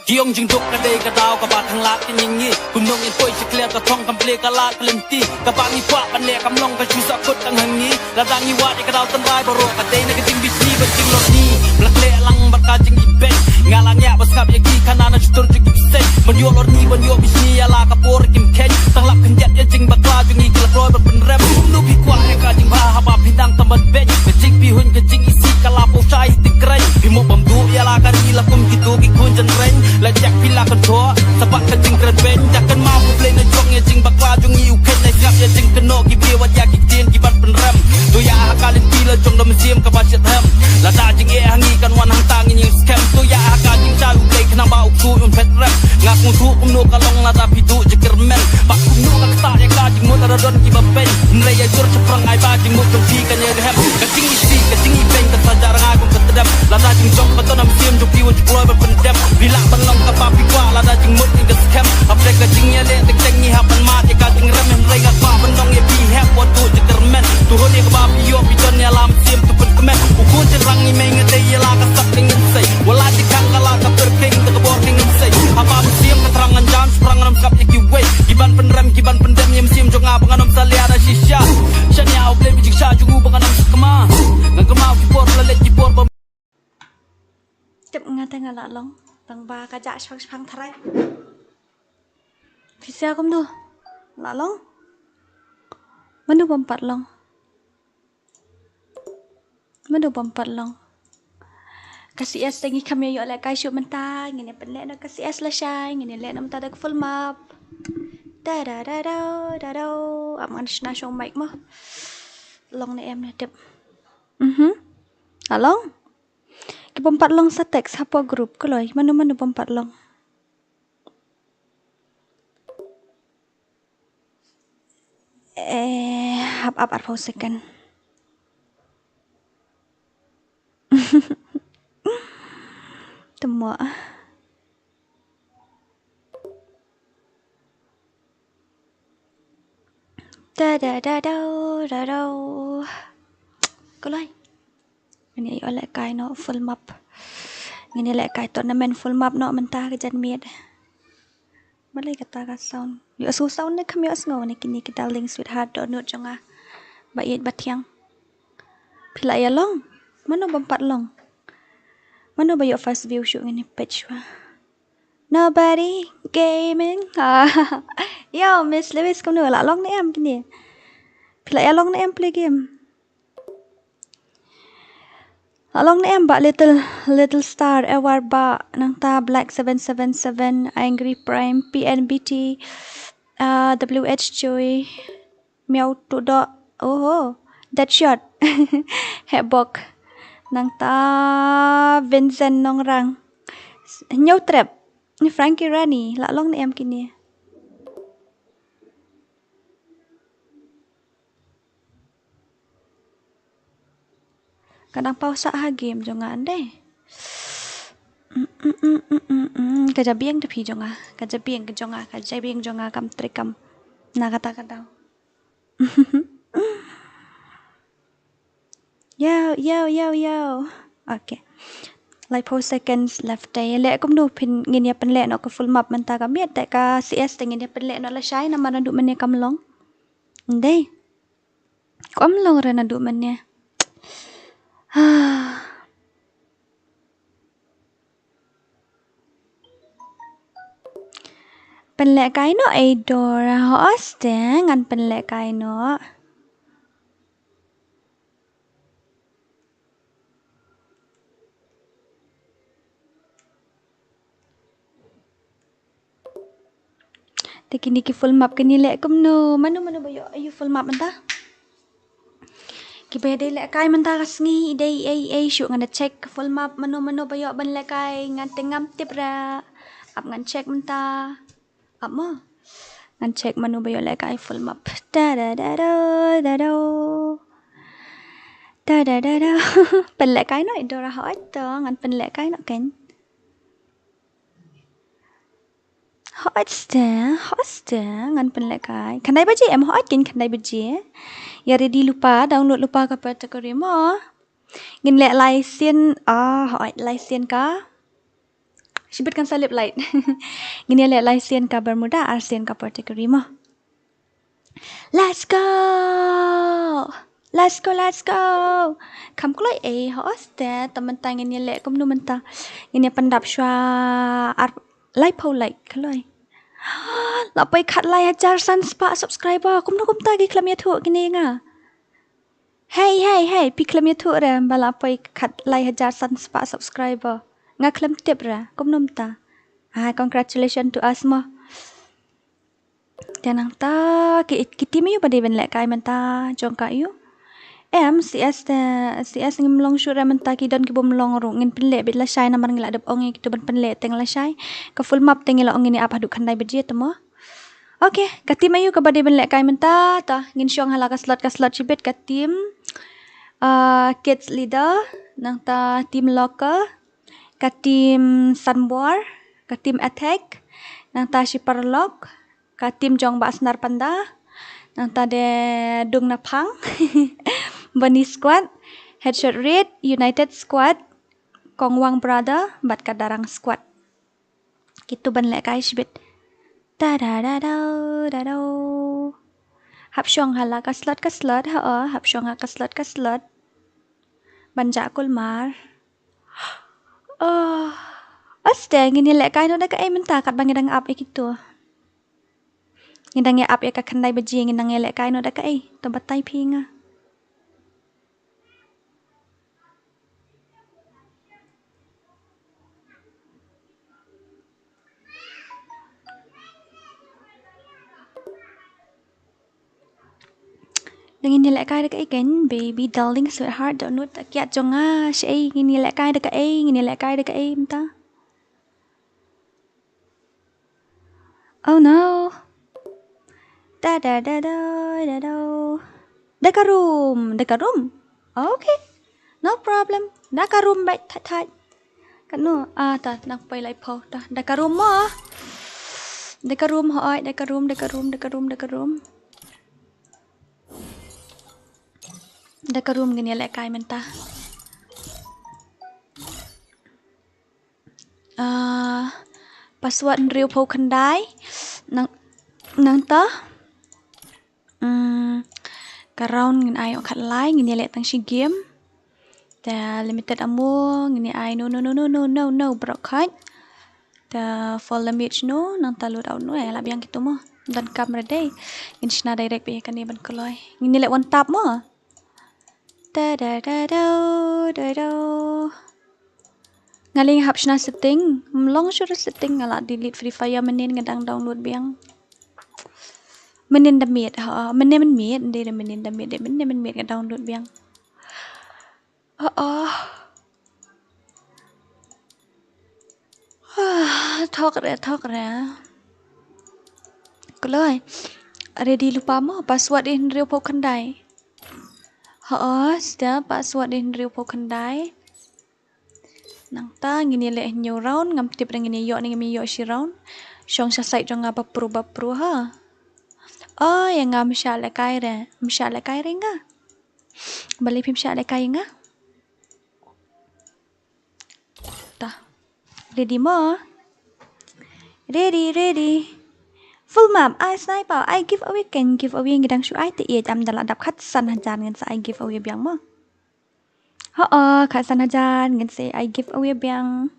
Kiong jing dok ka day ka daw ka bat hang lat kin yingi kunong in toy chikle ka thong kam ple ka lat klenti ka ba ni kwa pan le kam long ka chu sa kut ang hangi la dang ni wa ka daw tan rai baro ka day na ka jing bisni ba jing lo ni blak le lang bar ka jing ibet ngalang ya bas kap yaki kana na chutur jing bisai man yo lor ni ban yo bisni ya la ka por kim ken tang lap kan jet ya jing ba kla jing ikla roi ba pen rem nu bi kwa ka jing ba ha ba pindang tamban bet ka jing bi hun ka jing isi ka la po chai tikrai bi mo bam du ya la ka ri la kum ki tu ki kun jan ren la jak pila kan thua sabat ka jing kren ben jakkan mau ku play na jong ya jing bakla jong iu ken na ngap ya jing keno ki bi wa ya ki tien ki bat pen rem tu ya ha kalin pila jong dam sim ka ba chet hem la da jing e hangi kan wan hang tang in scam tu ya ha ka jing cha u play kana ba u tu un pet rem ngap mu tu um no ka long la da pi du jikir men ba ku no ka ta ya ka jing mo ta don ki ba ben nre ya jur chaprang ai ba jing mo jong ti ka ne hem ka jing isi ka jing i ben ka ta jar ngai ku ka tedam la da jing jong ba to nam sim jong pi wa jik loi ba pen dem bila ban long ka pa pi kwa la da jing mo in ka scam ap le ka jing ya le tek tek ni ha ban ma ya ka jing rem nre ga pa ban dong ya pi hem wa tu jikir men tu ho ni ka ba pi yo pi don ya lam sim tu pen kemen u ku jin rang ni me nge te ya la ka sak ning sai wala ji kan ka la ka per king ka bo king sai ha ba sim ka trang an jam sprang ram kap ya ki wei ki ban pen rem ki ban pen dem yem sim jong a ban anom salia da shisha shan ya au ble bi jik sha jungu ban anom skama ngang ka ma ki por la le ki por ba chụp ngay tay ngala long tầng ba cả dạ sang phăng thay phía sau cũng được lạ long mình được bấm bật long mình được bấm bật long kasih es lagi kami yo lại cái shoot mentai ngene pen lek nak kasih es selesai ngene lek nam ta dak full map da da da da da da am shna show mic mah long này em nè đẹp long cái bom pat long sa text apa group ko loy manu bom pat long up for second temo da da da da da da ko loy ini yo lại cái nó full map ini lại cái tournament full map nó mình ta cái chân miệt mất lấy cái ta cái sound yo su sound này kami asngo này kini kita link sweetheart download jonga bait batiang pila ya long mana bompat long mana bayo first view shoot ini page wa nobody gaming yo Miss Lewis kamu nula long ni em kini pila ya long ni em play game along ni em ba little star awar ba nang ta black 777 angry prime pnbt wh joy meow to do oh that shot hebok nang ta vincent nong rang nhau trap ni frankie rani la long ni em kini kadang pausa ha game jongan deh kajabiang tapi jonga kajabiang jonga kam trikam na kata kata yo okay like 4 seconds left day le kum du pin ngin ya pen le no ko full map man ta ka miet ta ka cs ngin ya pen le no la shai na man du man ne kam long deh kam long re na du man ne pen lek kai no ai DORA host ngan pen lek kai no tekini ki full map kini lek kum no manu bayo ayu full map menta kibe dei lek kai menta kasngi dei ai shoot ngan check full map manu bayo ban lek kai ngan tengam tip ra ap ngan check menta ap mo ngan check manu bayo lek kai full map da da da da da da pen lek kai no DORA hot to ngan pen lek kai no ken hot ngan pen lek kai kanai baji em hot ken kanai baji ya ready lupa download lupa ka kategori mo ngin lek license hot license ka Sebutkan salib light. Ngini lek license ka Bermuda, arsen ka Puerto Rico. Let's go. Let's go, let's go. Kam kulai hoste teman tangan ni lek kum nu mentah. Ini pendap shwa like pau like kulai. Lapai kat lai ajar san spa subscriber. Kum nu kum tagi klam ya tu kini nga. Hey, pi klam ya tu re balapai kat lai ajar san spa subscriber. Nga klam tip ra kum nu mentah. Congratulations to us ma. Dan ang ta kiti mi pada ben lek kai menta jong ka yu. CS ngim long syura menta ki don ki bom long ru ngin penle bit la shai namar ngila dep ongi ki ben penle teng la shai ka full map teng la ongi ni apa duk khandai beji temo. Okay, katim ayu ka pada ben lek kai menta ta ngin syong hala ka slot chibet katim kids leader nang ta team locker katim sunbar katim attack nang ta shipper lock katim jong ba senar panda nang ta de dung napang Bunny squad headshot red united squad kongwang brother bat kadarang squad kitu ban lek kai shibit da da da da hap syong hala ka slot hap syong ka slot banja kulmar aste ngini lek kai no da kai menta kat bangidang up ikitu ngidang ya up ya ka khandai beji ngidang ya lek kai no da kai to batai pinga Dengan nilai kai dekat ikan, baby, darling, sweetheart, don't know tak kiat jonga, shay, nilai kai dekat nilai kai dekat minta. Oh no. Da. Dekat room. Okay, no problem. Dekat room baik tak. Kan no, tak nak pai lai pau dah. Dekat room mah. Dekat room hoi, dekat room. Dekat room gini lek kai mentah. Password real pau khandai nang ta. Karound ngin ai kat lai ngini lek tang shi game. Ta limited amu ngini ai no brokat. Ta full damage no nang ta load out no la biang kitu mo. Dan kamera day ngin shna direct be kan ni ban koloi. Ngini lek one tap mo. Da. Ngaling hap shna setting, long sure setting ngala delete FreeFire menin ngadang download biang. Menin damit menin de menin damit de menin nga download biang. Talk ra. Koloi. Ready lupa mo password in real pau khandai. Sudah password in real pau khandai. Nang ta ngini le new round ngam tip ngini yo ni ngami yo shi round. Syong sa site jong ngapa pru ha. Yang ngam sha le kai re. Msha le kai re nga. Bali pim sha le kai nga. Ta. Ready mo? Ready. Full map, I sniper, I give away can give away ngidang shu ai ti am dala dap khat san hajar ngin sa I give away biang mo. Khat san hajar ngin say I give away biang.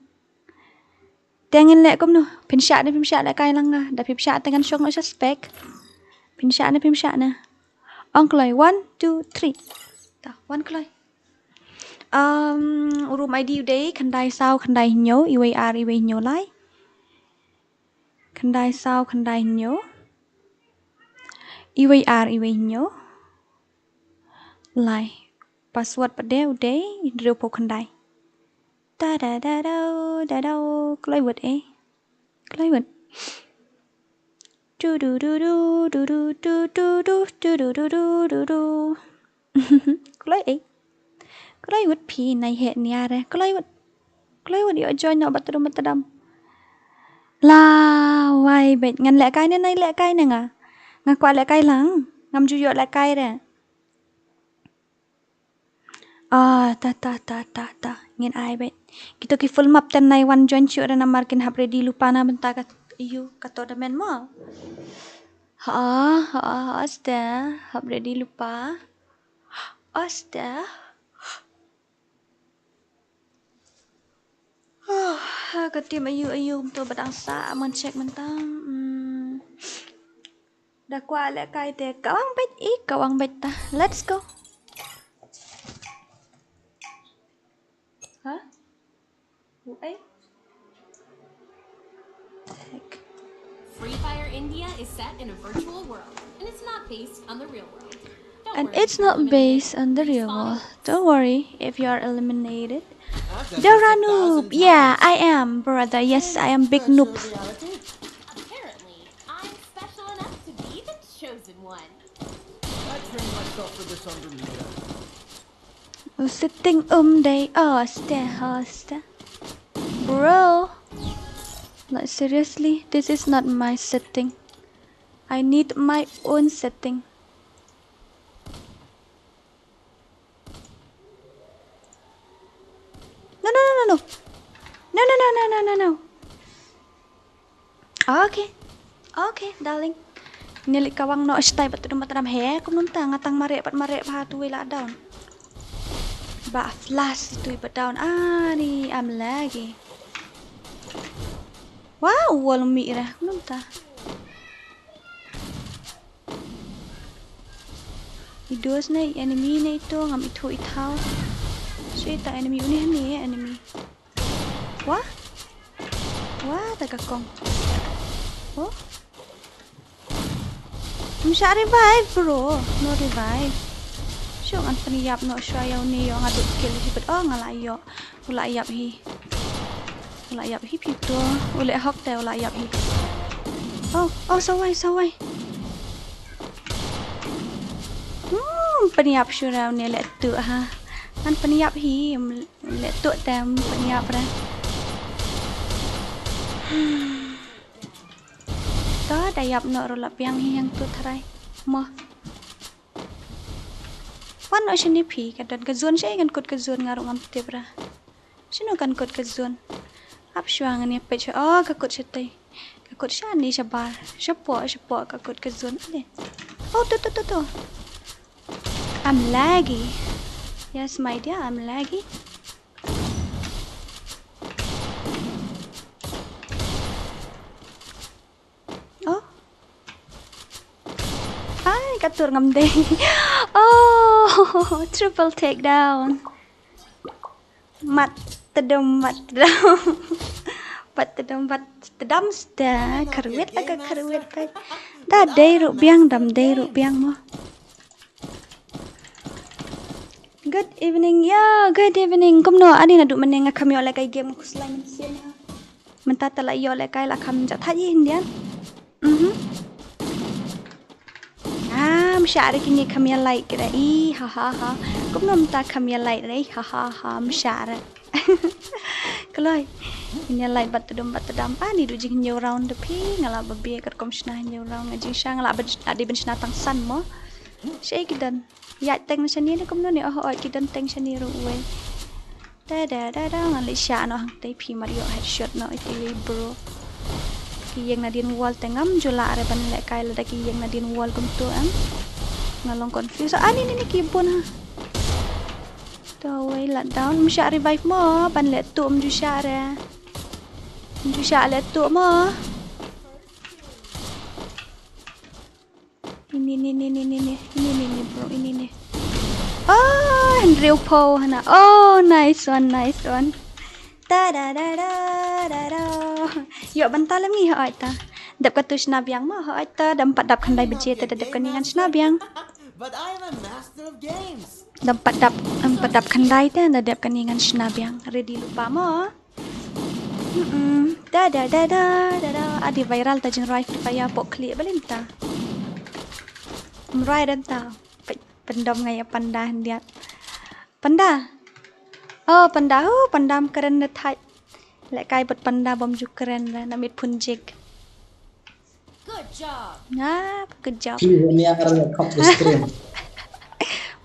Tengin lek kom no, pin shot le kai lang nga, da pin shot dengan syong no suspect. Pin shot na. Ong kloi 1 2 3. Ta, 1 kloi. Room ID day khandai sao khandai nyo, iway nyo lai. Khandai sao khandai nyo iway nyo lai password pade uday real po khandai da kloi word du kloi word pi nai het nia re kloi word yo join no batadam La wai bet ngan lek kai nai lek kai nga. Ngakwa lek kai lang. Ngam ju yo lek kai re. Ta. Ngin ai bet. Kita ki full map tan nai wan join chu na markin hap ready lupa na benta kat you kato da men mo. Asta. Hap ready lupa. Asta. Ketim ayu tu badang sa men check mentang. Dah kuat lek kai te kawang bet ta. Let's go. Huh? Hey. FreeFire India is set in a virtual world, and it's not based on the real world. And it's not based on the real world. Don't worry if you are eliminated. Dora noob. Yeah, I am, brother. Yes, I am big noob. Apparently, I'm special enough to be the chosen one. I trained myself for this underneath. Sitting day. Asta. Bro. Like seriously, this is not my setting. I need my own setting. No. Okay, darling. Nilik kawang no stay batu matram he kum nun tang atang mare pa tu la down. Ba flash tu ba down. Ni am lagi. Wow, wal mi ra nun ta. Idos na enemy na ito ngam ito itaw. So ita enemy ni enemy. Wah, tagakong. Oh. Masa revive bro, no revive. Syok an paniyap no syayaw ni yung aduk skill hibet ngalayo. Ulayap hi. Ulayap hi pito. Ulay hok te ulayap hi. Saway. Paniyap syuraw ni letu ha. An paniyap hi letu tem paniyap ra. Ta dayap no rolap yang hi yang tu tharai. Mo. Wan no shini phi kadan kazun shay kan kut kazun ngarung am tebra. Sino kan kut kazun. Ap syuang ni pe kakut shatay. Kakut shani shabar. Shapo kakut kazun ale. Tu. I'm laggy. Yes, my dear, I'm laggy. Katur ngamde. Triple takedown. Mat tedam. Pat tedam sta. Kerwit agak kerwit pa. Da day rubiang dam day rubiang mo. Good evening. Good evening. Kumno ani na du menenga kami oleh kai game ko selain sen. Mentata la yo oleh kai la kam jat haji indian. Msyara kini kami like kira ha. Kumno mta kami like rai ha msyara. Kaloi. Ini like batedam ani du jing new round the pi ngala babi kat kom snah new round ngaji sha ngala adi ben snah tang san mo. Shay kidan. Ya teng sani ni kumno ni kidan teng sani ru we. Da ngali sha no hang tai pi mario headshot no itu bro. Kiyeng nadin wall tengam jula are ban lek kai la kiyeng nadin wall kum tu am. Ngalong confuse. Ni kibun ha. Tawai la down msya revive mo ban lek tu ju sya re. Ju sya lek tu mo. Ini bro ini. Real po hana. Nice one. Da. Yo bantal mi ha ta. Dap katu snabyang mo ha ta dampat dap khandai beje ta dap kaningan snabyang. But I am a master of games. Dampat dap khandai ta dap kaningan snabyang. Ready lupa mo. Da. Adi viral ta jeng right paya pok klik balinta. Right dan ta. Pendam ngaya panda dia. Panda. Pandam keren na thai. Lek kai bot panda bom ju keren na namit punjik. Good job. Good job.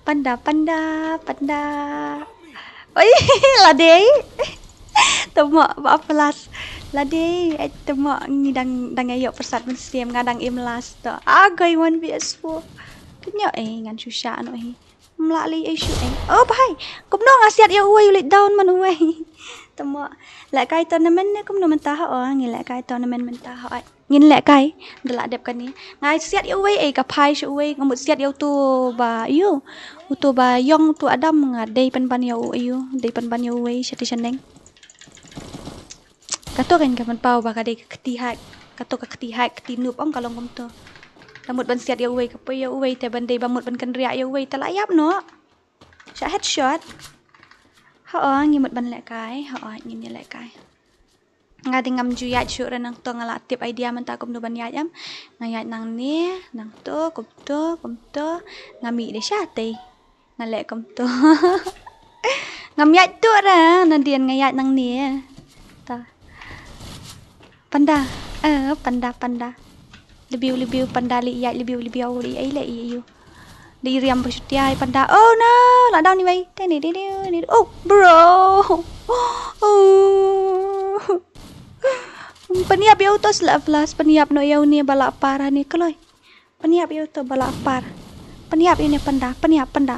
Panda, panda, panda. Oi, lah deh. Temak belas. Lah deh, temak ni dang ayok persat mensiam ngadang imlas to. Agai wan PS4. Kenyak ngan susah no hi. Mlali isu Oh bhai, kum no ngasiat ya uai ulit down man uai. Temak. Lek kai tournament ni kum no mentah ngin lek kai tournament mentah ngin lek kai delak dep kan ni. Ngai siat ya uai ka phai shu uai ngamut siat ya tu ba yu. Tu ba yong tu adam ngadai pan ya uai yu, dai pan ya uai syati seneng. Kato kan kaman pau ba kadai ketihak. Kato ka ketihak ketinub ong kalong kum tu. Lamut ban siat ya uai kapo ya uai te bandai bamut ban kan riak ya uai talayap no. Sya headshot. Ngimut ban lek kai, ngin lek kai. Ngadi ngam juyat syuk renang to ngalak tip idea man ta kum ban yat am. Ngayat nang ni, nang tu, kum tu, ngami de syate. Ngalek kum tu. Ngam yat tu ra nandian ngayat nang ni. Ta. Panda. Panda. Lebih panda li yat lebih au li ai le yu. Di riam bersyutiai panda. Oh no, lah down ni bai. Ni. Oh, bro. Oh. Peniap ya utos lah plus peniap no yau ni balak parah ni keloi. Peniap ya utos balak par. Peniap ini panda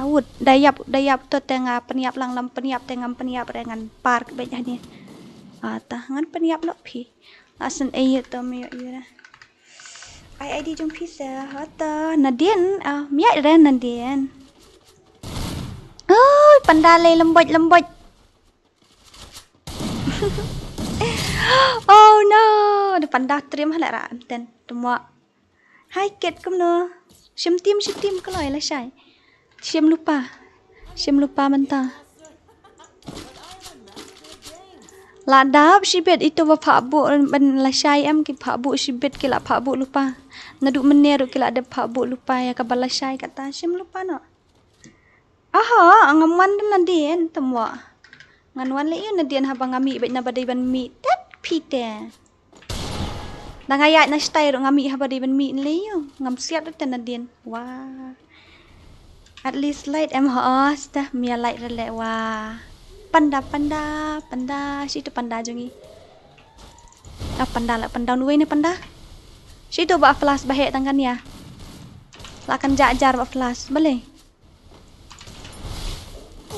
wood. Dayap tu tengah peniap lang lam peniap dengan par banyak ni. Tangan peniap no pi. Asan ayat tu mi ira. ID jom pisa hata Nadien miat ren Nadien. Oh, panda le lembut. Oh no, the panda trim halak ra ten temua. Hai ket kum no. Sim tim keloi la syai. Sim lupa mentah. Ladap sibet itu ba pak bu ban la syai am ki pak bu sibet ki la pak bu lupa. Naduk menir ki la ada pak bu lupa ya ka bala syai kata sim lupa no. Ngaman dan nadien temua. Nganwan le yu nadien habang ngami bet na badai ban mi tet pite. Nang ayat na style ngami habadai ban mi le yu. Ngam siap tu nadien. Wah. At least light dah mia light rele wah. Panda situ panda jongi. Panda nuwe ni panda. Situ ba flash bahek tangkan ya. Lakan jajar ba flash boleh.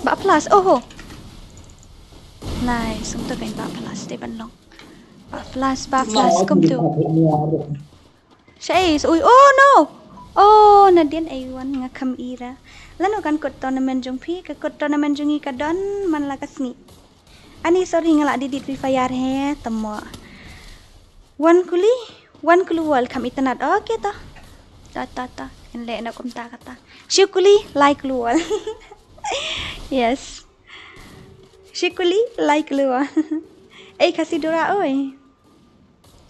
Ba flash Nice untuk kan ba flash de banlong. Ba flash kum tu. Syais oh no. Oh nadien aywan ngakam ira. Lalu kan kod tournament jong pi ke kod tournament jongi ka don man la kasni. Ani sorry ngalak didit FreeFire he temo. Wan kulu wal kam internet okay ta. Ta. Enle na kum ta kata. Syukuli like luwal. Yes. Syukuli like luwal. KHASI DORA oi.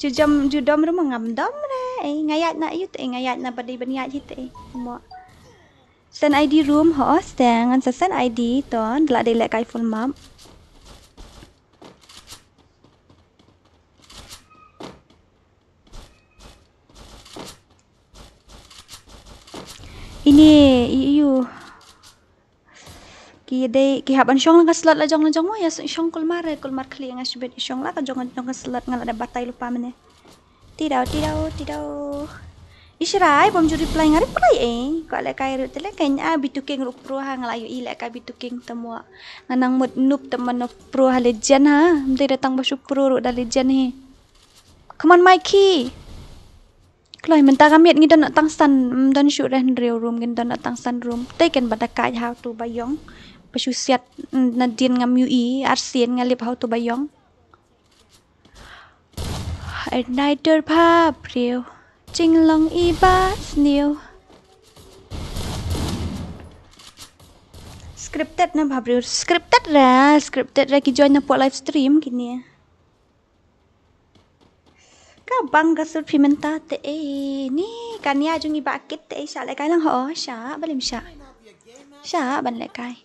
Judom rumah ngamdom re. Ngayat na yut ngayat na badai baniat hit temo. Send ID room host dengan send ID ton delak delek kai full map. Ini iu ki haban syong lang slot la jong mo ya syong kulmar kli nga subet syong la ka jong slot ngala ada batai lupa mene. Tidau. Israi bom juri reply ngari play ko lek kai rut lek kan bituking ru pro ha ngalayu i lek kai bituking temua nganang mut nup teman pro ha legend ha mesti datang basu pro ru da legend he. Come on Mikey. Kloi menta kamiet ngi don tangsan don shoot ren real room ngi don tangsan room. Taken badakai how to bayong. Basu siat nadin ngam UI arsien ngalip how to bayong. At nighter pa priu. Ching long iba snew. Scripted na bhabri scripted ra ki join na po live stream kini. Ka bang gasur pimenta te ni kania jungi bakit te sya le kai lang ho sya balim sya. Sya ban le kai.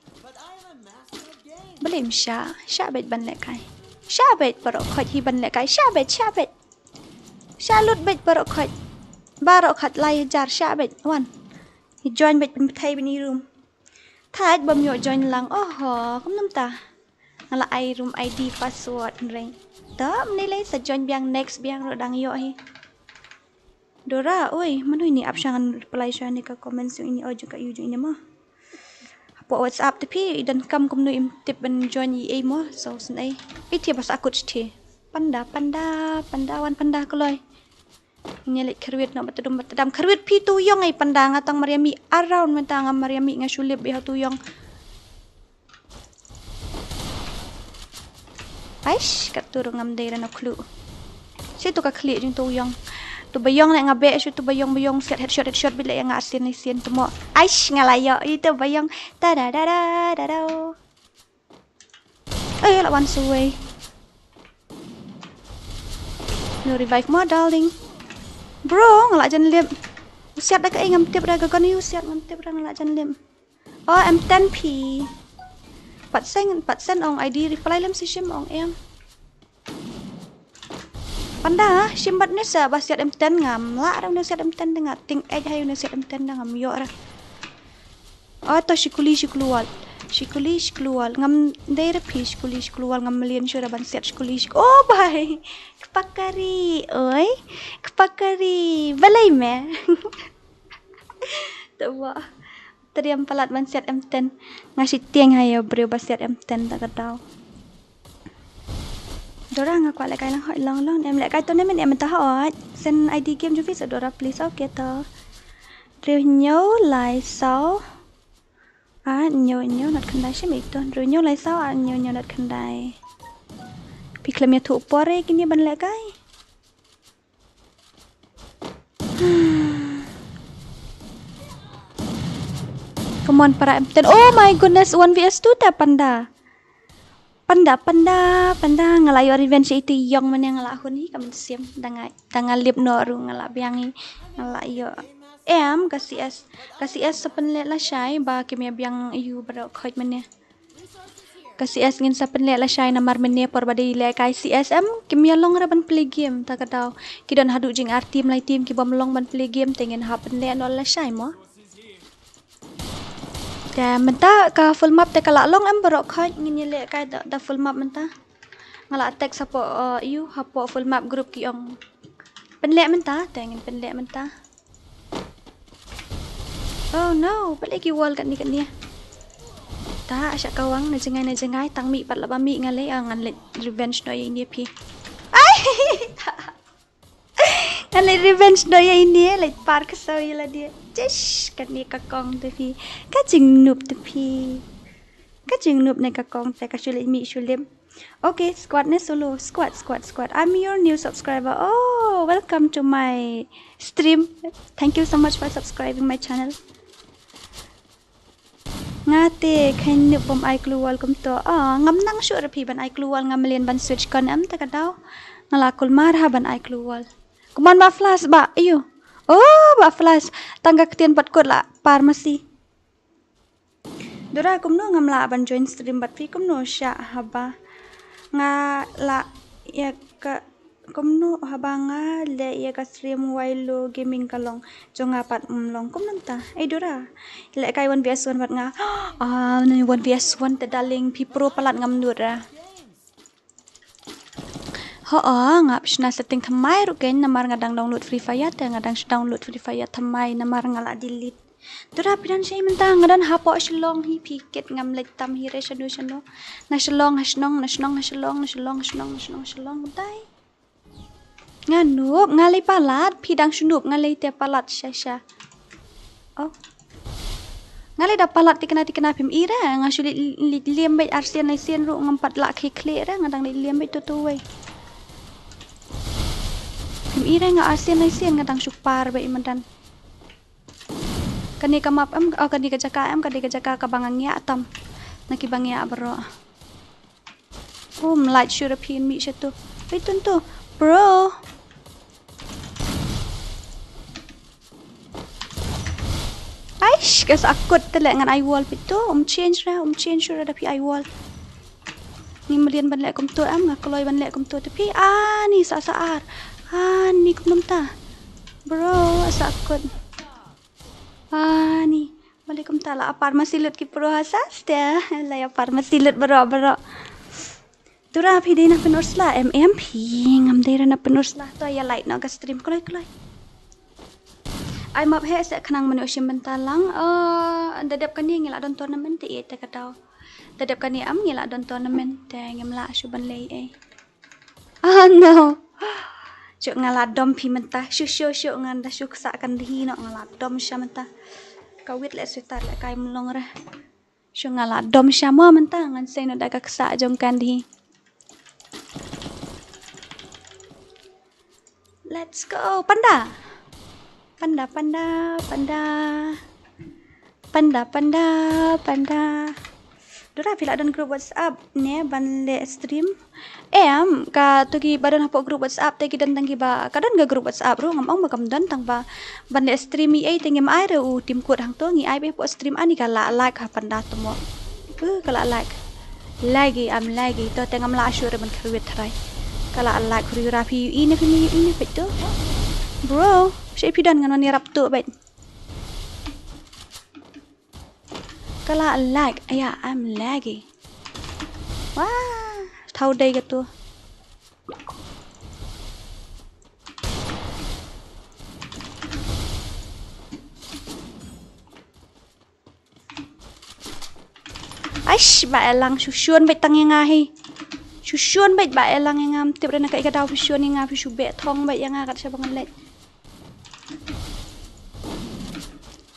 Balim sya bet ban le kai. Sya bet parok khot hi ban le kai sya bet. Sya lut bet parok khot. Barok khat lai jar sya bet wan. He join bet thai bini room. Thad bom yo join lang. Oh, kum nam ta. Ngala ai room ID password ring. Ta menilai sa join biang next biang ro dang yo hi. Dora, oi, mana ini option reply siya ni ka comments yung ini ojo ka yujo ini mo. Hapo WhatsApp tapi dan kam kum no im tip ban join i mo so sun ai. Iti pas akut ti. Panda wan panda koloi. Nyelik kerwit nak batedam kerwit pi tu yong ai panda ngatang Mariami around mentang Mariami ngasulip biha tu yong. Aish kat turung ngam dai na clue. Si tu ka klik jung tu yong. Tu bayong nak ngabe su tu bayong set headshot bila yang asin ni sian tu mo. Aish ngalayo itu bayong ta da da da da da. Eh lawan suwe. No revive mo darling. Bro, ngalak jan lip. Siap dah ke ngam tip dah kon you siap ngam tip dah ngalak jan lip. Oh, M10P. 4% ong ID reply lam si sim ong em. Panda, sim bat ni sa basiat M10 ngam. La ram ni siat M10 dengar ting edge hayu ni siat M10 ngam yo ra. Oh, to shikuli shikluwal. Shikluwal ngam daerah pi shikluwal ngam melian syura ban siat shikuli. Oh, bye. Kepakari, oi. Kepakari. Balai me. Tawa. Teriam palat ban siat M10. Ngasih tiang hayo bro basiat M10 tak tahu. Dora ngaku lek kai lang hot long em lek kai to nem em ta hot. Send ID game ju vis Dora please okay to. Riu nhau lai sau. Nhau nat khandai sim itu. Riu nhau lai sau nhau nat khandai. Pi klemia thu pore kini ban lek kai. Come on para M10. Oh my goodness 1vs2 ta panda. Panda ngalayo revenge itu yang mana ngalahun hi kamen siam dangal lip noru ngalak biangi ngalayo kasih es sepenlet lah syai ba kemia biang you bro khoj mene kasih es ngin sepenlet lah syai namar mene por bade le kai CSM kemia long ra ban play game ta kadau kidon hadu jing team lai team ki bom long ban play game tengen ha penlet no lah syai mo. Ka menta ka full map te kala long am barok khaj ngin le kai da full map menta ngala attack sapo you hapo full map group ki ong penlek menta tengin penlek menta. Oh no balik ki wall kat ni ta asyak kawang na jengai tang mi pat la ba mi ngale ngan le revenge no ini pi ai ngale revenge no ini le park so la dia Jish, kat ni kakong tapi kajing noob tapi kajing noob na kakong te kasulit mi sulim. Okay, squad na solo squad. I'm your new subscriber. Oh, welcome to my stream. Thank you so much for subscribing my channel. Ngate kan noob bom ai kluwal kum to. Ngam nang sure pi ban ai kluwal ngam melian ban switch kon am ta kadaw. Ngalakul marha ban ai kluwal. Kuman ba flash ba? Ayo. Oh, ba flash. Tangga ketian pat kot la farmasi. Dora kumno ngam la ban join stream bat fi kumno sya haba. Nga la ya ka kumno haba nga le ya ka stream wailo gaming kalong. Jonga pat umlong kumno ta. Dora. Le kai 1vs1 bat nga. Ni 1vs1 te daling pi pro palat ngam dura. Ngap shna setting thamai ruken namar ngadang download FreeFire te ngadang download FreeFire thamai namar ngala delete. Dora pidan sei mentang ngadan hapo shlong hi piket ngam lek tam hi re shanu na shlong dai. Nganup ngalai palat pidang shunup ngalai te palat sha. Oh. Ngalai da palat tikena pim ira ngasulit liembe arsian naisian ru ngampat lak kle ra ngadang liembe tu wei. Ira nga asian ngadang syupar ba imadan. Kani ka map am kani ka jaka ka bangangya atam. Nakibangya bro. Oh, light European meat siya to. Wait to. Bro. Aish, kas akut tele ngan I wall pito. Change ra tapi I wall. Ni malian ban lek kum to am ngakoloy ban lek kum to tapi ni saar. Ni kum ta. Bro, asakut. Ni Waalaikumsalam. Apar masilut ki pro hasas dia. Lai apar masilut berok-berok. Dora phi dei na penursla phi ngam dei na penursla to ya like na ka stream kloi. Ai map he se khanang manu sim bentalang. Dadap kan ni ngila don tournament ti te katau. Dadap kan ni am ngila don tournament te ngemla su ban lei ai. No. Cuk ngala dom phi mentah syu ngan da syu ksa kan hi no ngala dom sya mentah. Kawit le su tar le kai mlong ra. Syu ngala dom sya mo mentah ngan sei no da ka ksa jom kan di. Let's go panda. Dora pila don grup WhatsApp ne ban le stream. Ka tugi badan hapo grup WhatsApp te kidan tanggi ba kadan ga grup WhatsApp ru ngam ong makam dan tang ba ban le stream ai tengem ai re u tim kod hang to ngi ai be po stream ani kala like ha panda to mo. Kala like. Lagi to tengam la asyure ban kruwet trai. Kala like koreografi ini betul. Bro, saya pidan ngan wani rap tu bet. Kala like, ya I'm lagi. Wah, tahu deh gitu. Aish, ba elang susun bet tang yang ngahi. Susun bet ba elang yang ngam tiap rena kai kadau susun yang ngapi subet thong bet yang ngakat siapa ngelet.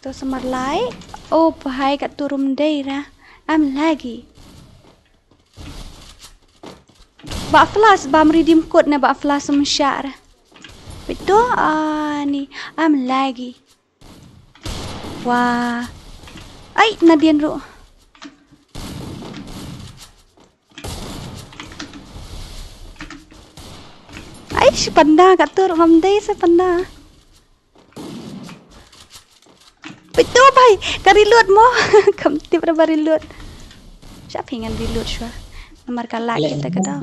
To semar lai. Oh, bahai kat turum daerah. I'm lagi. Ba flash ba redeem code na ba flash semsyar. Betul ni I'm lagi. Wah. Ai nadian ru. Ai si panda kat tur ngam dai se panda. Betul bhai, ka reload mo. Kam tip ra ba reload. Siapa pengen reload syua. Nomor kalak kita kada.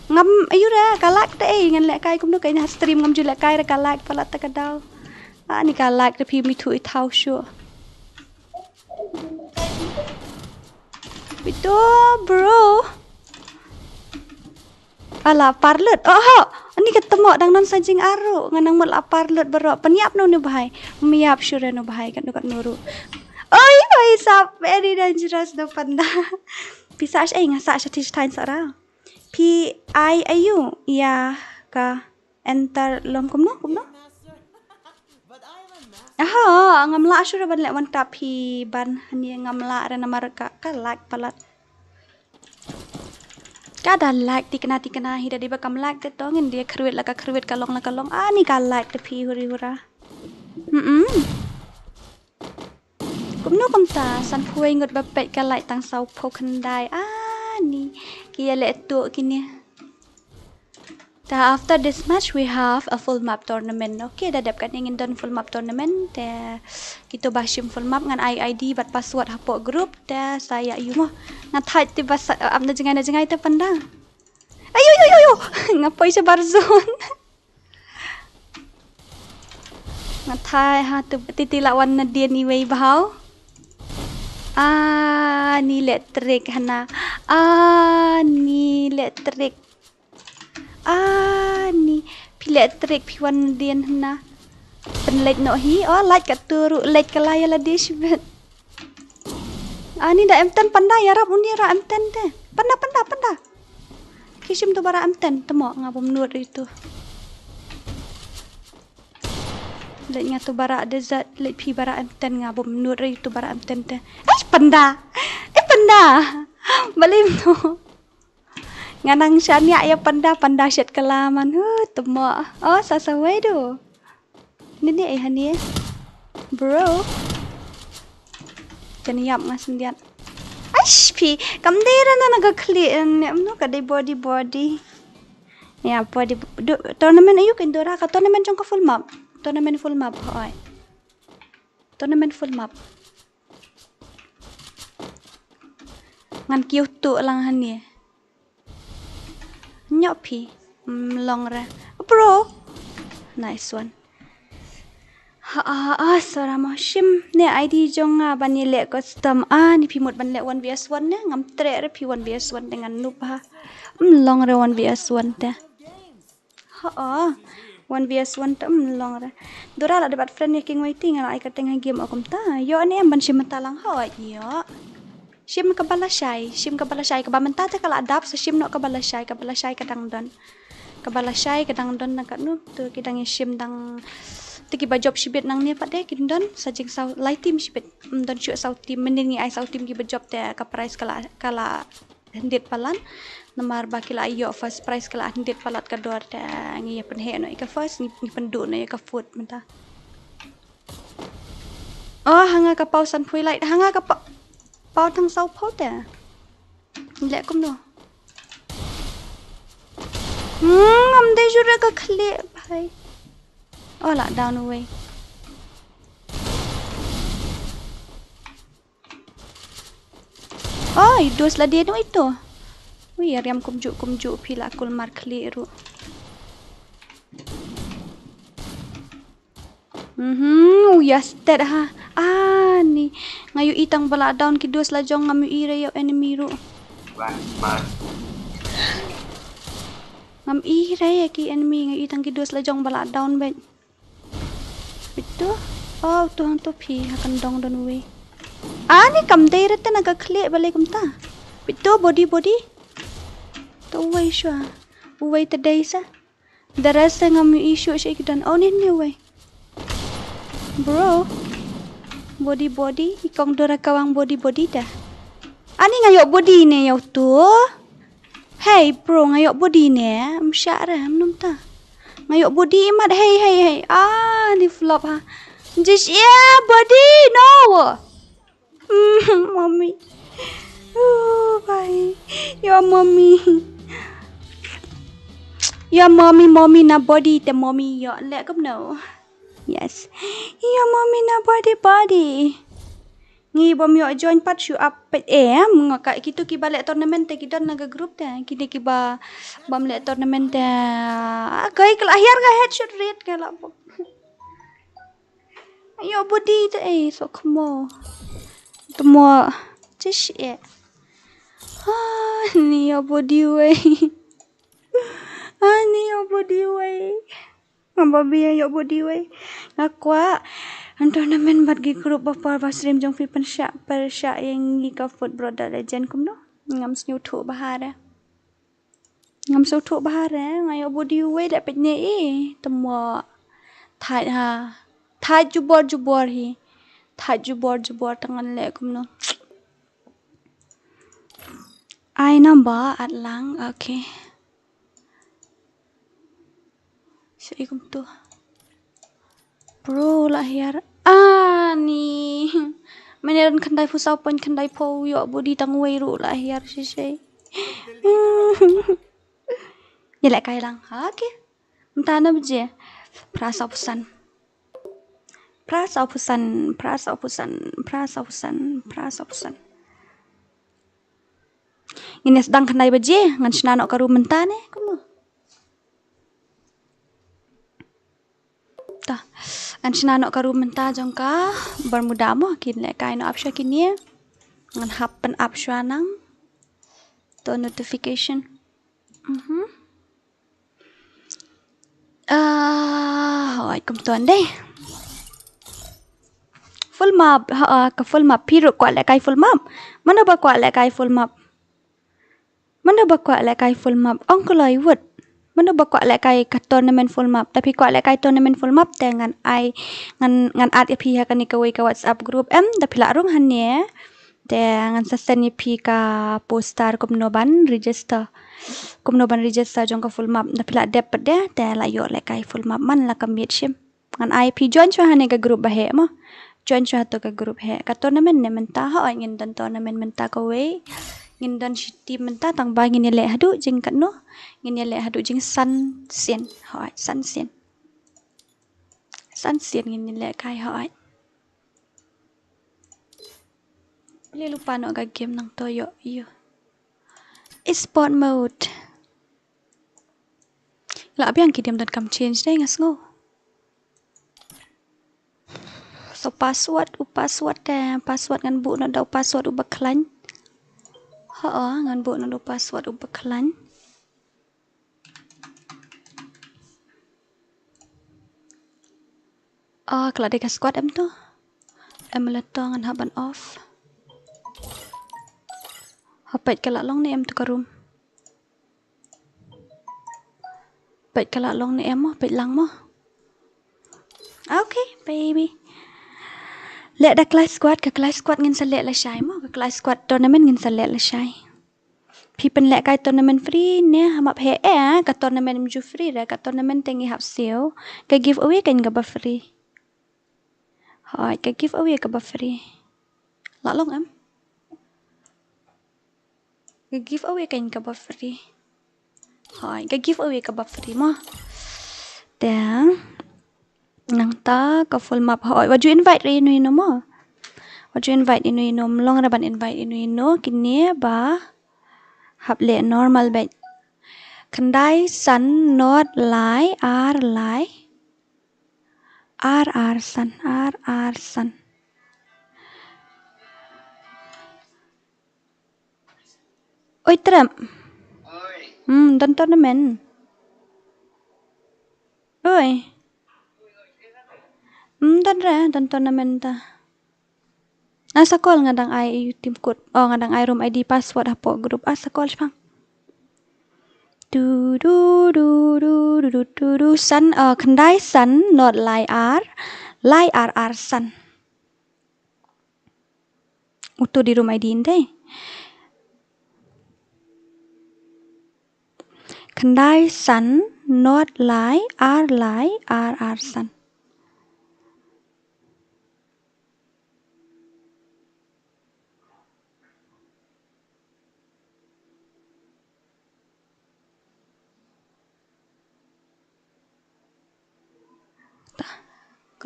Ngam ayu ra kalak te ngan lek kai kum no kai na stream ngam ju lek kai ra kalak pala ta kada. Ni kalak te pi mi thu i thau syua. Betul bro. Ala parlut. Ni ketemu dang non sajing aru nganang mul parlut berok peniap no ni bahai. Miap syure no bahai kan dekat nuru. Oi oi sap very dangerous no panda. Bisa ngasa satis tain sara. P I ayu ya ka enter lom kumno. Ngamla syure ban lek wan tapi ban ni ngamla ra namar ka like palat. Kada like tikna hida di bakam like te tongin dia kruit kalong ni ka like te pi huri hura. Kumno kumta san puai ngot bapet ka like tang sau pokan dai. Ni kia le tu kini. After this match we have a full map tournament. Okay, dadap kan ingin don full map tournament. Kita basim full map ngan ID bat password hapo group. Saya ayu mah ngatai ti bas amna jengai te panda. Ayo. Ngapai sa barzon. Ngatai ha tu titilawan na dia ni wei bahau. Ni letrik hana. Ni letrik. Ni piletrik piwan dian hna penlek no hi like kat turu lek kalaya la disbet ni da M10 panda ya rap undi ra M10 te panda kisim tu bara M10 temo ngabum nur itu lek ngatu bara desert lek pi bara M10 ngabum nur itu bara M10 te panda balim no nganang syania ya panda syat kelaman temo sasawai do ni hani bro janiap ngasendiat pi kamdera na nagakli no kadai body ya body tournament ayu kan dora ka tournament jong ka full map hoy tournament full map ngan kiu tu lang hani nyopi long ra bro nice one Sara shim ne ID jong ban ni le custom ni pimut ban le 1vs1 ne ngam tre re pi 1vs1 dengan noob ha long re 1vs1 te 1vs1 te long re dora la debat friend king waiting ala ka tengah game akum ta yo ne ban shim talang ho yo shim ka balashay ka ba menta te kala adap sa shim no ka balashay kadang don na kat nu tu kidang shim dang tiki ba job shibit nang ne pade kindon sajing sau light team shibit don shu sau team meningi ai sau team ki ba job te ka price kala hendet palan namar ba kila ayo first price kala hendet palat ka dor te ngi pen he no ka first ni pendu no ka food menta hanga ka pausan pui light hanga ka pau thang sau pau te le kum no am de jure ka khle bhai lah down away. Dos lah dia no itu. Wih, riam kumjuk pila kul mar keliru. Yes, that ha. Ni ngayu itang bala down ki dos lah jong ngamu ire yo enemy ru. Ngam ire ya ki enemy ngayu itang ki dos lah jong bala down bet. Itu tuhan tu pi akan dong don we ni kam dai rete naga khle bale kumta itu body to we shwa we te dai sa daras ngam issue shi kidan ni we bro body ikong dora kawang body ta ani ngayok body ne yau tu hey bro ngayok body ne msyara amnum ta ngayok body imat hey ni flop ha just body no mommy bye your mommy na body te mommy yo let come no yes your mommy na body ngi bom yo join pat show up ngaka kitu ki balik tournament te kidan naga group te kini ki ba bam le tournament te kai kelahir ga headshot rate kala ayo body te so kemo temo just ni yo body way ni yo body way Mababi yo body way ngakwa ang tournament bat gi group bapa basrim jong fi persya yang gi ka foot brother legend kum no ngam snyu thu bahara ngayo body way la pet ne temo thai jubor hi thai jubor tangan le kum no ai number at lang okay sai kum tu bro lahir ni meneran kandai fusau pon kandai po yo body tang wei ru lahir sisai ni lại kai lang okay mta na bje prasa pusan ini sedang kandai bje ngan snano karu menta ne kumu ta anchina no karu menta jongka bermuda mo kin le kai no apsha kinie ngan happen apsha nang to notification hỏi cùng tuần đây full map ka full map piru kwa le kai full map mana ba kwa le kai full map ongkolai word mana ba kwa le kai ka tournament full map tapi kwa le kai tournament full map te ngan ai ngan at pi ha kan ka ka WhatsApp group tapi la rung han ne te ngan sasen pi ka poster kumnoban register jong ka full map tapi la dep de te la yo le kai full map man la ka meet shim ngan ai pi join chwa han ka group ba he mo join chwa to ka group he ka tournament ne menta ha ngin dan tournament menta ka we ngin dan team menta tang ba ngin le hadu jing kan no ngin le hadu jing san sien ngin le kai hai le lupa no ga game nang to yo sport mode la biang ki dem dan kam change dai ngas ngo password password ngan bu nó đâu password bậc khánh ngan bu nó đâu password bậc khánh kalau dia squad em tu em letak ngan haban off hapet kalau long ni em tu ke room pet kalau long ni em pet lang mo okay baby lek dah kelas squad ngin selek la syai mo ke kelas squad tournament ngin selek la syai pi pen lek kai tournament free ne hamap he ka tournament mju free ra ka tournament tengi hap sale ka giveaway kan ga ba free hai ka giveaway ka ba free la long em ka giveaway kan ka ba free hai ka giveaway ka ba free mo dan nang ta ka full map hai waju invite re no mo waju invite inu long ra ban invite inu kini ba hap le normal bet kendai san not lai r san oi trem dan tournament oi dan tournament ta asa call ngadang ai team code ngadang ai room id password hapo group asa call pang du san kendai san not lai r san utu di room id inde kendai san not lai r san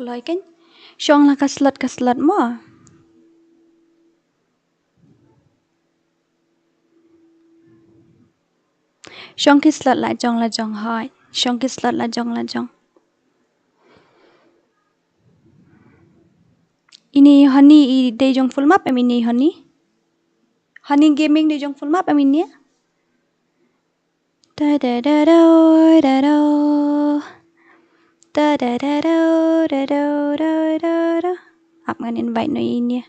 Keloi kan syong lah ka slot mo syong ki slot la jong hai syong ki slot la jong ini honey de jong full map em ini honey gaming de jong full map em ini da da da da da da da da da da da da da da da up ngan invite no ini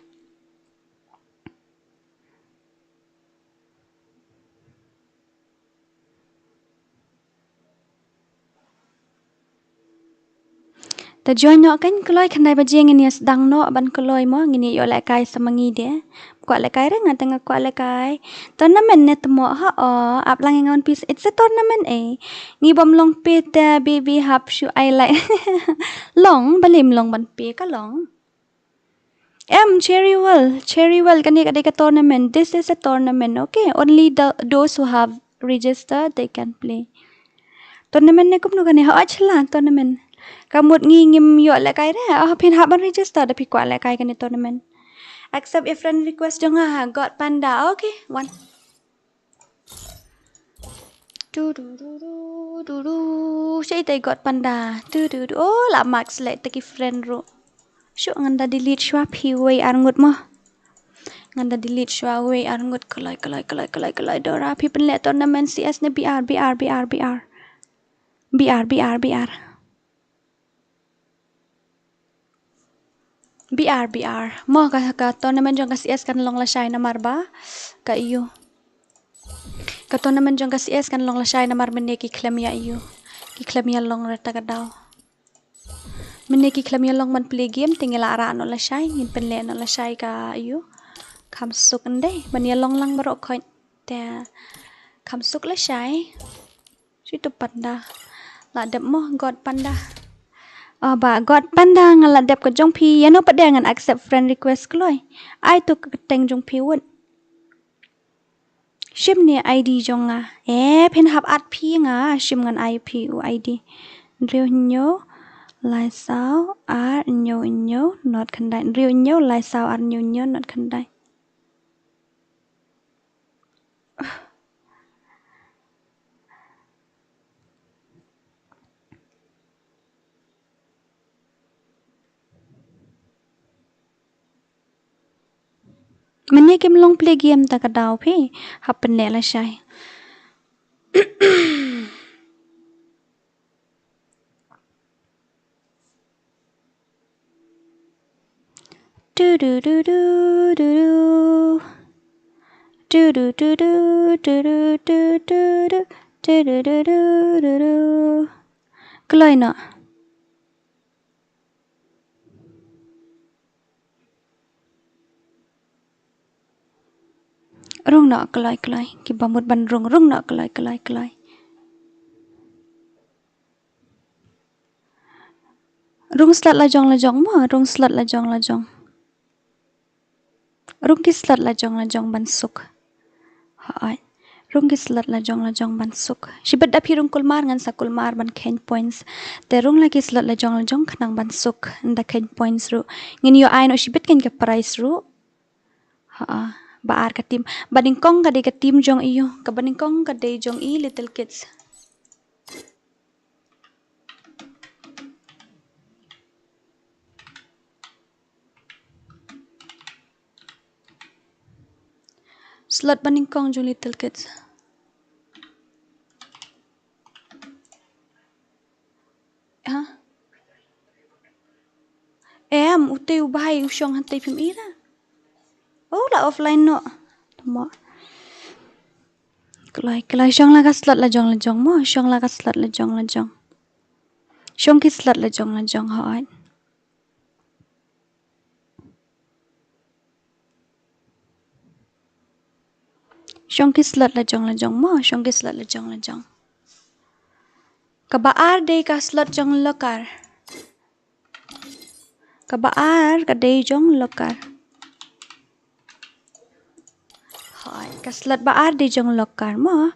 ta join no kan keloi khandai ba jeng ini sedang no ban keloi mo ngini yo lai kai samangi de kwa lai kai reng tengah kwa lai kai tournament ne temo up lang ngon piece it's a tournament ngi bom long pe ta baby hap shu I like long balim long ban pe ka long cherry well kan ka tournament this is a tournament okay only those who have registered they can play tournament ne kum no kan achla tournament kamut ngingim yo la kai ra pin haban register da pi kwa la kai kan tournament accept a friend request jong got panda okay one du sei tai got panda oh la max le taki friend ro shu nganda delete shwa pi way arngut mo nganda delete shwa way arngut kalai dora pi pen le tournament cs ne br BR mo ka tournament jong ka CS kan long la shai na marba ka iyo ka tournament jong ka CS kan long la shai na mar mene ki klamia iyo ki klamia long rata ka daw mene ki klamia long man play game tingela ara no la shai ngin pen le no la shai ka iyo kam suk ande mania long lang baro khoi te kam suk la shai situ panda la dep mo god panda ba god panda ngala dep ko jong pi yano pade ngan accept friend request kloi ai to teng jong pi won shim ne id jong pen hap at pi nga shim ngan ip u id riu nyo lai sao ar nyo not khandai riu nyo lai sao ar nyo not khandai Mane game long play game ta ka daw phe happen ne la shai. Do do do do do do. Do do do do do do do do do do do do do do do. Kelai nak. Rung nak kelai kelai. Ki bamut ban rung nak kelai kelai kelai. Rung slat lajong mo. Rung slat lajong. Rung ki slat lajong ban suk. Hai. Rung ki slat lajong ban suk. Shibat dapi rung kulmar ngan sa kulmar ban ken points. Te rung lagi slat lajong khanang ban suk. Nda ken points ru. Ngin yo ai no shibat ken ke price ru. Ha. Baar ka tim. Baning kong ka de ka tim jong iyo. Ka baning kong ka de jong i little kids. Slot baning kong jong little kids. Ha? Ute ubahai usyong hantai pim ira. Oh la offline no. Tama. Kelai syong la ka slot lajong mo. Syong la ka slot lajong. Syong ki slot lajong hai. Syong ki slot lajong mo. Syong ki slot lajong. Kabaar de ka slot jong lokar. Kabaar ka de jong lokar. Hai, ka slot baar de jong lokar mo.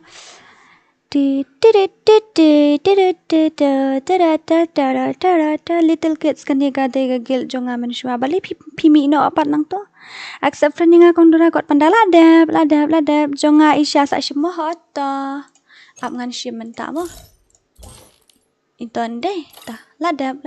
Little kids kan ye ga de ga gil jong amen shwa bali pimi no apat nang to. Accept friend nga kong dura kot pandala ladap jong a isya sa shimo hot ta. Ap ngan shim menta mo. Iton de ta ladap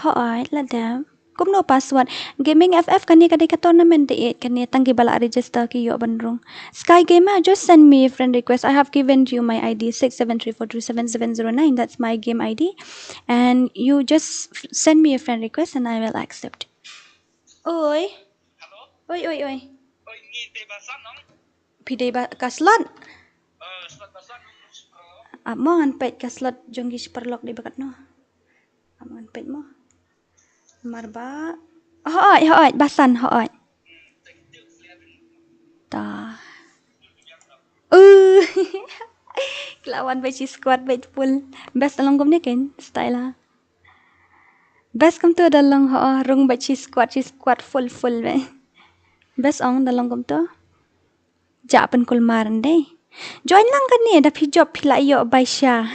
hoi ladap kum no password gaming ff kan ye ka de ka tournament de kan ye tanggi bala register ki yo bandrung sky gamer just send me a friend request. I have given you my id 673427709. That's my game id and you just send me a friend request and I will accept. Oi oi pide ba ka slot mo ngan pet ka slot jong gi perlok di bakat no ngan pet mo marba hoi basan hoi ta kelawan baci squad baik full best along gom ni kan style lah best kam tu dalang rung baci squad full be best ong dalang gom tu japan kulmaran deh join lang kan ni dah job pila yo baisha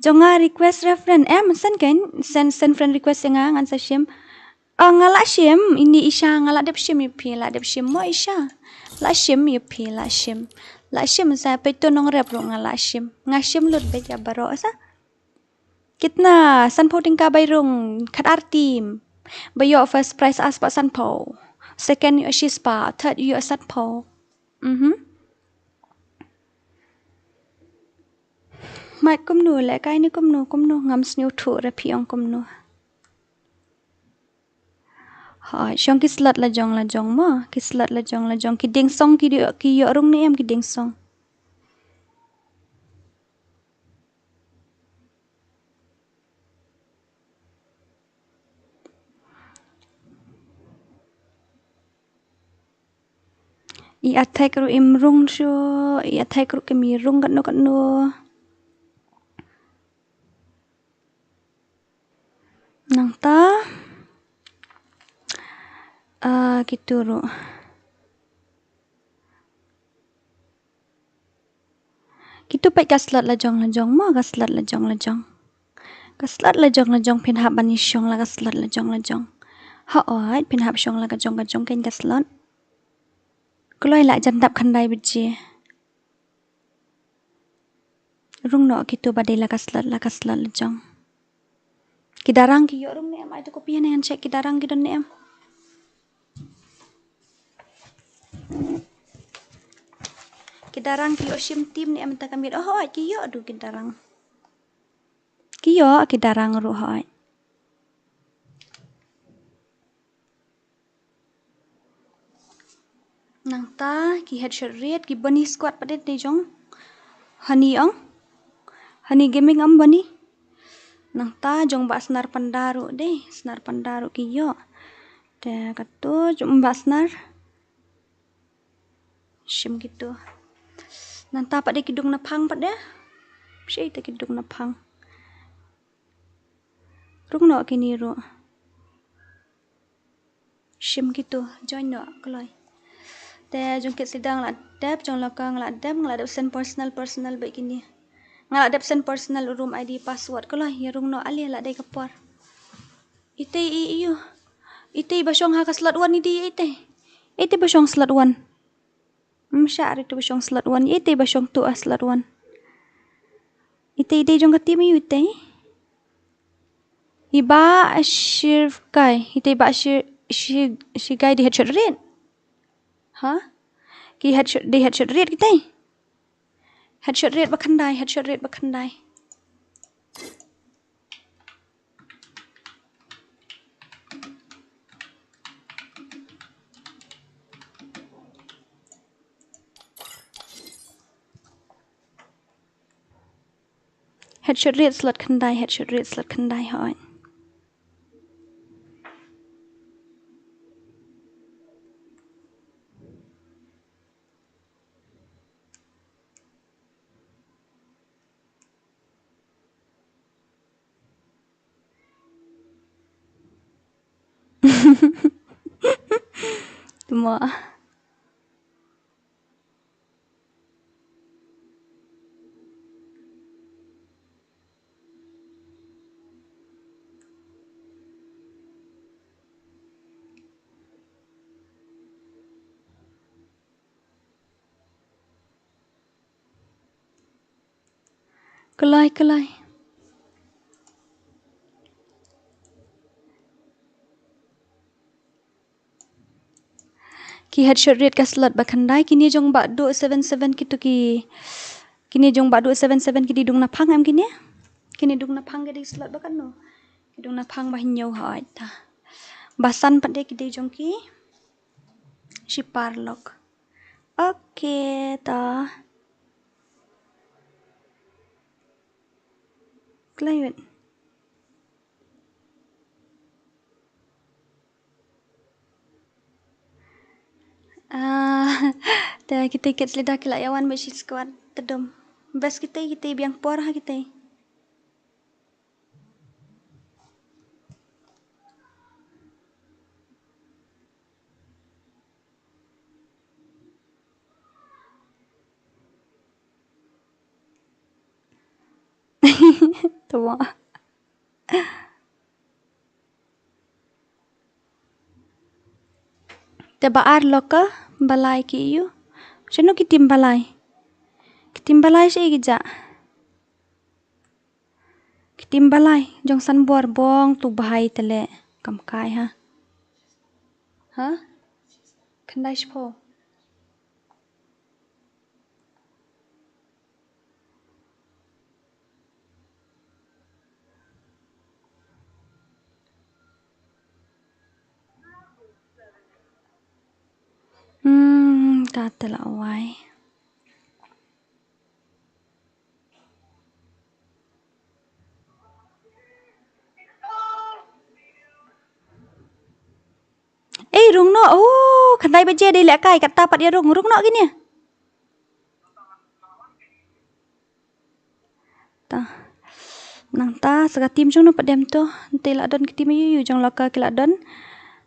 jonga request reference send kan send friend request nga ngan sa shim ngala shim ini isha ngala dep shim pi la dep shim mo isha la shim pi la shim sa pe to nong rep ro ngala shim ngashim lut be ja baro sa kitna san poting ka bay rong khat artim bayo first prize as pa san po second you shispa third you sat po mai kum nu le kai ni kum nu ngam sniu thu ra piong kum nu hai syong ki slat la jong mo ki slat la jong ki ding song ki yo rung ni em ki ding song I attack ru im rung sho I attack ru ke mi rung kan no nang ta gitu ru gitu pai ka slat la jong mo ka slat la jong pin hab ban syong la ka slat la jong ha oi pin hab syong la ka jong ken ka slat kloi la jan dap khandai biji rung no gitu badai la ka slat la jong Ki darang ki yo rum ne am ai to kopi ne cek ki darang ki don ne am. Ki darang ki yo shim tim ne am ta kamit oh ai ki yo du ki darang. Ki yo ki darang ru hai. Nang ta ki headshot rate ki bunny squad padet de jong. Honey ong. Honey gaming am bunny. Nang ta jong ba senar pandaru de, senar pandaru ki yo. Te katu jong ba senar. Shim gitu. Nang ta pade kidung na pang pade. Syai ta kidung na pang. Rung no kini ro. Shim gitu, join no kloi. Te jong kit sidang la dep jong lakang la dep sen personal baik kini. Ngala dep sen personal room ID password kloi ya rung no ali la dai kapor. Ite iyo. Ite basyong ha ka slot 1 idi ite. Ite basyong slot 1. Syari tu basyong slot 1. Ite basyong tu slot 1. Ite ide jong katim ite. Iba shirkai. Ite ba shigai di headshot rate. Ha? Ki headshot rate kita. Headshot rate bakandai, headshot rate bakandai. Headshot rate slot kandai, headshot rate slot kandai hoi. Tuma. Kelai. Ki headshot rate ka slot bakandai kini jong ba 277 kitu ki. Kini jong ba 277 ki dung na pang am kini. Kini dung na pang di slot bakan no. Dung na pang bah nyau hoi ta. Basan pade ki jong ki. Shiparlok. Oke ta. Kelai. Dah kita ikat selidah ke layawan besi squad tedom. Best kita biang por ha kita. Tua. Tebaar loka balai ki yu. Sino ki tim balai? Ki tim balai sih gija. Ki tim balai jong san bor bong tu bahai tele kam kai ha. Ha? Kendai spo. Kata lah awai. Rung no. Oh, kendai baje dei lek kai kata pat dia rung no gini. Ta. Nang ta saka tim jong no padem to. Nte la don ki tim yu jong loka ki la don.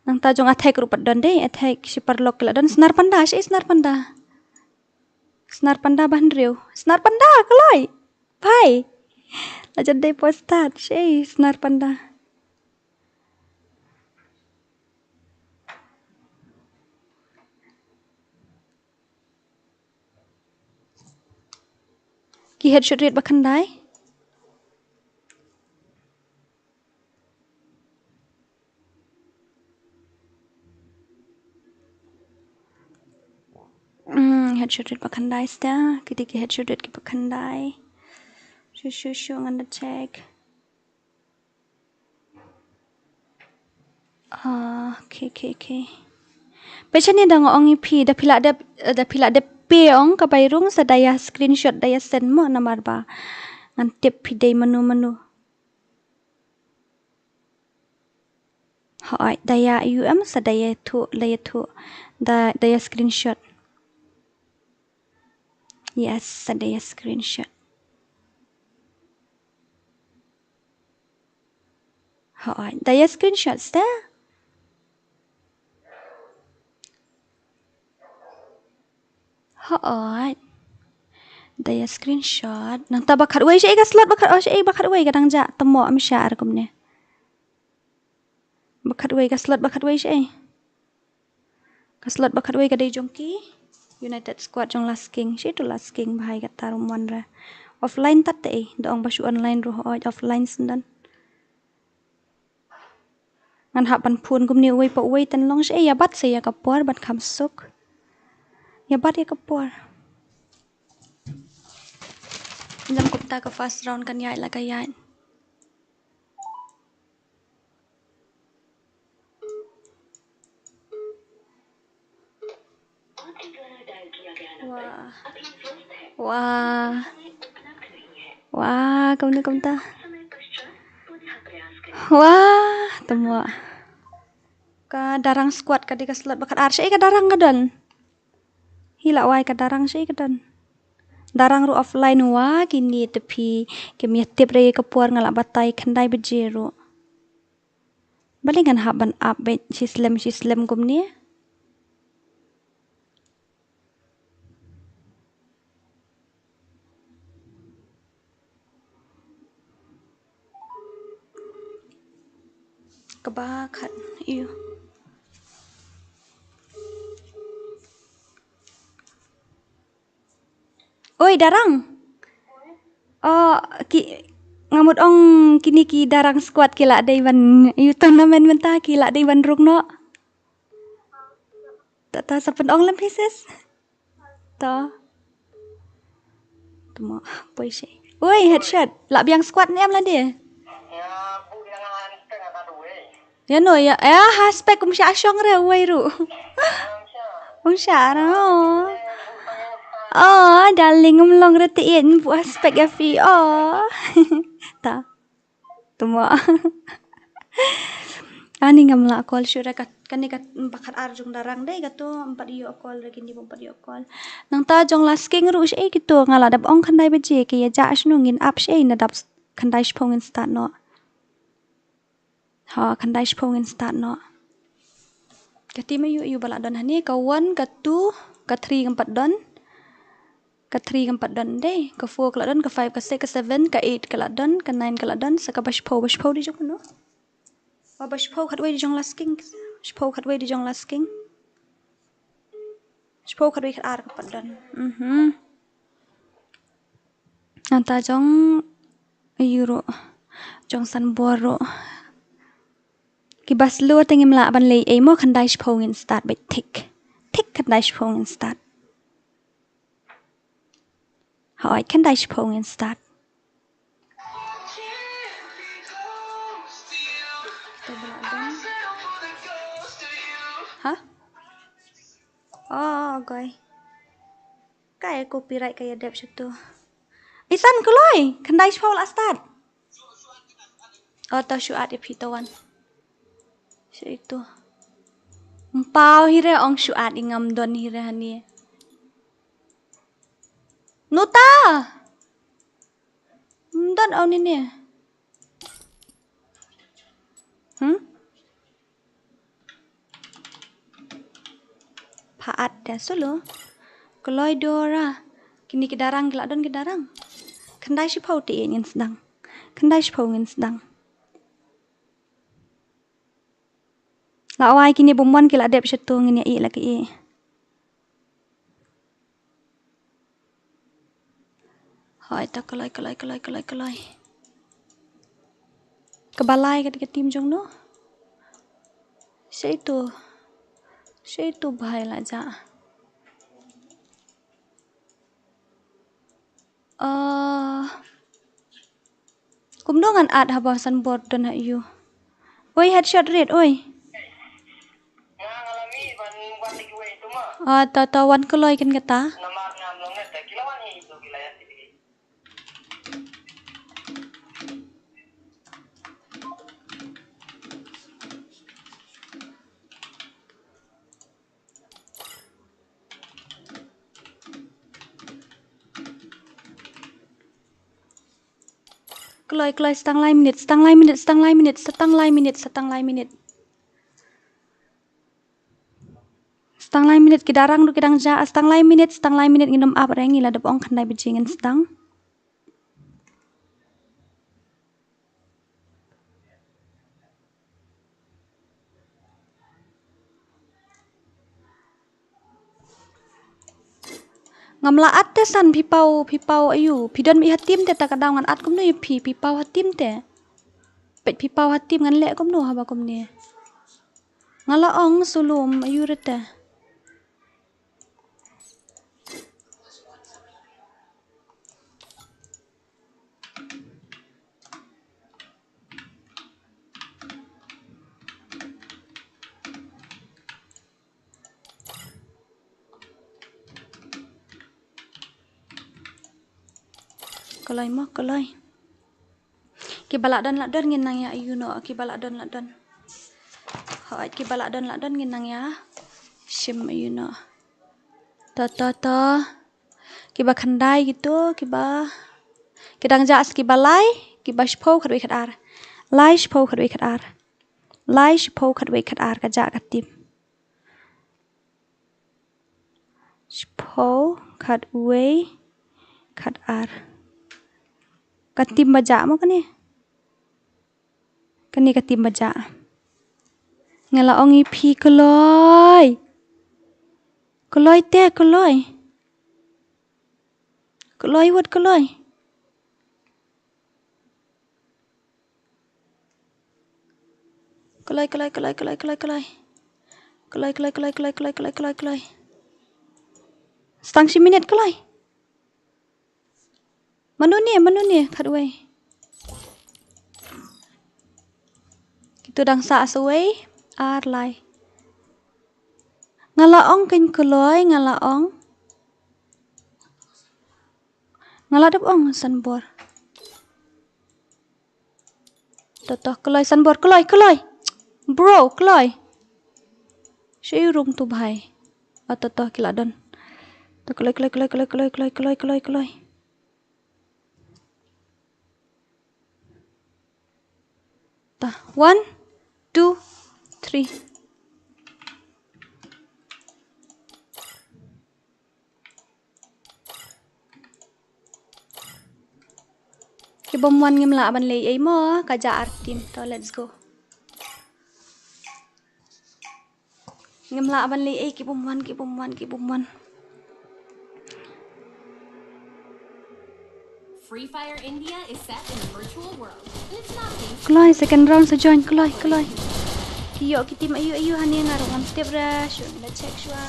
Nang ta jong attack rupat don dei attack shiparlok ki la don senar panda sih senar panda. Senar panda bandriu. Senar panda kelai. Bye. Aja dei postat sih senar panda. Ki headshot rate bakandai. headshot pakandai sta kita ki headshot ki pakandai shu nganda check okay Pecahnya dah ngong IP dah pilak de peong ka bairung sadaya screenshot daya send mo namar ba ngantip pidai menu Hai daya sadaya tu laya tu daya screenshot Yes sadaya screenshot Hai daya screenshot dah Hai daya screenshot nang ta bakhat wei sei ka slot bakhat wei kadang ja temo am syar kumne bakhat wei ka slot bakhat wei sei ka slot bakhat wei ka dei jongki United Squad jong last king sei tu last king bhai ka tarum wanra offline tat te dong basu online ro offline sendan ngan hak pan phun kumne wei po wei tan long sei ya bat sei ya kapor bat kham suk ya bat ya kapor Jam kupta ka first round kan yai la ka yai Wah kumta Wah temu ka darang squad ka di ka slot bakat ar sei ka darang ka don hila wai ka darang sei ka don darang ru offline wa kini tepi kemi tip re ka puar ngala batai khandai bejero balingan haban up bet sislam kumni kebakat iyo Oi darang ngamut ong kini ki darang squad kila daiwan yu tournament mentah kila daiwan rukno ta sapen ong lam pieces ta temo poise oi headshot la biang squad ni am la dia ya no ya haspek kum sha syong re wei ru ong sha ra darling long re tien bu aspek ya fi ta temo ani ngam la call syura kat kani kat pakat arjung darang dai gato 4 yo call re kini 4 yo call nang ta jong lasking ru sei gitu ngala dap ong khandai beje ke ya ja shnu ngin up sei na dap khandai shpong in start no khandai shpong in start no kati me yu bala don hani ka 1 ka 2 ka 3 ka 4 don ka 3 ka 4 don dai ka 4 ka don ka 5 ka 6 ka 7 ka 8 ka don ka 9 ka don sa ka bashpo di jong no bashpo khat wei di jong lasking shpo khat wei di jong lasking shpo khat wei khat ar ka 4 don anta jong euro jong san boro ki bas lu tengim la ban lei e mo khandai shpo in start bet tik khandai shpo in start Hỏi khandai shpo in start hả rồi cái copyright kayak đẹp situ isan kuloi khandai shpo la start tao shuat ya pitawan situ Pau hire ong shuat ingam don hire hani Nuta don on ini Paat dah solo Keloi DORA kini kedarang gelak don kedarang khandai shpo ti ngin sedang khandai shpo ngin sedang Lawai kini bomwan kila dep situ ngin ya lagi Hai ta kelai kebalai ketika tim jong no Sei tu bahai la ja Kumdongan ad habasan board dan ayu. Oi headshot rate oi. Ngalami ban lagi itu mah. Tawan keloy kan kata. Namar ngamlong eta kilawan itu wilayah sini. Keloy setang lai minit. Setang lai minit kidarang du kidang ja setang lai minit ngidom ap rengi la dep ong khandai bejingen setang. Ngamla at te san pipau ayu pidon mi hatim te takadang ngan at kum no pipau hatim te pet pipau hatim ngan lek kum no haba kum ni ngala ong sulum ayu rete kalai ki balak don ngin nang ya ayu no ki balak don ha ki balak don ngin nang ya shim ayu no ta ki ba khandai gitu ki ba kidang ja ki balai ki ba shpo khat we khat ar lai shpo khat we khat ar ka ja ka tim shpo khat we khat ar katim baja mo kani katim baja ngala ongi phi kloy te kloy wot kloy stang si minit kloy manu ni khat we kitu dang sa aswe ar lai ngala ong ken kloy ngala dep ong sanbor toh kloy sanbor kloy bro kloy shei room tu bhai toh kiladon to kloy ta 1 2 3 ki bomwan ngim la ban lei ai mo ka ja artim to let's go ngim la ban lei ai ki bomwan FreeFire India is set in a virtual world. And it's not based kloy second round sa join kloy ki yo ki tim ayu hani ngarong step rush let's check shwa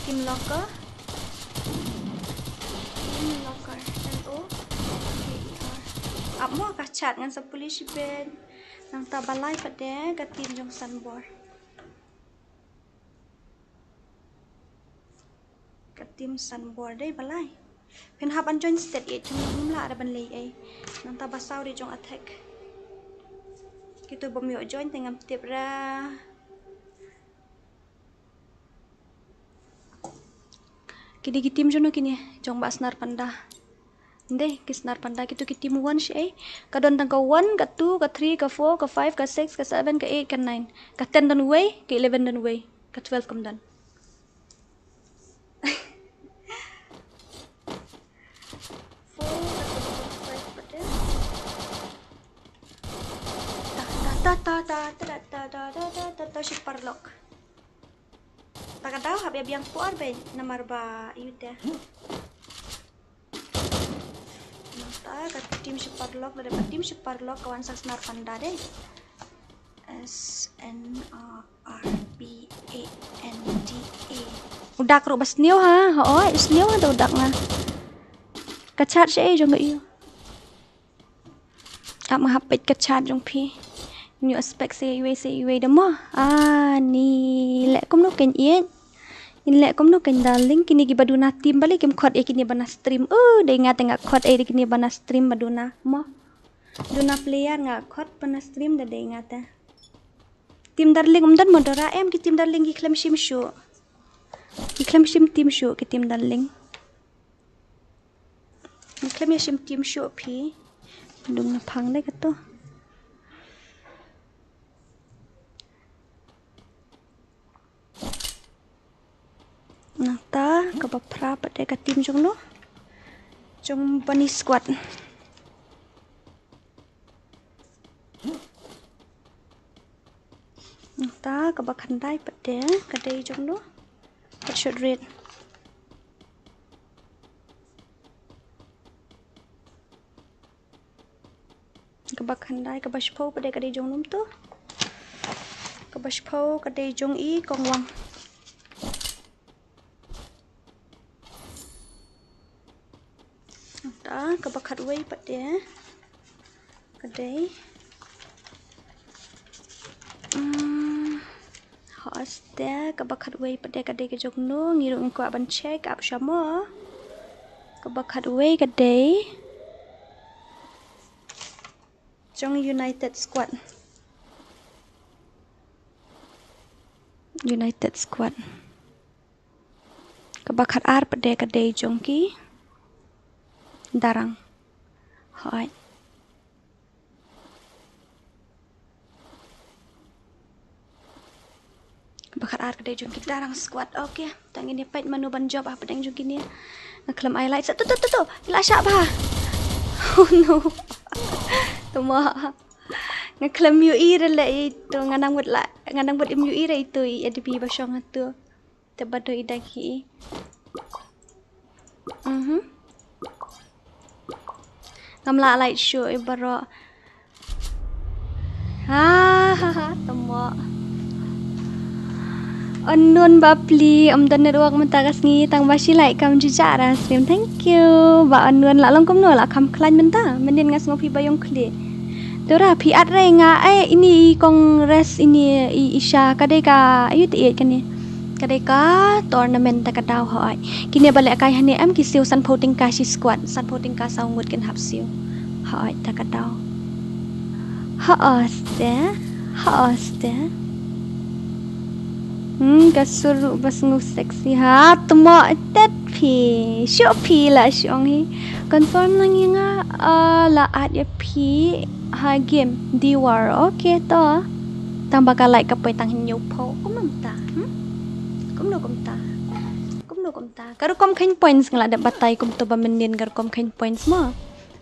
Tim locker NO ap mo ka chat ngan sa police ben nang ta balai pade ka tim jong sanbor ka tim sanbor dei balai pen hap an join state e jong la ada ban lei ai nang ta basau de jong attack kitu bom yo join tengam tip ra kidi kitim jono kini jong ba snar panda nde kisnar panda kitu kitim 1 shei kadon tang ka 1 ka 2 ka 3 ka 4 ka 5 ka 6 ka 7 ka 8 ka 9 ka 10 dan way ka 11 dan way ka 12 kam dan ta da shiparlok. Takadaw habi abiyang puar ben namar ba yute. Nata kat tim shiparlok da tim shiparlok kawan sasnar panda deh. SNRRBANDA. Udak ro bas niu ha. Oi, niu ada udak na. Kachat siya jong ga iyo. Ap mahapit kachat jong pi. New aspect say demo. Ni lek kom no ken ien. In lek kom no ken darling kini gi baduna tim balik kim khot e kini bana stream. De ingat nga khot e kini bana stream baduna mo. Duna player nga khot bana stream da de ingat. Tim darling umdan mo dora em ki tim darling gi klem shim shu. Gi klem shim tim shu ki tim darling. Gi klem shim tim shu pi. Dung na phang dai ka to. Nata kabapra pada ka tim jong no. Jong bunny squad. Nata kabakhandai pada kadai jong no. Headshot rate. Kabakhandai kabashpo pada kadai jong num tu. Kabashpo kadai jong i kongwang. Nata kabakhat wei pada kadai. Hoste kabakhat wei pada kadai ke jong no ngiru ngko aban check up shamo. Kabakhat wei kadai. Jong United Squad. United Squad. Kabakhat ar pada kadai jong ki. Darang. Hai. Bakar ar kadai jong ki darang squad. Okay. Tangin ni pait manu ban job apa dang jong kini. Ngaklam highlight. Tu. Ila syak bah. Oh no. Tuma. Ngaklam UI rela itu nganang buat MUI ra itu ADP basyong atu. Tebado idaki. Ngamla light show ibaro. Tuma. Unknown bapli dan network mentakas ngi tang basi like kam jujara stream. Thank you. Ba unknown la long kom no la kam klan menta. Mendin ngas ngopi bayong kli. Dora pi at renga ini kongres ini isya kadai ka ayu ti kan ni. Kadai ka tournament ta kadaw hoi. Kini balik kai hani am ki siu san voting ka si squad. San voting ka saungut kan hap siu. Hoi ta kadaw. Haaste. Kasur bas ngu seksi ha temo tet pi syok pi la syong hi confirm lang nga la at ya pi ha game diwar okay to tang baka like kapoy tang hinyo po kum no kum ta karo kom khain points ngala da batay kum to ba menin karo kom khain points mo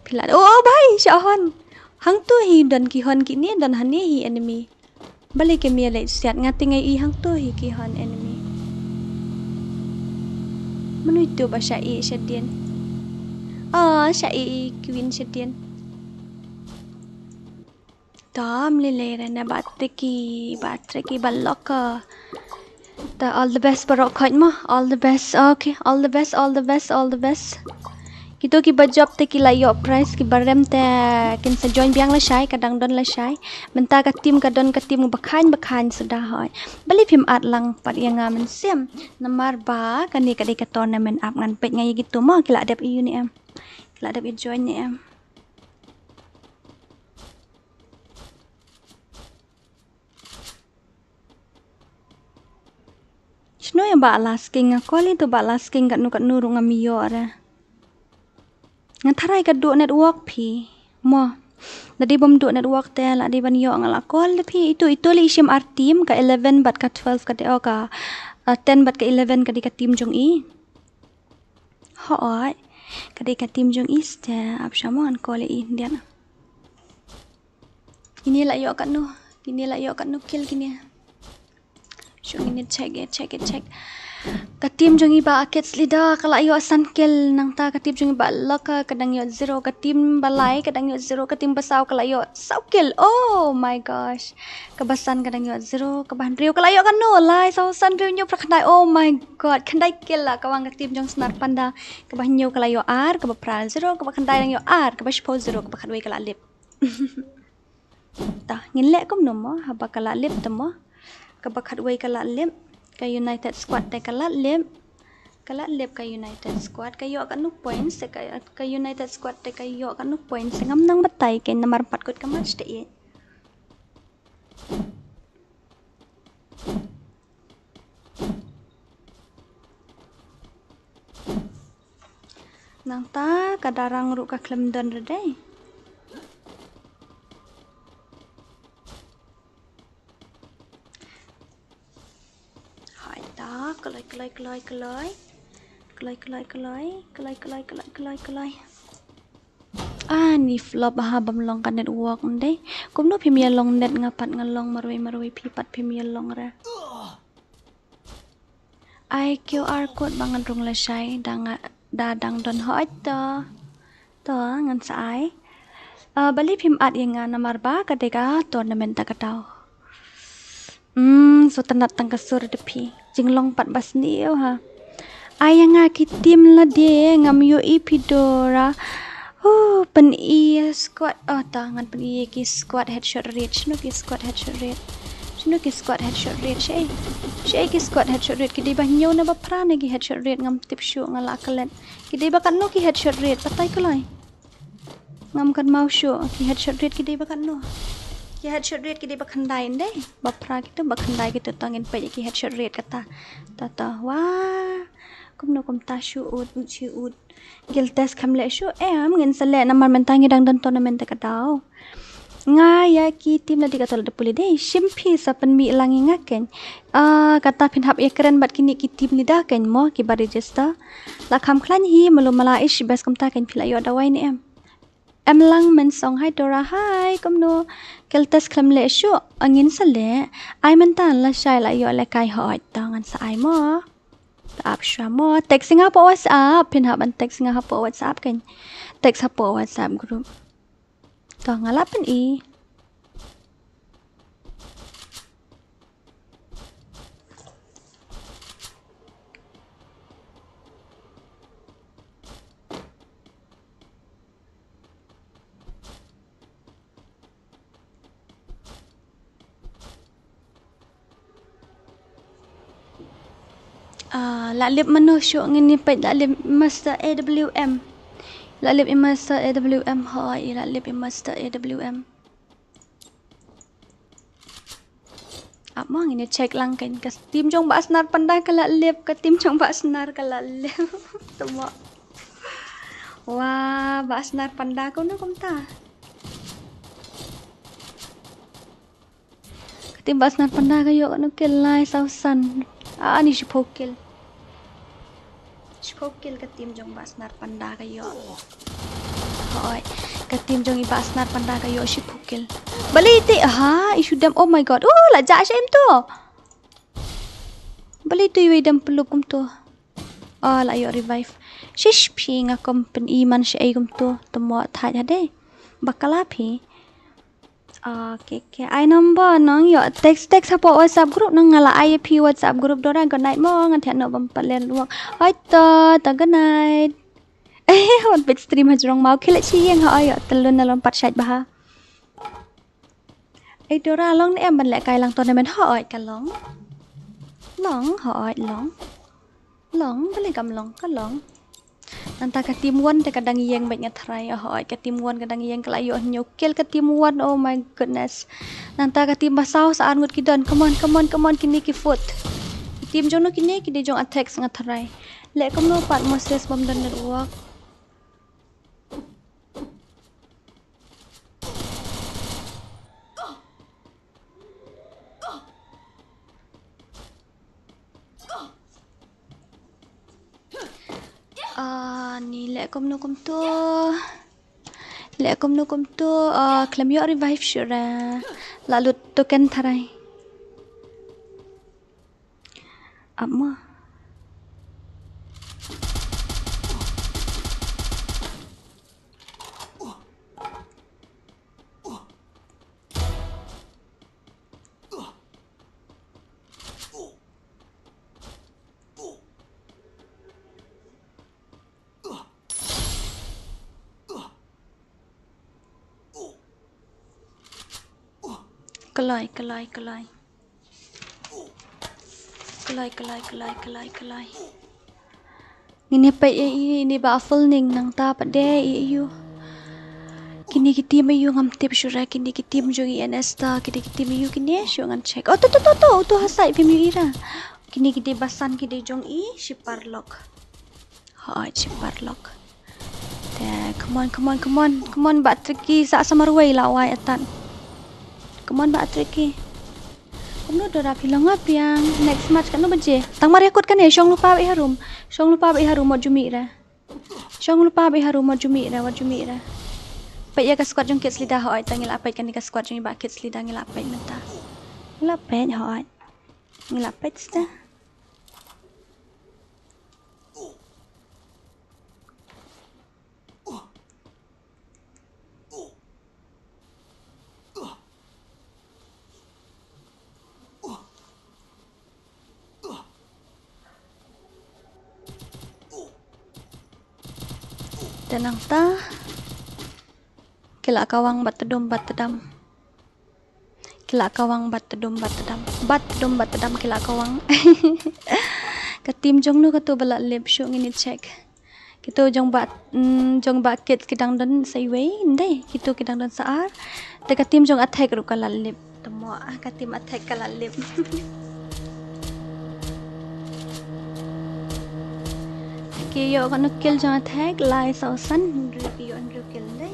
pila oh bhai syahon hang tu hi dan ki hon ki ni dan hani hi enemy balik ke mia late siat ngati ngai i hang tu hi ki hon enemy manu itu ba syai syadien syai queen syadien tam le rena batre ki balok ta all the best barok khat ma all the best okay all the best Kito ki bajop te ki layo price ki barem te kin sa join biang la shai kadang don la shai menta ka tim bakhan sudah hoy bali phim at lang pat yang ngamen sem namar ba kani ka de ka tournament up ngan pet ngai gitu mo kila adap iu ni em kila adap i join ni em Shno yang ba lasking akoli tu ba lasking kat nu rung amiyo ara Ngatharai ka do network pi mo dadi bom do network te la di ban yo ngala call pi itu li sim ar team ka 11 bat ka 12 ka de ka 10 bat ka 11 ka di ka team jong i hoi ka di ka team jong i ste ap shamon call i indian ini la yo ka nu Gini lah yo kat nukil gini. Syuk ini check. Katim jongi ba akets lida kala yo asan kel nang ta katim jongi ba laka kadang yo 0 katim balai kadang yo 0 katim basau kala yo sau kel. Oh my gosh. Kebasan kadang yo 0 kebahan riu kala yo kan no lai sau san riu nyo prakandai. Oh my god kandai kel lah kawang katim jong senar panda kebahan yo kala yo ar kebapral 0 kebakandai nang yo ar kebashpo 0 kebakadwai kala lip. Ta ngilek kom no mo haba kala lip tamo kebakadwai kala lip. Ka United Squad te kalat lip ka United Squad kayo kan nu points ka United Squad te kayo kan nu points ngam nang batai kay nomor 4 kot ka match te ye nang ta kadarang ru ka klemdon rede keloi. Ni flop habam long kan net work ndai. Kum no pimia long net ngapat ngalong marwai pipat pimia long ra. Ai QR code bangan rung la shai dang don hoi to ngan sai. Bali pim at yang namar ba kadega tournament ta katau. So tanat tang kasur depi. Jinglong 14 ni ha. Ayang ki tim la de ngam yo DORA. Pen squad tangan pen ki squad headshot rate. Shino ki squad headshot rate. Shay ki squad headshot rate. Kidi bah nyaw na ba prana ki headshot rate ngam tip show ngala akalet. Kidi ba kan no ki headshot rate patay kalay. Ngam kan mau show ki headshot rate kidi ba kan no. Ki headshot rate kidi ba khandai ndai. Bapra kita ba khandai kita tangin pa ki headshot rate kata. Tata wah. Kum ta shoot gil test kamle shoot ngin sale namar mentangi dang dan tournament ka daw nga ya ki tim na digatol de puli de shimpi sapen mi langi ngaken kata pin hab ekran bat kini ki tim ni da ken mo ki ba register la kham khlan hi malu mala ish bas kam ta ken phila yo dawai ni em lang men song hai DORA hai kum no gil test kamle shoot angin sale ai mentan la shai la yo la kai hoi tangan sa ai mo App mo text nga po WhatsApp pinhaban text nga po WhatsApp kan text po WhatsApp group to ngalapan lalip manusia ngini pet lalip master AWM lalip master AWM hoi lalip master AWM apa ngini check lang kan ke tim jong ba senar pandai ka lalip ke tim jong ba senar ka lalip temo wah ba senar pandai ko no kumta tim ba senar pandai kayo no kelai sausan ni shipokil ka tim jong basnar panda kayo hoy ka tim jong ibasnar panda kayo shipokil baliti isu dam oh my god la ja shim to baliti wi dam pelukum to la yo revive shish phi nga company man shi ai kum to tomo tha de bakala phi okay ai number nang yo text hapo WhatsApp group nang ngala IP WhatsApp group DORA good night mo ngan thian no bam palen luang ai ta good night on big stream hajrong mau khile chi yang ha yo telun nalon pat shat ba ai DORA long ni em ban le kai lang tournament ha oi ka long ha oi long bale kam long ka long Nanta katimuan te kadang yang banyak try katimuan kadang yang kelayu nyokil katimuan oh my goodness nanta katim basau saan ngut kidon come on kini ki foot tim jono kini kide jong attack sangat try le kono pat moses bom dan network ni lekom no kom to klam yo revive shura Lalu token tharai. Amma. Kelai. Ini pa ini baffle ning nang ta pa de iu. Kini kita mayu ngam tip syura kini kita menjungi INSTA kini kita mayu kini syur ngam check. Oh tu hasai pemi ira. Kini kita basan kita jong shipar lock. Hai shipar lock. Come on bat tricky sa samarway lawai atan. Come on bat tricky. Kamu dah bilang apa yang next match kan lo baje. Tang mari akut kan syong lupa be harum. Syong lupa be harum mod jumi ra. Mod jumi ra. Pai ya ka squad jong kids lidah hoi tangil apai kan ka squad jong ba kids lidah ngil apai menta. Ngil apai hoi. Ngil apai sta. Tenang ta. Kila kawang batedum. Kila kawang batedum kila kawang. Katim jong nu katu balak lip show ngini check. Kita jong bat kids kidang dan saiway ndai. Kita kidang dan saar. Te katim jong attack ru kala lip. Temo katim attack kala lip. Kiyo kanu kill jong attack lai sausan review kill ndai.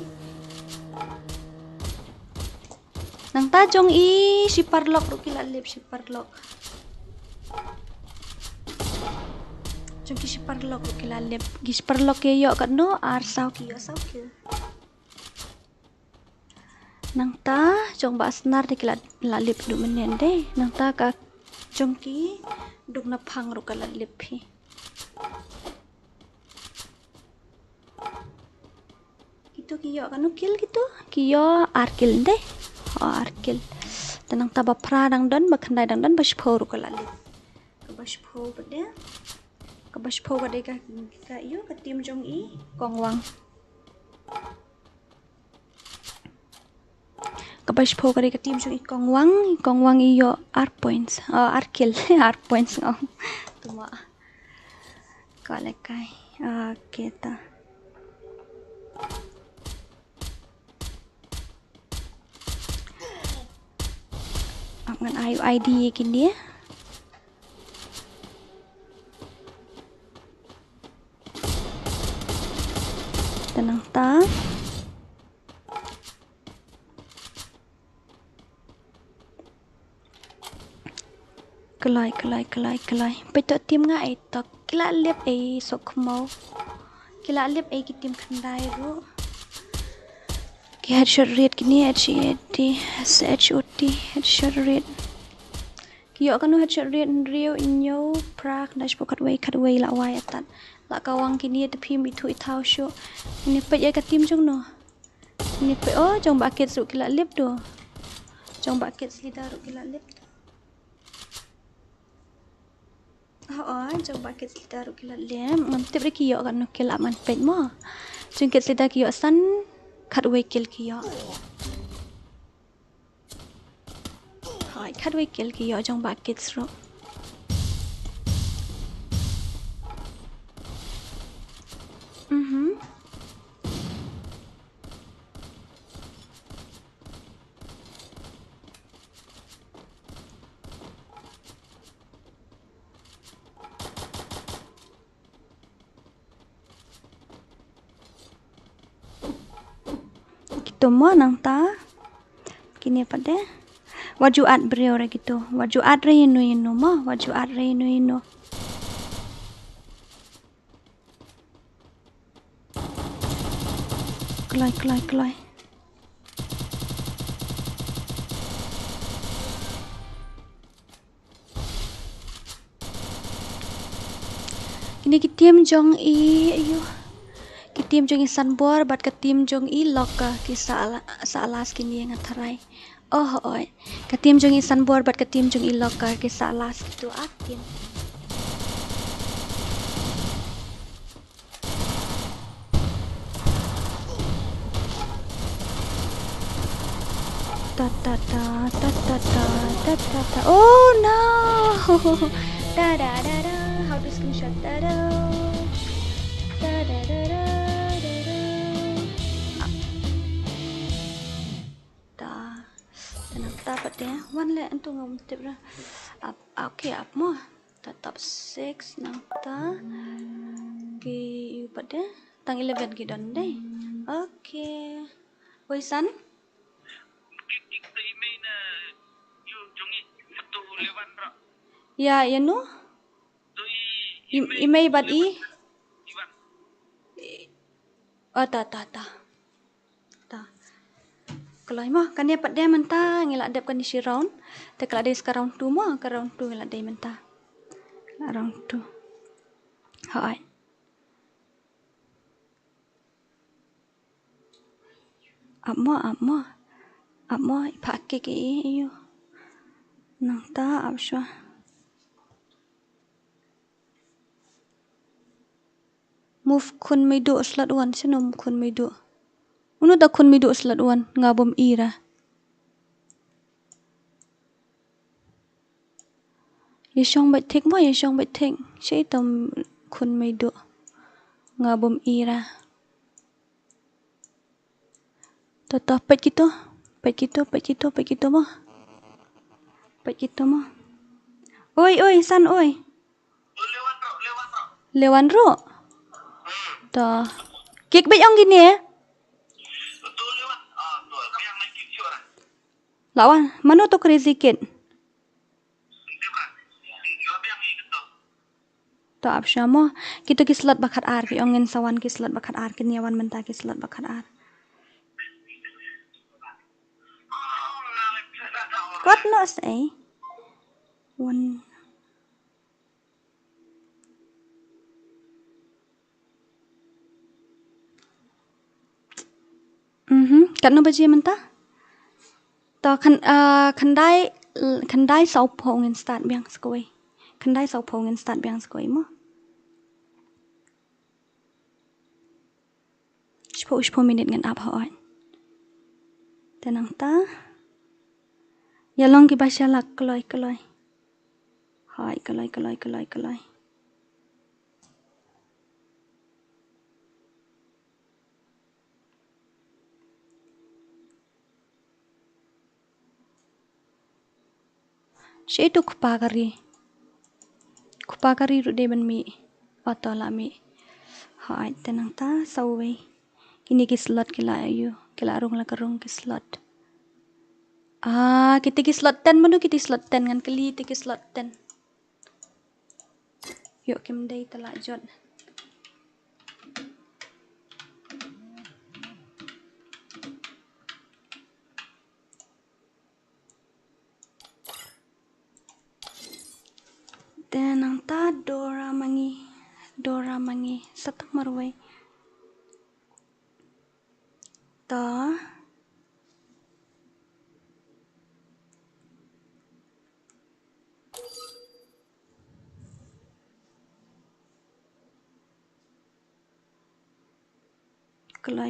Nang ta jong shipar lock ru kila lip shipar lock. Jong ki shipar lock ru kila lip. Gi shipar lock ke yo kat no ar sau ki yo sau kill. Nang ta jong ba senar de kila lip du menen de. Nang ta ka jong ki duk na phang ru kala lip hi. Gitu ki yo kanu kill gitu. Ki yo ar kill de. Arkil tenang taba pradang dan bakandai dang dan bashpo ru kala lip ka bashpo bade ka iyo ka tim jong kongwang ka bashpo ka tim jong kongwang iyo ar points arkil ar points ngau tuma kale kai kita ngan ayu ID kini ya. Tenang ta. Kelai. Betul tim ngai tok. Kila lip sok mau. Kila lip ki tim kandai ru. Ki headshot rate kini headshot rate. Ki yo kanu headshot rate rio inyo prak dash pokat way la way atan. La kawang kini te pim itu itau syo. Ini pe ya ka tim jong no. Ini pe jong ba kids ru kila lip do. Jong ba kids lidar ru kila lip. Jong ba kids lidar ru kila lip. Mantep re ki yo kanu kila man pe mo. Jong kids lidar ki yo san cut away kill kiyo. Hai cut away kill kiyo jong ba kids ro. Tuma nang ta kini pada waju at brio re gitu waju at re inu ma waju at re inu kelai Kini kitim jong i ayo. Kitim jong i sanbor bat kitim jong i loka ki salas kini yang atharai. Oh oi. Kitim jong i sanbor bat kitim jong i loka ki salas gitu atin. Oh no. Da da da da. How to screenshot da da. Da da da da da da. Da. Tenang dapat ya. One le entu ngom tip ra. Okay up mo. Tetap 6 nang ta. Ki pada tang 11 ki don deh. Okay. Oi san. Ya, ya no. Email bat i. Oh, ta. Kalau mah kan dia pat dia mentah ngelak dep kan di round. Te kalau dia sekarang round 2 mah ke round 2 ngelak dia mentah. Round 2. Hai. Apa pakai ke iyo. Nang ta apa move kun mai do slot 1 sinom kun mai do. Unu da kun mai do slot 1 ngabom ira. Yeshong bai thik mo yeshong bai thik. Sei tom kun mai do. Ngabom ira. Toto pet gitu mo. Pet gitu mo. Oi san oi. Lewan ro. Ta. Kik bet yang gini ya. Lawan, mana tu crazy kid? Tak apa sama. Kita kislat bakat ar. Ki ongin sawan kislat bakat ar. Kini awan mentah kislat bakat ar. God knows eh. One. Kat no baji mentah? Ta khandai sau phong in start biang skoi. Khandai sau phong in start biang skoi mo. Sepuluh minit ngan up hoi. Tenang ta. Ya long ki basya lak keloi. Hai keloi. Saya tu kupagari rude ban mi atau la mi. Hai tenang ta sawe. Kini ki slot kila ayu kila rung la kerung ki slot. Kita ki slot 10 manu kita slot 10 ngan keli ti ki slot 10. Yuk kim dai telak jot. Tenang ta DORA mangi satak marwai. Ta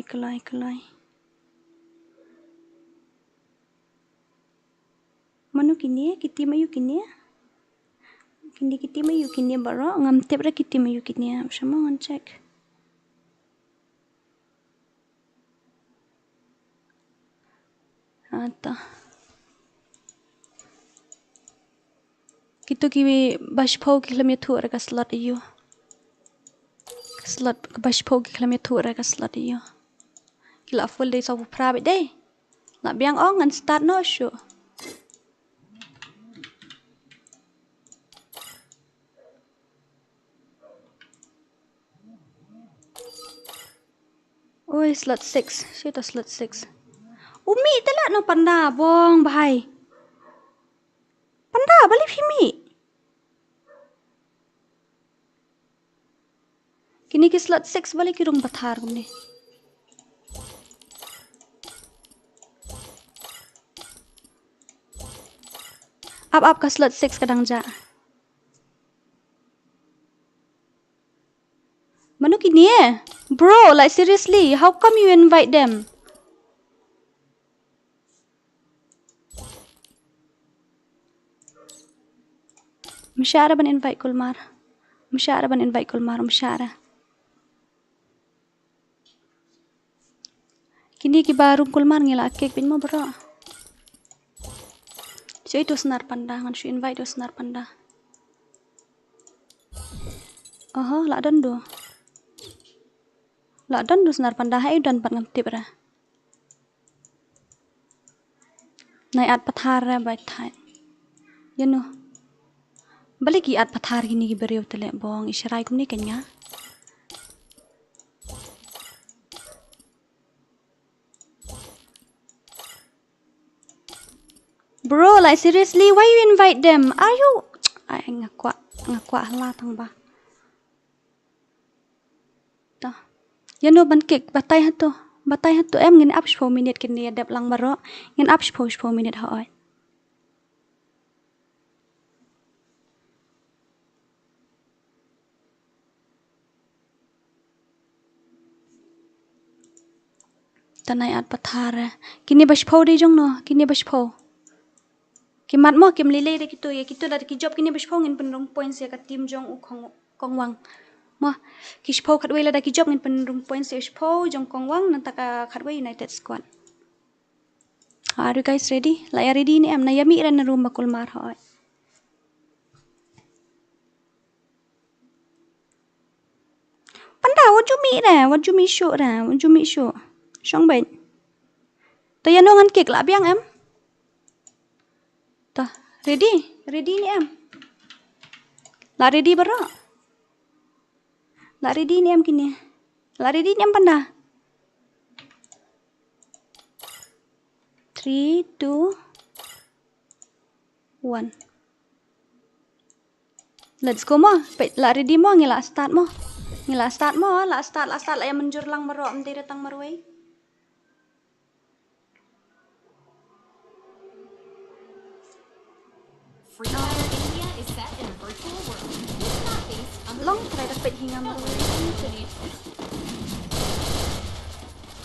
kelai. Manu kini kiti mayu kini. Kini kiti mayu kini baro ngam tebra kiti mayu kini. Sama ngan cek. Ata. Kito kiwi bashpau kilometer ka slot iyo. Slot bashpau kilometer ka slot iyo. Kila full day sa private day. Nak biang ngan start no show. Oi slot 6. Siapa slot 6? Umi telak no panda bong bahai. Panda balik himi. Kini ki slot 6 balik ki rung pathar kumni. Up ka slot 6 kadang ja. Manu kini Bro, like seriously, how come you invite them? Msyara ban invite kulmar. Msyara. Kini ki baru kulmar ngila cake pin mo bro. So itu senar panda, ngan su invite itu senar panda. Lak dan do senar panda hai dan pat ngam tip ra. Nai at pathar ra bai thai. Yano. Balik i at pathar gini ki beriu tele bong isyarai kum ni kanya. Bro, like seriously, why you invite them? Are you ay ngakwa hala tang ba. Tah. Yano ban kek batai hatu em ngin up 10 minit kini adap lang maro ngin up 10 minit ha ai. Tanai at pathar kini bas phau di jong no kini bas phau kimat mo kim lile de kitu ya kitu la ki job kini bas phau ngin penrung points ya ka tim jong u kongwang mo ki phau khatwei la da ki job ngin penrung points ya phau jong kongwang nanta ka khatwei United Squad. Are you guys ready? La ya ready ni em na yami ran na room bakul mar ha. Panda what you mean show Shong ben. To ya no ngan kek la biang em. To ready ni em. La ready bro. La ready ni em kini. La ready ni em panda. 3 2 1. Let's go mo. La ready mo ngila start mo. La start la yang menjur lang maro amti datang marway. FreeFire India is set in a virtual world. It's not based on the Long try dapat hinga marway.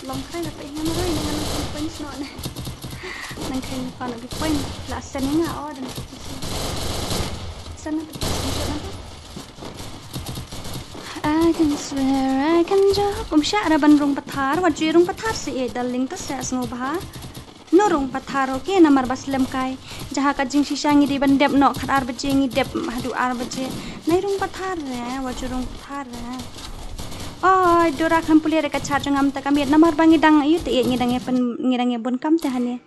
Long try dapat hinga marway dengan points no na. Nang kain pa na point la sen nga dan sana I can swear I can jump. Syara ban rung pathar wat rung pathar si daling tas sa ngobha. No rung pathar okay namar baslam kai. Jaha ka jing sisangi di bandep no khatar baje ngi dep hadu ar baje. Nai rung pathar wat rung pathar. Oh, DORA kan pulia ka char jangam ta kamiet namar bangi dang ayu te ngidang e bon kam te hane.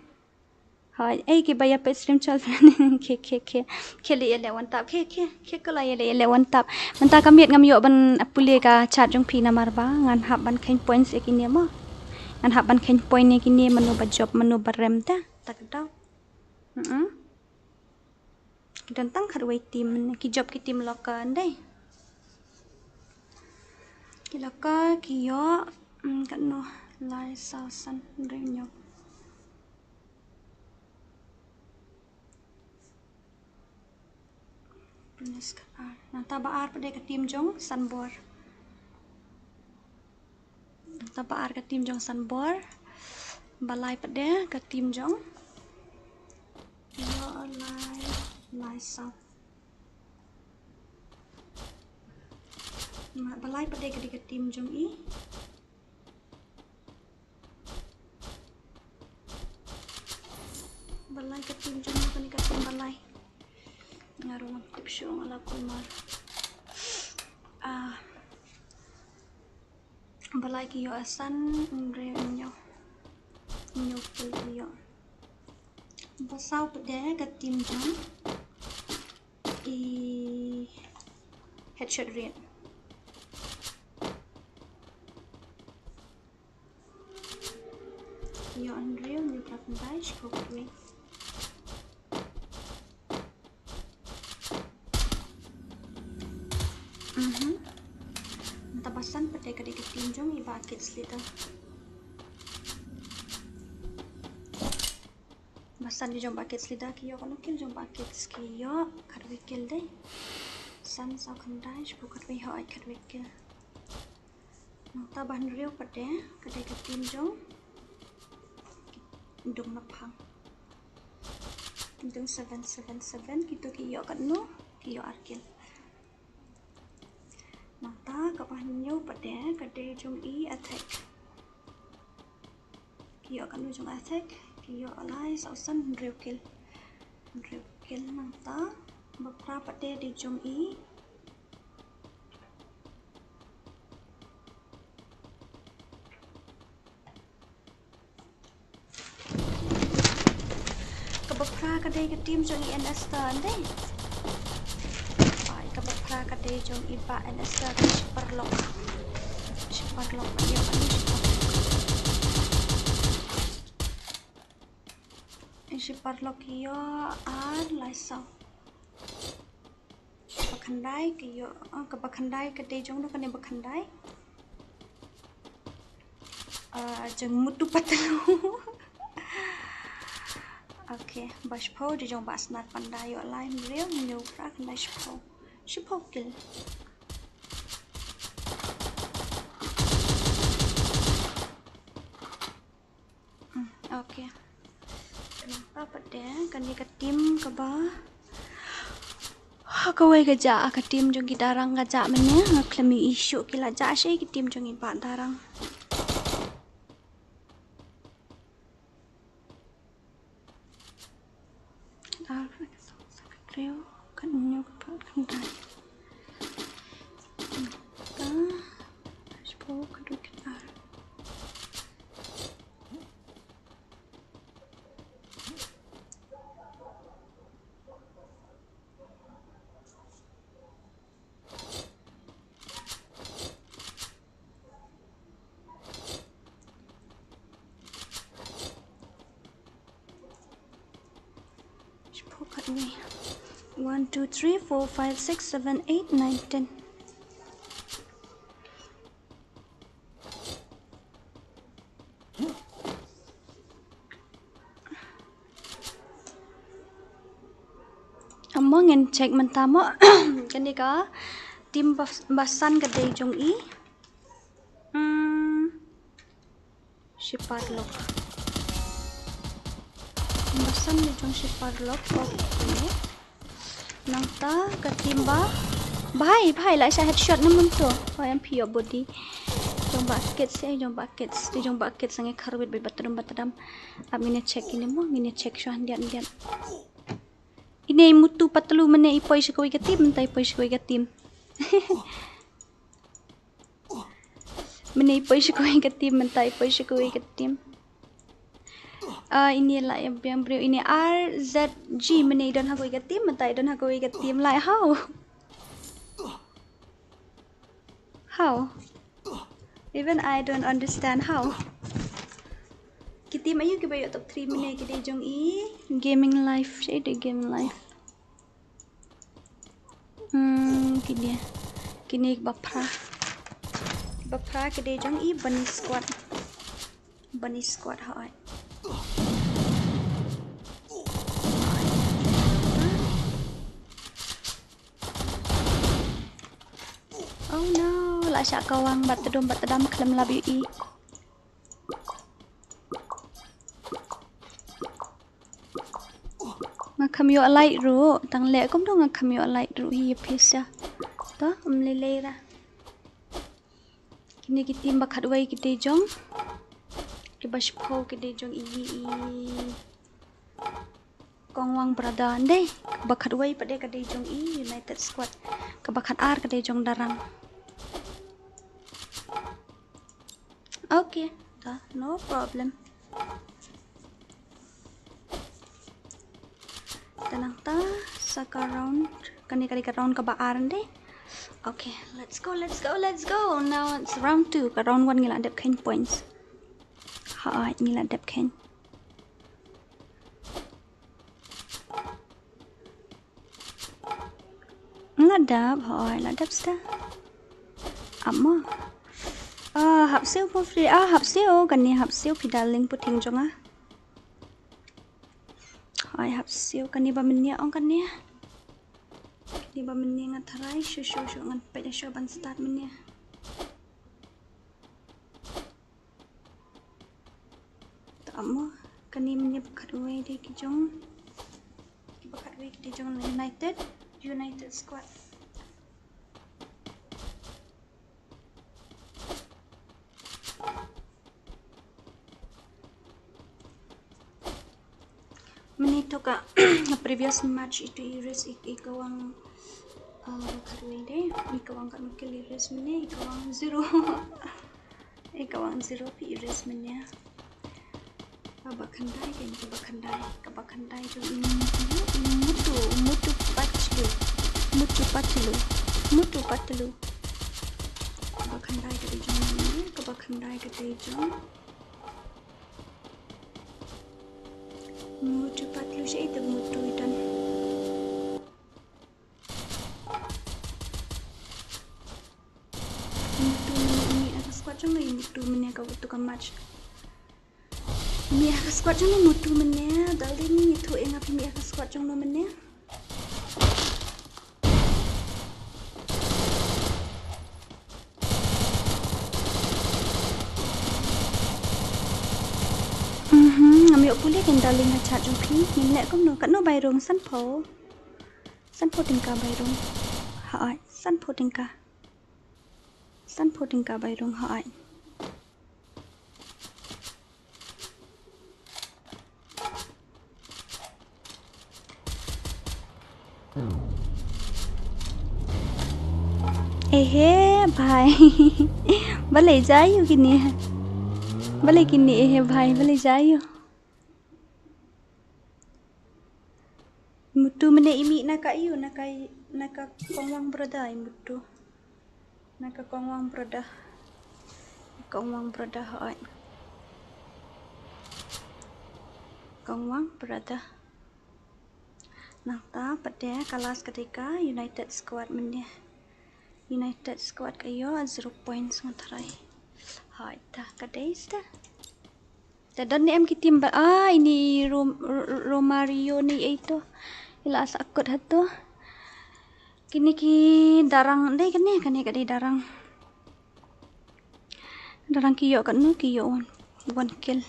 Hai, ki baya pe stream chal ke le one tap ke ko la le one tap menta kamiet ngam yo ban pulia ka chat jong pi namar ba ngan hab ban kain points e kini mo. Ngan hab ban kain point ni kini manu ba job manu barem ta tak daw. Dan tang kharwai team ki job ki team lokan dai. Kilaka kiyo kan no lai sausan renyo. Punis ka nanta baar pada ka tim jong sanbor. Nanta baar ka tim jong sanbor. Balai pada ka tim jong. Kiyo lai sau. Balai pada ka tim jong i. Balai ka tim jong ka tim balai. Ngarong tip show ala kumar. Balai kiyo asan re nyo pul kiyo. Basau pada ka tim jong i headshot rate. Kiyo Andrea nyo prakandai shkok rate. tabasan pada kadai ketim jong iba kids lita. Basan di jong bucket lita kiyo kono kil jong bucket kiyo kadai kil deh. San sao kandai shbu kadai hoi kadai kil. Nota bahan riu pada kadai ketim jong dung napang. Dung 777 gitu kiyo kanu kiyo arkil. Nota kapahanyo pada kadai jong i attack. Kiyo kanu jong attack kiyo alai sausan riu kil nota bapra pada di jong i kabapra kadai ketim jong i INSTA ande ai kabapra kadai jong i ba INSTA superlock kiyo kanu superlock kiyo ar laisau bakhandai kiyo bakhandai kadai jong do kane bakhandai jeng mutu patalu. Okay, bashpo di jong basnat pandai yo lai mreu nyu pra kandai shpo kil. Okay. Kenapa pada kani ketim ke ba? Kawai gaja ketim jong darang gaja menya ngaklemi isu kila ja syai ketim jong iba darang. Reo kan nyu ke kandai. Ta shpo kadu kitar. Cut me 1 2 3 4 5 6 7 8 9 10. Amo ngin check mentamo kani ka tim basan kadai jong i shipar lock basan ni jong shipar lock okay nangta katimba bhai lại sa headshot namun tu em pio body jong bucket di jong bucket sange kharwit be batadam amine check ini mo ngine check sho handian ini mutu patlu mene ipoi shikoi ketim tai poi shikoi ketim mene ipoi shikoi ketim mentai poi shikoi ketim ini lah yang beliau ini RZG mene don hakoi ketim mentai don hakoi ketim like how even I don't understand how ketim ayu ke bayo top 3 mene ke jong i gaming life shade gaming life kini bapra ke jong i bunny squad hai oh no la syak kawang batedam klem labi i ngakam yo light ru tang le kom do ngakam yo light ru hi pisa to umlele ra kini kitim bakhat wai kite jong ke bashpo kite jong i kongwang brada ande bakhat wai pade kade jong i united squad ke bakhat ar kade jong darang okay no problem tenang ta saka round kani round ka baar ande okay let's go now it's round 2 ka round 1 ngila dep kain points ha ngila dep kain ladap sta Amma. Hap siêu po free. Hap siêu kan ni hap siêu pi darling puting jong Hai hap siêu kan ni ba menia ong kan ni. Ni ba menia ngat tharai shu ngat pe shu ban start menia. Ta amma kan ni menia bakat we de ki jong. Bakat we ki jong United squad. Menito ka previous match itu iris ikawang karwe de ikawang kan kill iris mene ikawang 0 ikawang 0 pi iris mene kabakandai jo mutu patlu kabakandai ke jong mutu patlu siya itu mutu itan mutu ini ada squad jong ini mutu mene ka waktu ka match mi ada squad jong mutu mene dalin itu enga pi mi ada squad jong no mene Ambil pulih kan darling chat jom pi min lek kom no kat no bai rong san po tingka bai rong ha ai san po tingka bai rong ha ai भाई भले जाइयो किन्नी भाई भले जाइयो mutu mene imi naka kongwang broda mutu naka kongwang broda hai kongwang broda nata pada kalas ketika United squad kayo 0 points ngatrai hai ta kadais ta dan ni em kitim ini Romario ni itu ila sakut hatu kini ki darang deh kani darang kiyo kan no kiyo one kill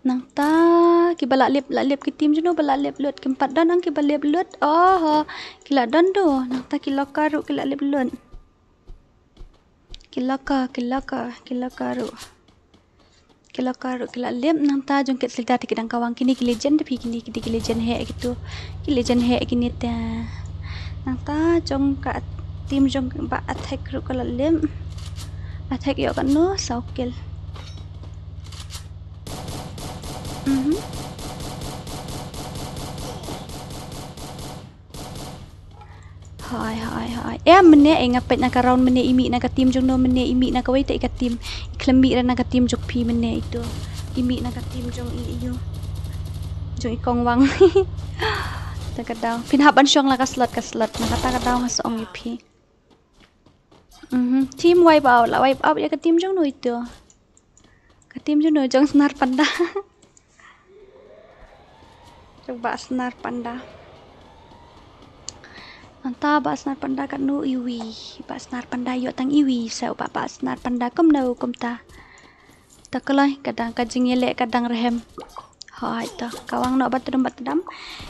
nang ta ki balak lip ki tim juno balak lip lut keempat dan ang ki balak lut kila dan do nang ta kila karu kila lip lut kila lip nang ta jong ket selda tikidang kawang kini ki legend pi kini ki legend he gitu ki legend he kini ta nang ta jong ka tim jong ba attack ru kala lip attack yo kan no saukil hai mene ngapet naka round mene imi naka tim jong no mene imi naka wait ka tim iklembi ra naka tim jok pi mene itu imi naka tim jong iyo jong ikong wang ta ka daw pinhaban syong la ka slot naka ta ka daw ngasong ipi team wipe out ya ka tim jong no itu ka tim jong no jong snar panda coba snar panda Anta basnar panda kat no iwi basnar panda yo tang iwi sa basnar panda kom no kom ta takalai kadang kajing elek kadang rehem hai ta kawang no batdam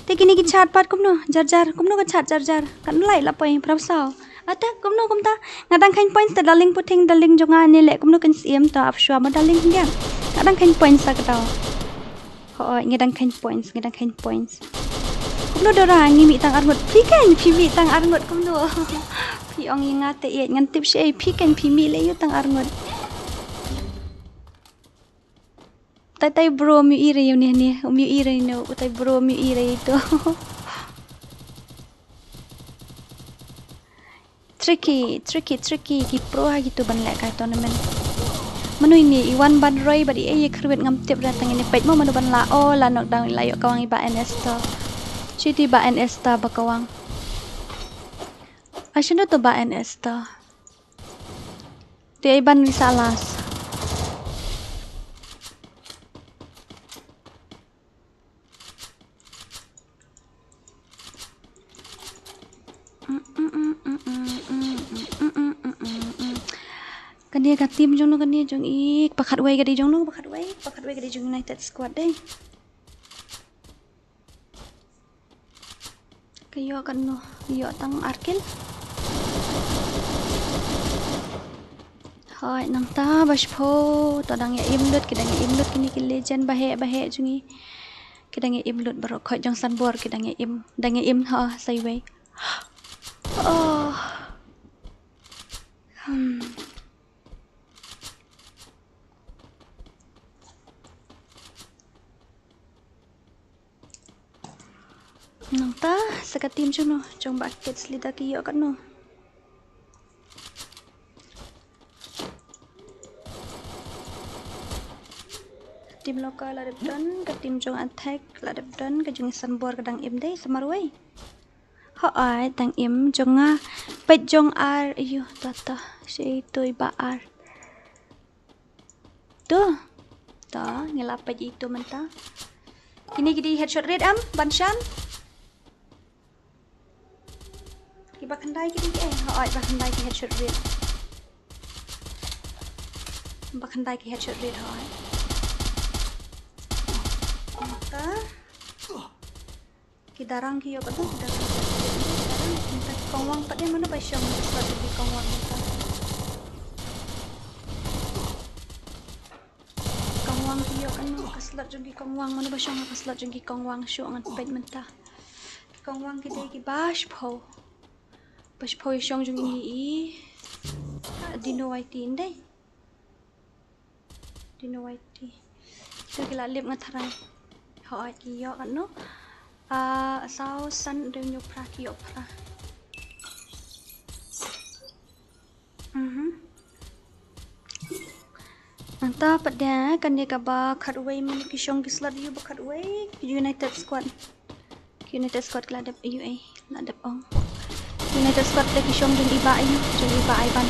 te kini ki chat pat kom no jar kom no ka chat jar kan lai la pai prap sao ata kom no kom ta ngadang khain points ta darling puting darling jonga ne lek kom no kan sim ta afshwa ma darling dia kadang khain points sa ka hai ngadang khain points Kumno DORA ngi mi tang arngot pi kan pi mi tang arngot kumno pi ong ingate ye ngan tip she pi kan pi mi le yu tang arngot tai bro mi ire yu ni mi ire no tai bro mi ire itu tricky ki pro ha gitu ban lek kai tournament manu ini iwan ban roi badi ye khruet ngam tip ratang ini pet mo manu ban la la nok dang la yo kawang iba NSTA Citi ba NSTA bakawang Asyano to ba INSTA? Di iban risalas. Kan dia kat tim jong no kan dia jong ik pakat way gadi jong no pakat way gadi jong United Squad deh. Kayo kan no, yo tang arkil. Hai nang ta bash po to dang ya imlut kidang ya imlut kini ki legend bahe jungi. Kidang ya imlut baro khoi jong san bor kidang ya im ha sai way. Oh. Nang ta sakat tim jong no jong ba kids lida ki yo kan no. Tim lokal ada dan ke tim jong attack ada dan ke jong san bor kadang im deh samarway. Ho ai tang im jong a pet jong ar ayo tata si tu iba ar. Tu. Ta ngelap pet itu mentah. Ini gidi headshot red am banshan. Iba kendai gidi ho ai ba kendai ki headshot red. Ba kendai ki headshot red ho ai. Maka kidarang kiyo ka tu kidarang minta kongwang pa dia mana ba siyang sa di kongwang minta kongwang kiyo kan kaslat jung ki kongwang mana ba siyang kaslat jung ki kongwang syo ngat pet minta kongwang kidai ki bash po siyang jung i dino IT indai dino IT kita kila lip ngatharai hỏi kiyo kan no sao san đều nhục ra kiyo pra anta pada kan dia kaba khatway mun kishong kislat yu ba khatway United Squad keladap UA ladap ong United Squad le kishong jung iba ai ban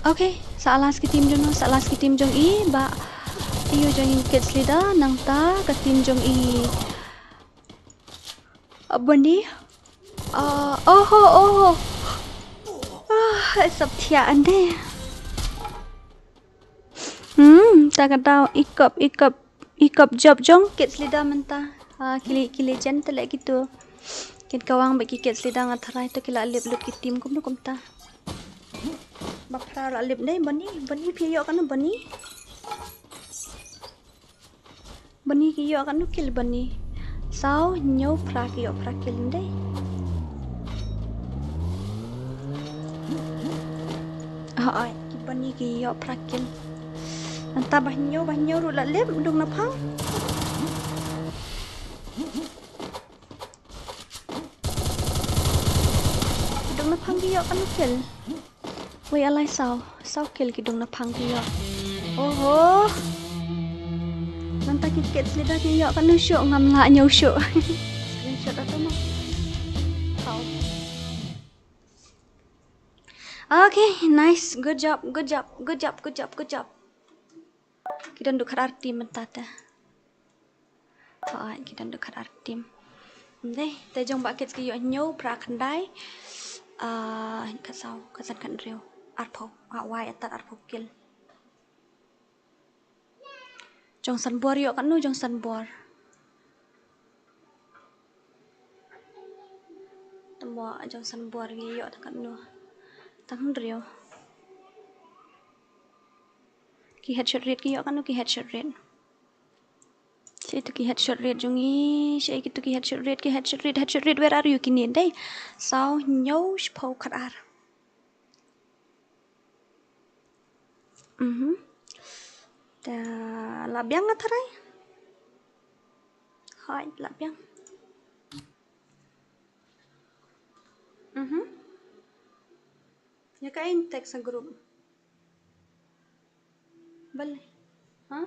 Okay, salas ki tim jong i ba iyo jong kids leader nang ta ka tim jong i bani sab thia ande ta ka tau ikap job jong kids leader menta kili jen te le gitu kin kawang bagi kids leader ngatharai to kila lip lut ki tim kum no kum ta bapra la lip dai bani piyo kan bani ki yo kan kil bani sao nyo pra ki yo pra kil dai ai bani ki yo pra kil anta bah nyo ru la lip dung na phang ki yo kan kil Wei alai sao kil ki dung na phang ki yo oho nanta ki ket lida ki yo kan no syok ngam la nyo syok screenshot atau mo sao okay nice good job kita nduk arti mentata hai kita nduk arti deh te jong ba ket ki yo nyo pra khandai ka sao ka san kan reu arpo wai atat arpo kil jong san bor yo kan no jong san bor tamo jong san bor gi yo kan no tang reu ki headshot rate ki yo kan no ki headshot rate si tu ki headshot rate jong i si ki tu ki headshot rate where are you kini dai sao nyo shpo khat ar ta labyang ngatharai hai labyang ya kain teks sa group bal ha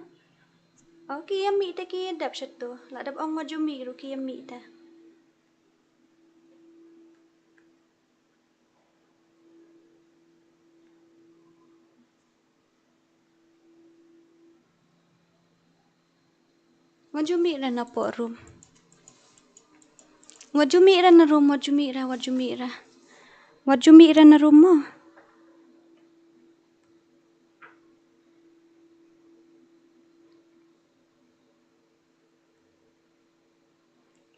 Oh, kia mi ta kia dap satu. La dap ong maju mi ru kia mi ta. Maju mi ra na po room. Maju mi ra na room, maju mi ra. Maju mi ra na room mo.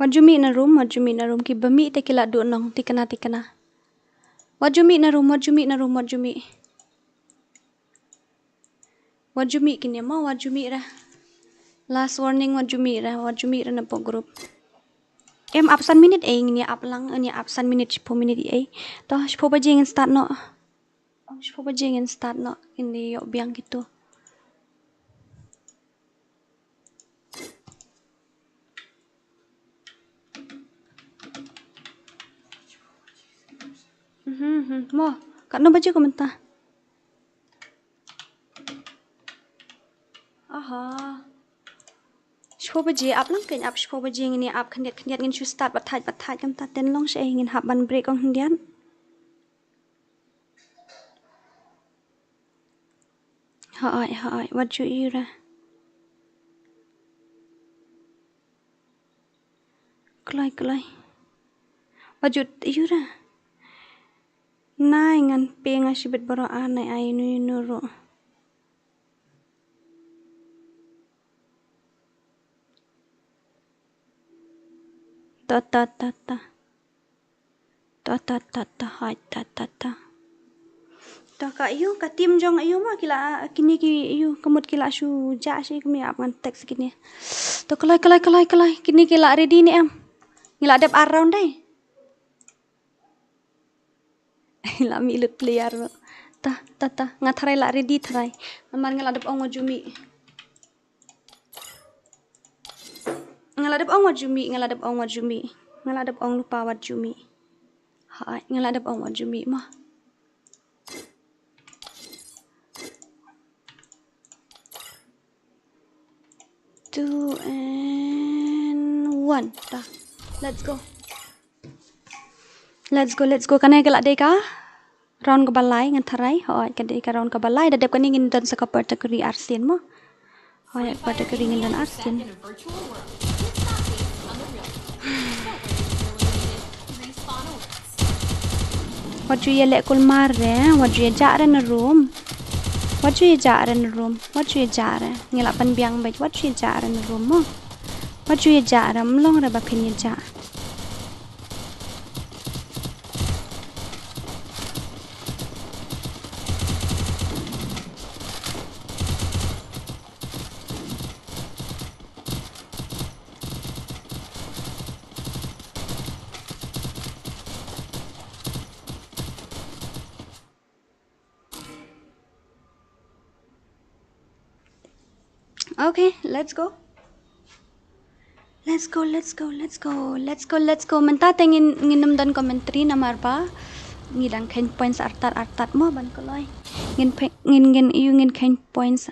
Maju mi na room ki bami ta kila du nong tikana. Maju mi na room. Maju mi kini mo, maju mi ra. Last warning maju mi ra na po group. Em absen minute ni aplang ni absen minute 10 minute toh 10 baje ingin start no. 10 baje ingin start no ini yok biang gitu. Mo, kat no baje komentar. Aha. 10 baje up lang kan up 10 baje ini up khendiat ngin chu start bat thaj kam ta ten long she ngin hab ban break ong hendian. Hai what you ira. Kelai. Wajud ira. Nai ngan pe ngasibet baro anai ai nuro. Ta hai ta. Ta ka yu ka tim jong ayu ma kila kini ki yu kemut kila shu ja shi kami ap ngan teks kini. To kelai kini kila ready ni am. Ngila dep around dai. La mi lut player. Ta ngatharai la ready tharai. Amar ngila dep ong jumi. Ngila dep ong lupa wat jumi. Hai ngila dep ong wat jumi ma. Two and one. Ta. Let's go. Kanai kelak deka. Round ke balai ngan tharai. Hoi kadai ka round ke balai da dep kani ngin dan saka kategori arsin mo. Hoi kategori ngin dan arsin. In a virtual world. It's not based on the real world. Don't worry, you're eliminated. Respawn alerts. What you lek kul mare, what you jare na room. What you jare na room. Ngila pan biang baik what you jare na room mo. What you jare mlong ra ba pin ya ja. Okay, let's go. Menta tengin nginum dan komentari namar ba. Ngidang ken points artat mo ban koloi. Ngin ken points.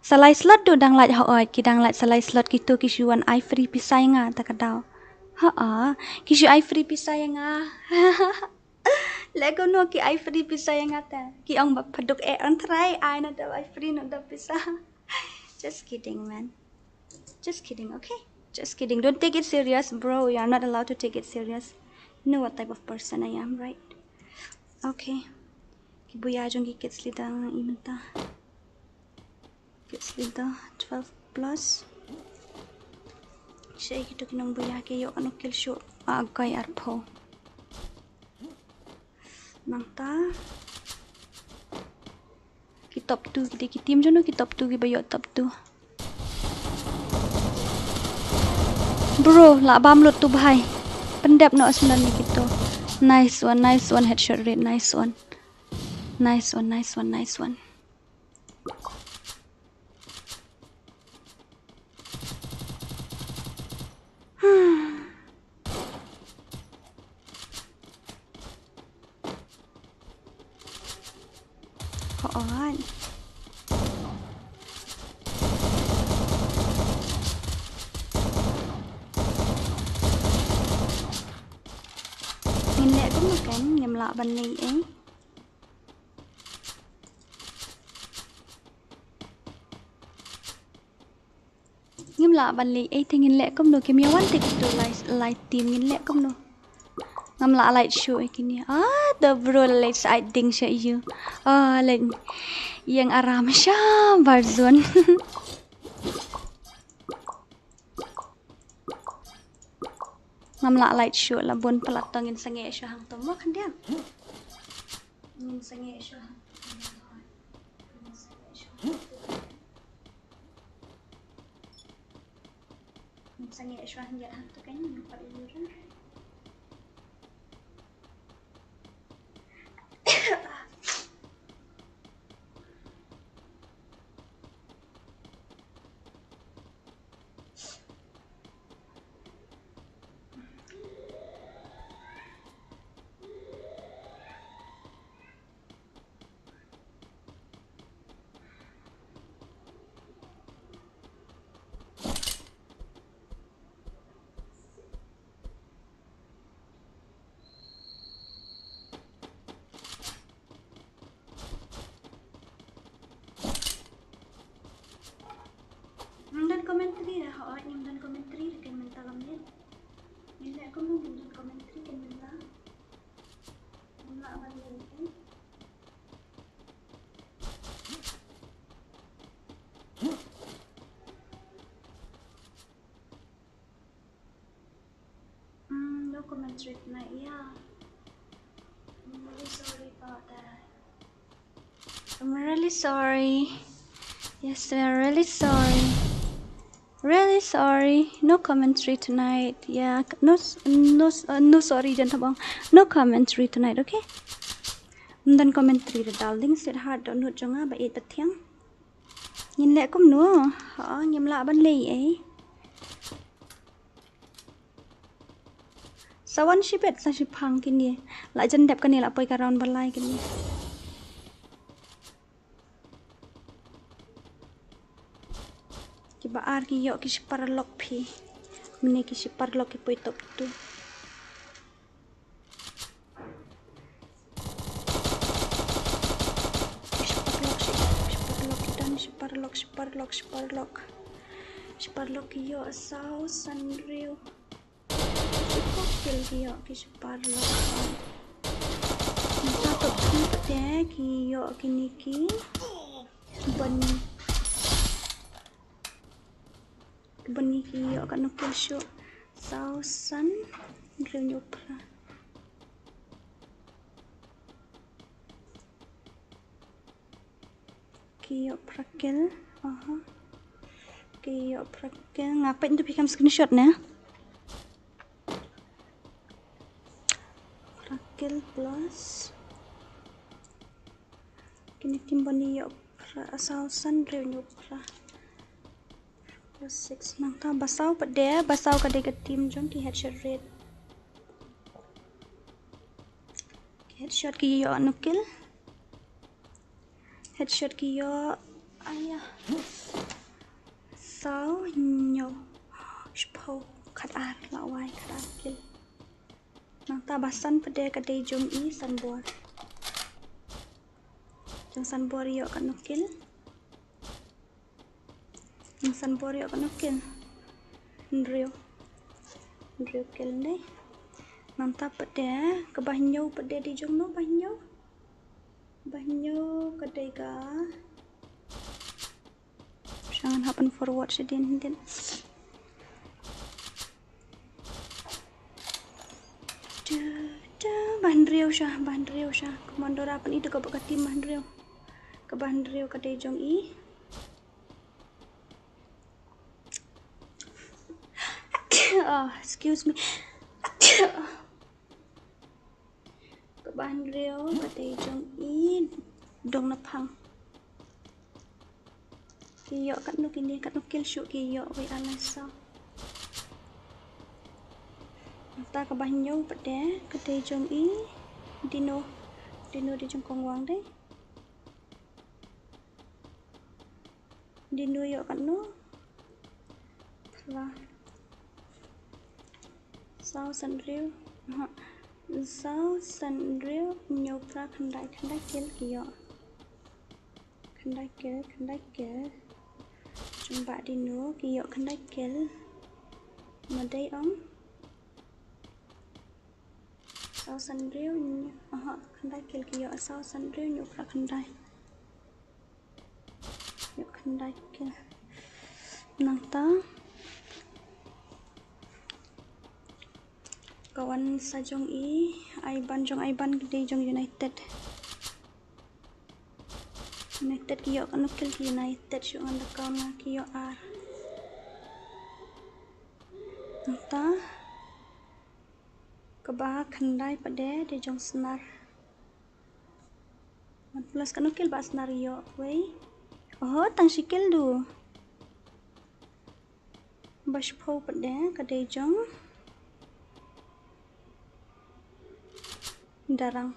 Salai slot do dang lat hoi kidang lat salai slot kitu kisuan I free pisai nga takadau. Kisu I free pisai nga. Lego no ki I free pisai nga ta. Ki ong ba paduk antrai I na da I free no da pisah. Just kidding, man. Just kidding, okay? Just kidding. Don't take it serious, bro. You are not allowed to take it serious. You know what type of person I am, right? Okay. Kibuya jong kids lidang imenta. Kids lidang 12 plus. Siya kita kinong buya kayo kano kill shoot. Agay arpo. Nangta. Ki top 2 kita ki team jono ki top 2 ki bayo top 2. Bro, la bam lut tu bhai. Pendep no asman ni gitu. Nice one headshot rate, nice one. nhìn lẹ cũng một cái nhầm lạ bần lì ấy nhưng lạ bần lì ấy thì nhìn lẹ cũng được kiếm yawan tik tu lại tìm nhìn lẹ cũng được ngam lạ lại shui kini the bro lại sai ding shay you lại yang aram sha barzun ngam lạ lại shui là buồn pelat tangin sange sha hang tomo kan dia ngin sange sha sange sha hang ya tu kan yang paling murah dan komentari dah họ nhưng dan komentari kan mental lamnya ni lại có muốn dan komentari kan mental nak balik kan no commentary tonight yeah I'm really sorry about that I'm really sorry yes I'm really sorry really sorry no commentary tonight yeah no sorry jangan bang no commentary tonight okay dan commentary dah darling set hard don't hut jangan baik tetiang nhìn lẹ cũng nữa họ nhầm lạ ban lì ấy sawan shipet sa shipang kini lại chân đẹp cái này là poi karon balai kini Kiba ar ki yo ki parlok phi mine ki parlok ki poi top tu parlok ki yo asau sanriu kil ki yo ki parlok kita top te ki yo kini ki bani ki yo kan nukil show sausan renyopra ki yo prakel ki yo prakel ngapain tu pikam screenshot na prakel plus kini timbani yo sausan renyopra 6 nang ta basau pada basau kadai ke tim jom ki headshot rate headshot ki yo nukil headshot ki yo ayah sau nyo spau khat ar lawai khat kil nang ta basan pada kadai jom i sanbor jom sanbor yo kan nukil insan bori akan nukil Rio kill ni mantap pada ke bahnyau pada di jong no bahnyau kedai ga jangan happen forward sedin hindin bahan Rio syah komandora apa itu ke tim bahan Rio kedai jong i excuse me kebahan Rio kata jong i dong napang kiyo kat nu kini kat nu kill shoot kiyo we alasa ta kebahan nyo pada kata jong i dino di jong kongwang deh dino yo kat nu lah sau san riu Sao san real nhiều pra khăn đại kêu kìa khăn đại kêu chúng bạn đi nữa kìa khăn đại kêu mà đây ông sao san real họ khăn đại kêu sao san real nhiều pra khăn đại kêu nang ta kawan sa jong i Aiban gede jong United kiyo ano kill ki United yung ang lakaw na kiyo R nanta kabaha khandai pade de jong snar plus kanu kill ba scenario wei tang sikil du bashpo pade kade jong darang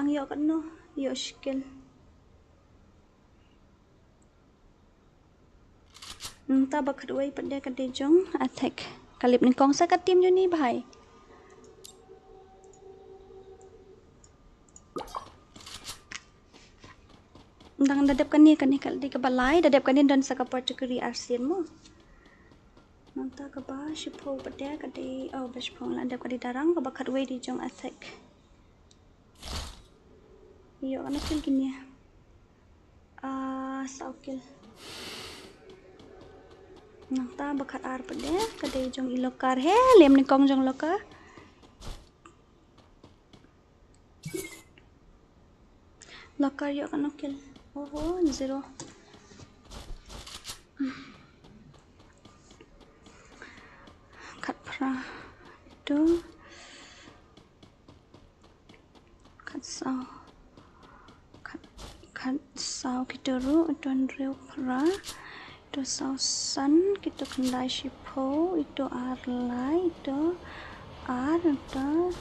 yo kanu yo skill nta bakhat wei pade kade jong attack kalip ni kong sa ka team jo ni bhai ndang dadap kan ni kal di ka balai dadap kan ni dan sa ka particular arsian mo nanta ka ba shipho pade kade bashpo la dadap kade darang ka bakhat wei di jong attack yo ano kill kini saukil nanta bakhat ar pade kade jong ilokar he lem ni kong jong lokar yo ano kill zero kat pra itu kat sao kita ru tuan reu pra itu sao san kita kendai shipo itu ar lai itu ar itu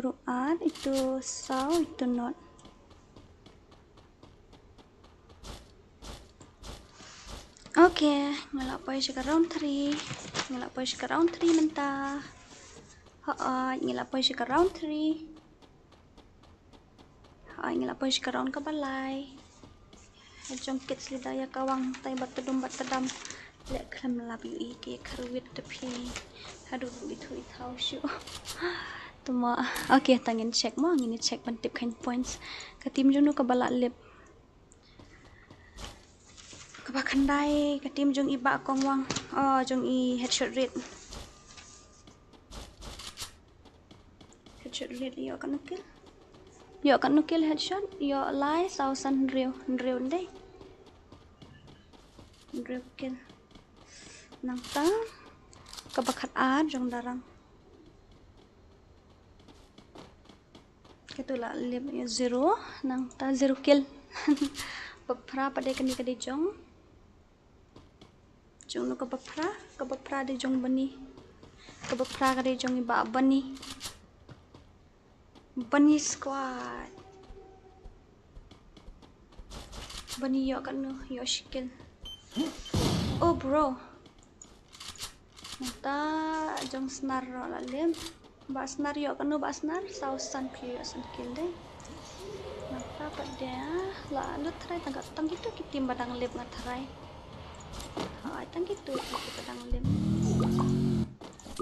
ru ar itu sao itu not okay ngelak poi ke round 3 mentah ngelak poi ke round 3 ngelak poi ke round ke balai jong kit slidaya kawang tai batedum batedam lek klam lap ui ke kharwit tepi hadu bitu ithau shu tuma okay tangin check mo ngini check bantip khan points ka tim junu ka balak lip ka ba khandai ka tim jong iba kongwang jong I headshot rate yo kan nukil headshot yo lai sausan real deh real kill nangta kabakhat ar jong darang ketula lip yo zero nangta zero kill bapra pade kani jong nu ka bapra de jong bani ka bapra kade jong iba Bunny squad Bunny yo kan yo skill bro nata jong snar la lem ba snar yo kan ba snar sausan pure san kill deh nata pada la anu try tang gitu kitim badang lem ngatrai tang gitu badang lem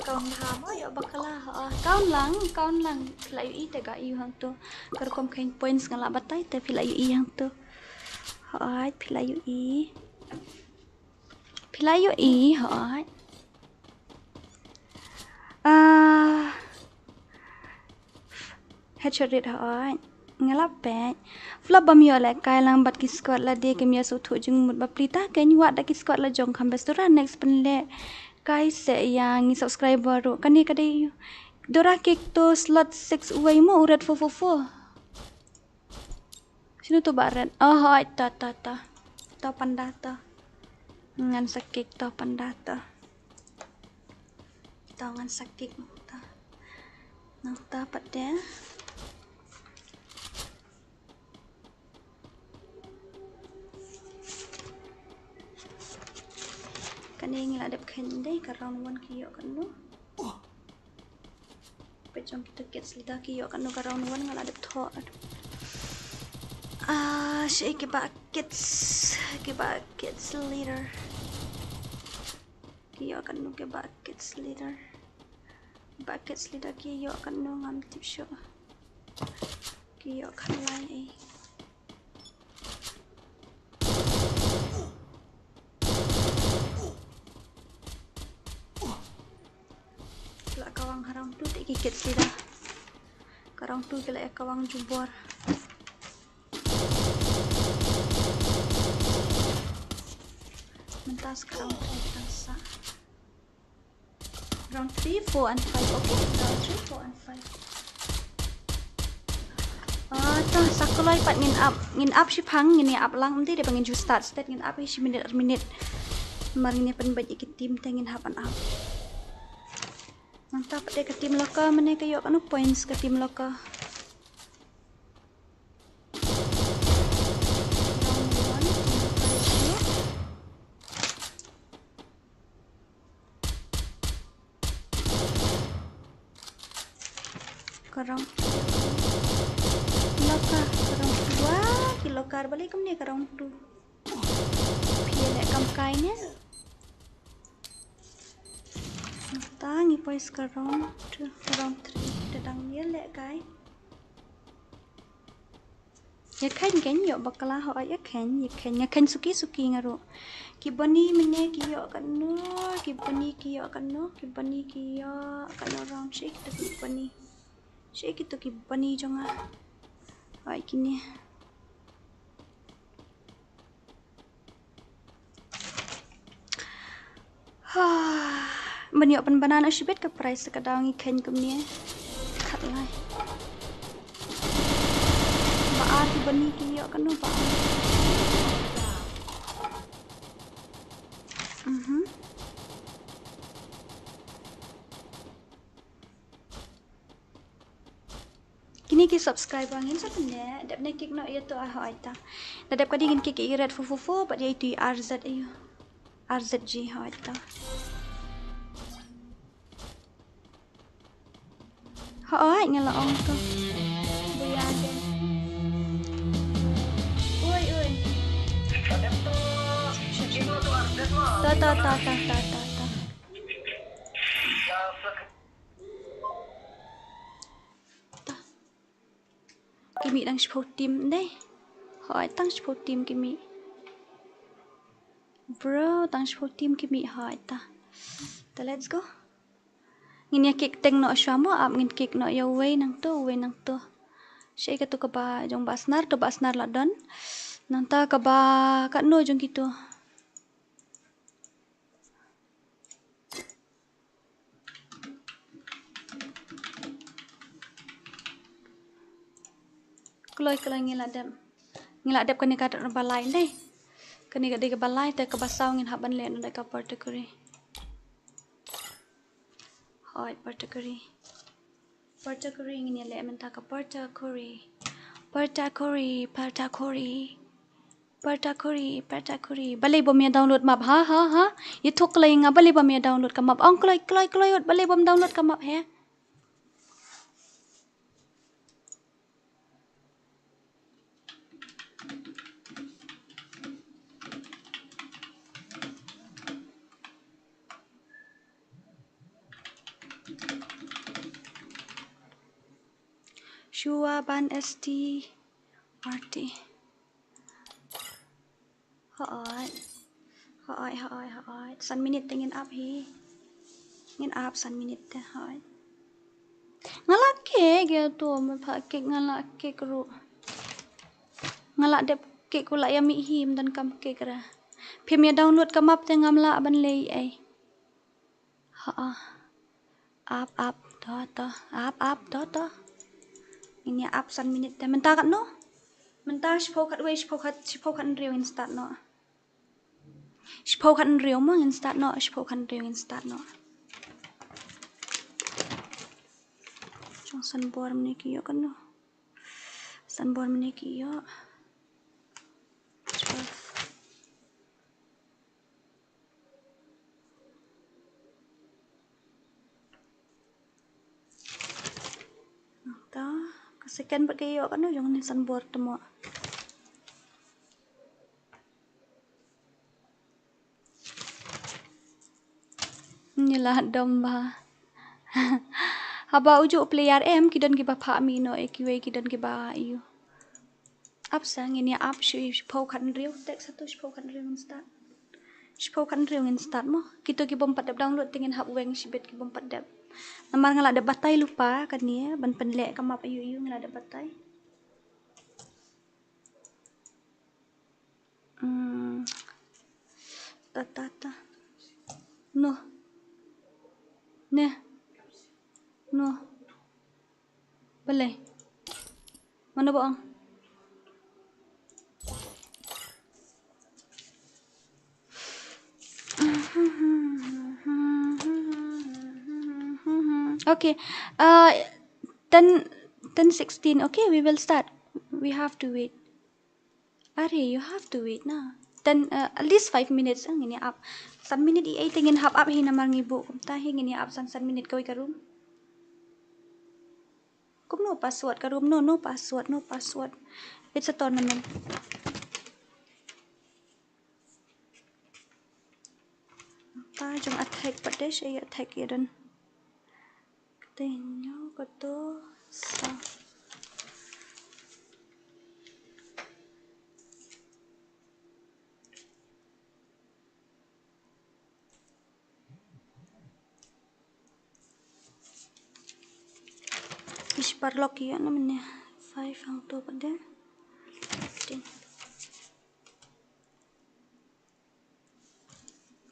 kaun hama yo bakala kaun lang philai I te ga yu hang to karkom khain points ngala batai te philai I hang to philai I headshot rate ngala pe flop bam yo la kai lang bat ki squad la de ke mya so tho jing mut ba plita ke ni wa da ki squad la jong kham bestura next pen le kai se yang subscriber ro kani kade DORA kick to slot 6 way mo urat 444 sino to barat ta pandata ngan sakik ta pandata ta ngan sakik ta nang ta pada Kaning la dep khen deh ka round 1 kiyo kan no. Pejong kita get slida kiyo kan no ka round 1 ngala dep tho. Shake buckets leader. Kiyo kan no ke buckets leader. Buckets leader kiyo kan no ngam tip show. Kiyo kan lai ai. La kawang harang tu tak kikit sida. Karang tu kala kawang jubor. Mentas karang terasa. Round 3, 4 and 5. Okay, round 3, 4 and 5. Tah sakulai pat ngin up si phang ngin up lang nanti dia pangin ju start ngin up si minit maring ni pen bagi ke team tengin hapan up. Mantap deh ke tim loka mana kayo kan points ke tim loka. Karang loka karang 2 kilokar balik kem ni karang 2. Piye lek kam kainnya. Tangi pois karang 2 karang 3 dadang dia lek kai. Ya khen ken yo bakala ho ya khen suki ngaru. Kibani mene kiyo kan no kibani kiyo kan no round shake to kibani. Shake itu kibani jonga. Ai kini. Bani open banana shibet ke price kadang ikan kumni. Kat lai. Baat bani kiyo kan no ba. Kini ki subscribe angin sa kanya. Dap na kik no ito aita. Dadap ka digin kik irat fufufu pat ya itu RZ ayo. RZG aita. Hoy ngalaong to. Buyade. Uy. Ta. Kimi đang support team đây. Hỏi tăng support team Kimi. Bro, tăng support team Kimi hỏi ta. Ta let's go. Ngin ya kick teng no shamo up ngin kick no ya way nang to. Shay ka to ka ba jong basnar la don. Nang ta ka ba ka no jong gitu. Keloi ngila dep kani ka balai deh. Kani ka de balai te ka basaw ngin haban le no ka particularly. Hoi particularly ngin ya le menta ka particularly. Balai bom ya download map ha. Ye thok lai nga balai bom ya download ka map. Ong keloi balai bom download ka map he. Shua ban ST party. Hỏi. San minute ngin up hi. Ngin up san minute te hỏi. Ngalak ke tu me pha ke ngalak ke ru. Ngalak dep ke kula ya mi him dan kam ke kra. Phim ya download ka map te ngamla ban lei ai. Up to. Ini up san minute te menta kat no. Menta shpokat riu instat no. Shpokat riu mo instat no. Jong san bor mene kiyo kan no. Second buat kayo kan jangan nisan board temu. Nyelah domba. Haba ujuk player em kidan ki bapa mi no ekiwe kidan ki ba you. Up sang ini up shu pau kan riu tek satu pau kan riu start. Pau kan riu start mo. Kita ki bompat dap download tingin hab weng sibet ki bompat dap. Namar ngala ada batai lupa kan ni ban penlek kamap ayu ngala ada batai. Ta. No. Neh. No. Boleh. Mana bohong? Okay. 10:16. Okay, we will start. We have to wait. Are you have to wait na. Then at least 5 minutes ang ini up. 1 minute i tingin hap up hina mangibu kum ta hingin up 1 minute kawai ka room. Kum no password ka room no password. It's a tournament. Ta jong attack padesh ay attack yun. Tenyo kato sa Isparlock yun naman niya. 5 ang to pa din. 15.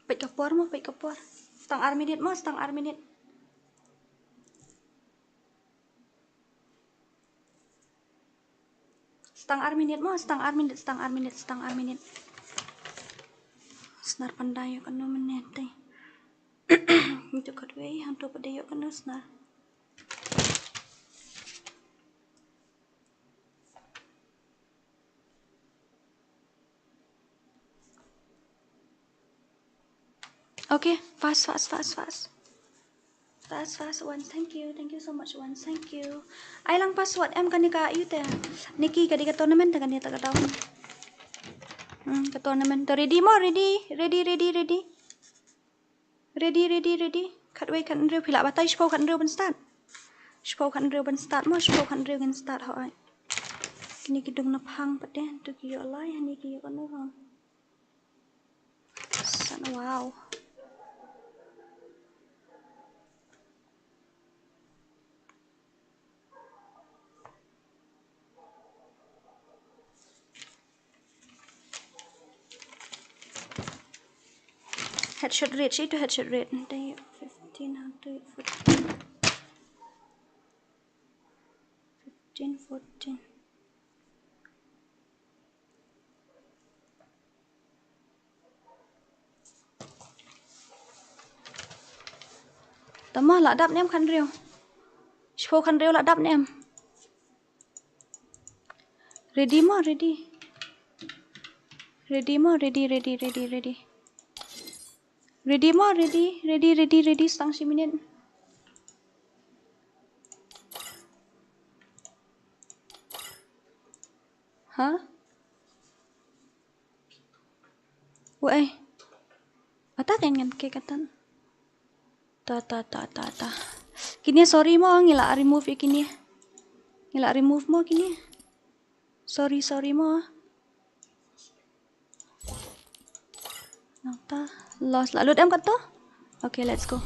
Pait kapor. Stang arminit mo. Stang arminit mo. Snar pandayo kan naman niya. Ito kadway. Ang to pa dayo kan na snar. Okay, fast. One, thank you so much. One, thank you. Ay lang password em kanika ayu te. Niki kadi ka tournament kan ta ka tahun. Ka tournament ready mo, ready. Katway kan real pila batai spau kan real ban start mo, spau kan real ban start ho ai. Ni kidung na phang pa de tu ki yo lai ni ki yo kan no. San wow. Headshot rate, itu headshot rate. Nanti 1500, 14. Tama lah dap nem kan riu. Shpo kan riu lah dap nem. Ready mo, ready. Ready mo, ready. Ready mo, ready. Setang si minit. Hah? Woi. Ata kan ke katan. Ta. Kini sorry mo ngila remove kini. Ngila remove mo kini. Sorry mo. Nata lost lalu em kat to. Okay, let's go.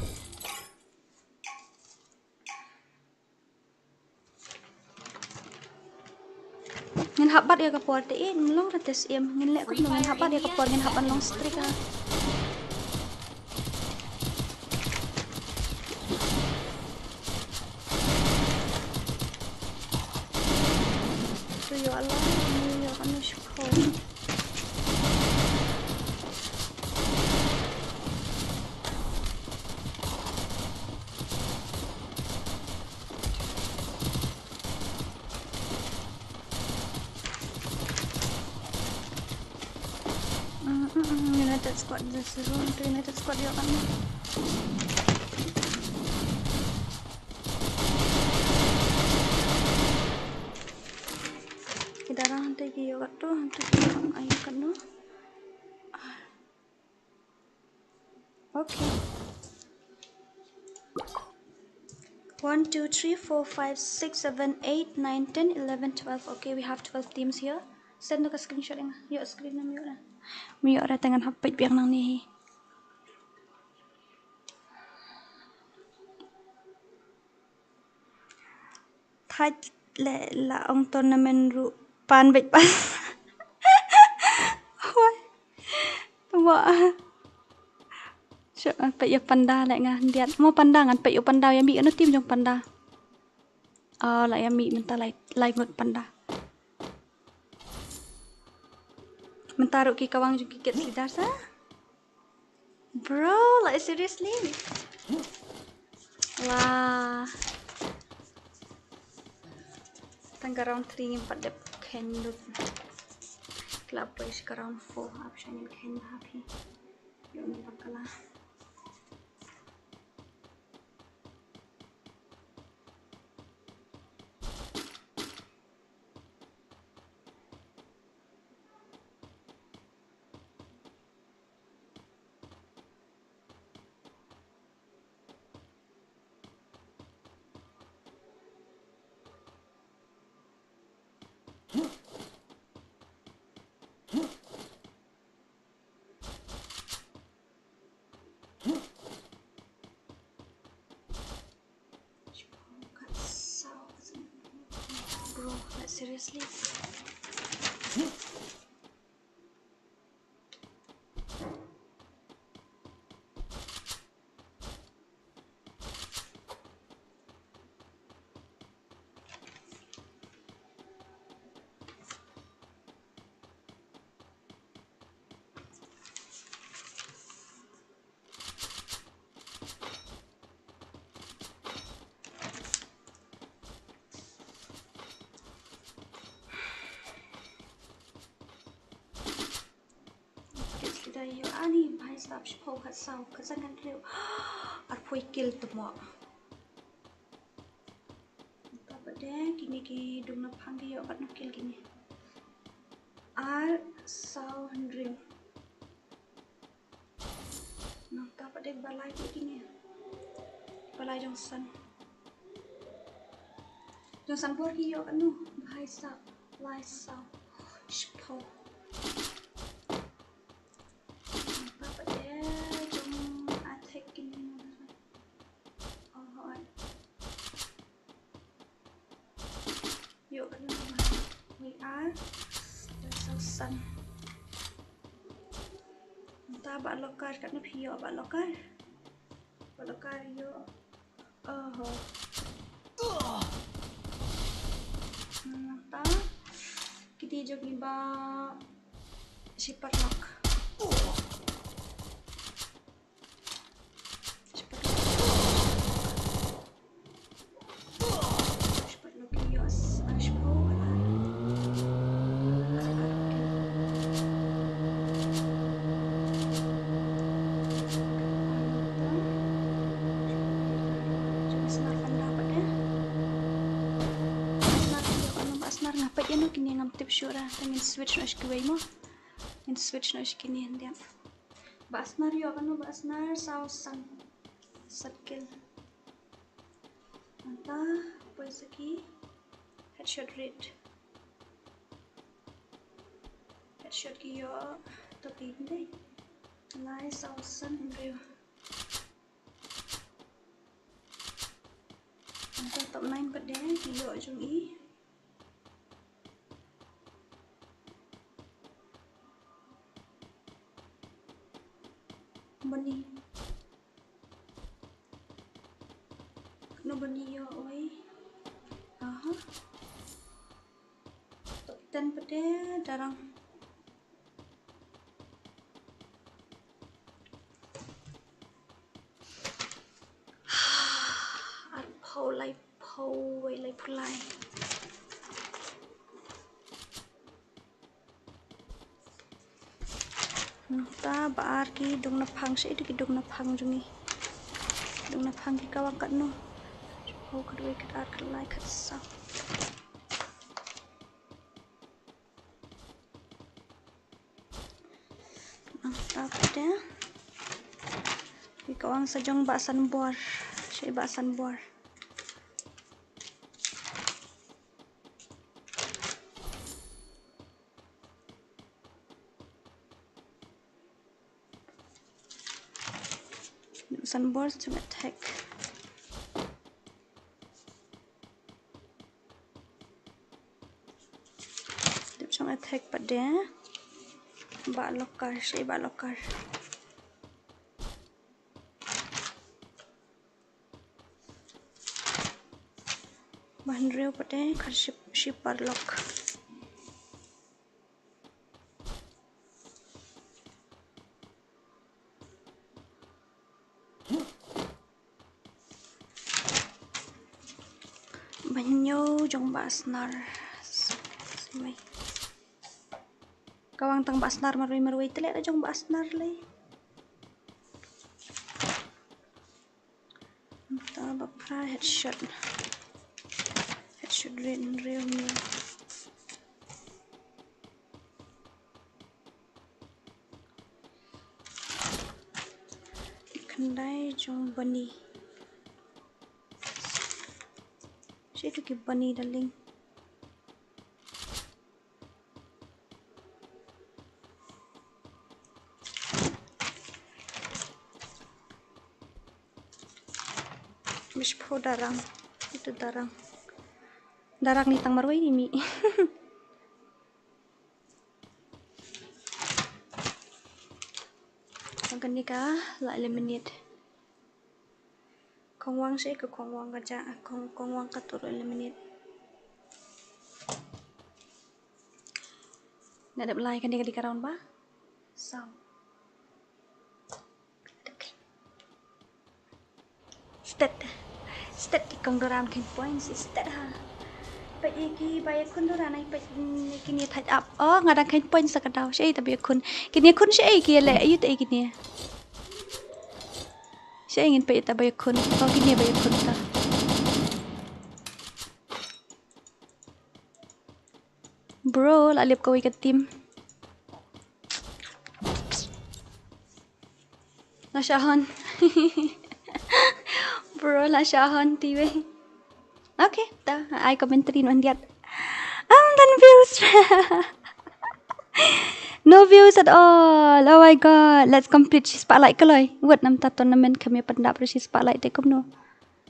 Ngin habat ya kapor te long rates ngin lek ko ngin habat ya kapor ngin haban long streak ah. Tu yo Allah, yo kan syukur. United squad this is one to United squad yo kan. ayo kat tu, ayo kat tu. Okay. 1, 2, 3, 4, 5, 6, 7, 8, 9, 10, 11, 12. Okay, we have 12 teams here. Send ke screenshot yang. Yuk screen nam yuk dah. Miyuk dah tangan hapit biang nang ni. Thai le la ong tournament ru pan bịch pan. Ôi. Tua. Sợ ăn bịch panda lại ngan điat. Mau panda ngan bịch panda yang bị nó tim trong panda. Lại yang bị mình ta lại ngược panda. Mình taruh ki kawang juga kikit lidar sa. Bro, like seriously? Wah. Tangga round 3 ni 4 dep kendut. Club boys ke round 4 option yang kend happy. Yuk ni bakalah. Bro, like seriously? Đây ani bài tập phô khát sau khát sang ngăn rượu at phôi kill tụm mọ ta bật đế kini ki đúng là phang đi bắt nó kill kini sau rượu nó ta bật đế balai kini balai Johnson buat ki yo anu bài tập lai sau phô Yuk, we are the ta bạn lokal kat ni pio bạn lokal yo ta kita jogi ba sifat lock ngapain no kini ngam tip syura tengin switch no shkuway mo in switch no shkini dia basnar yo kanu basnar sausan sakil anta pois aqui headshot rate headshot ki yo to tin dei lai sausan reu anta top 9 bật đế ki yo chung ý Bani no bani yo oi top 10 pede darang at po wai lai pulai ta baar ki dung na phang se ki dung na phang jungi dung na phang ki kawang kat no ho kadwe kat ar kat lai kat sa Tapos ikaw ang sadyang basan buar. Siya basan buar. Basan buar cuma attack. Dia cuma attack pada bak lokar, siya bak lokar. Bahan real pada kar shipper lock. Banyo jong basnar. Semai. Kawang tang basnar marui telet jong basnar lay. Entah bapra headshot. Headshot real new. Kendai jong bani. Siya tu ke bani darling. Mishpo darang. Itu darang. Darang ni tang marwai ni mi. Agan ni ka la eliminate. Kong wang siya ke kong wang kerja. Kong wang ka turu eliminate. Nak ada belai kan dia di round ba? So. Stat di kong doram kan points stat ha. Baik ki baik kun doram ai baik kini touch up. Oh ngadang kan points sakadau siya tapi kun. Kini kun siya ki le ayu tai kini. Siya ingin baik ta baik kun. Oh kini baik kun ta. Bro, lalip kau ikat tim. Nasyahan. Bro, nasyahan tiwe. Okay, dah. I commentary man diat. Dan views. No views at all. Oh my god. Let's complete spotlight kaloi. Word nam ta tournament kami pandap si spotlight te kumno.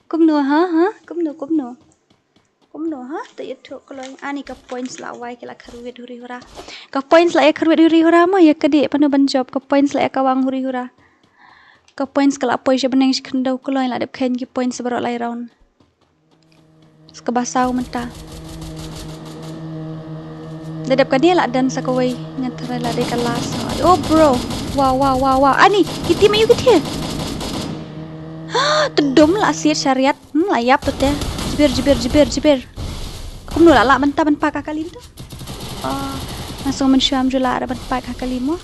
Kumno ha? Kumno. Kumno ha? Ta itu kaloi ani ka points la wai kala kharuet huri hura. Ka points la kharuet huri hura ma ya kadi panu ban job ka points la ka wang huri hura. Ka points kala poin je beneng skendau kaloi la dep khen ki points barok lai round. Ska basau menta. Dadap ka dia la dan sakawai ngantara la de kelas. Oh bro. Wow. Ani kiti mayu kiti. Tedom la asir syariat. Layap tu teh. Jibir. Kamu la menta ban pak kali tu. Langsung mensyam jula ada ban pak kali mo.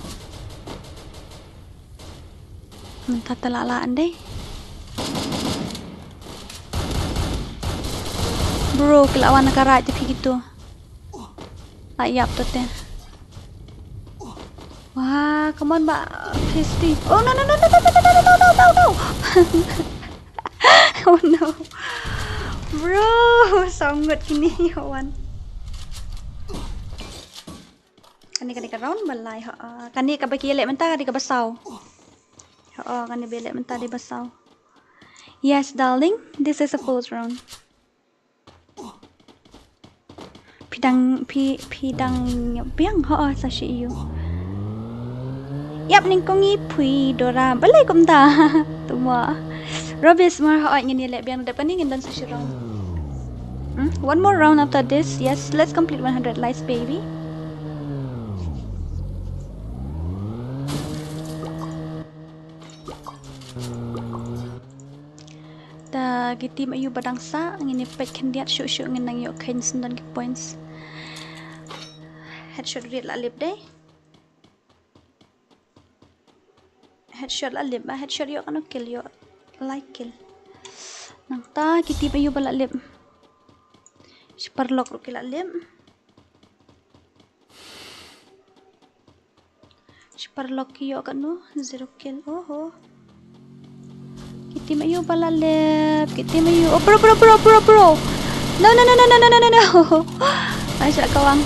Menta telala andai. Bro, kelawan nakarat je gitu. Layap tu teh. Wah, come on, Mbak Kristi. Oh no. Oh no. Bro, sangat kini kawan. Kani round balai. Kani ka bagi elek mentah di ka basau. Kani belek mentah di basau. Yes, darling, this is a full round. Pidang biang sa si iyo. Yap ning kongi pui DORA balai kum ta. Tumwa. Robis mar ngini lek biang dap kaning dan sa si round. One more round after this. Yes, let's complete 100 likes baby. Ta giti mayu badangsa ngini pet kandiat syuk ngenang yo kain sendan ki points. Headshot read la lip deh. Headshot la lip, headshot yo kanu kill yo like kill. Nang ta kiti mayu bala lip. Superlock ro kila lip. Perloki yo kan no 0 kill. Oh. Kita mayu balalep. Kita mayu. Oh bro. No. Masya kawang.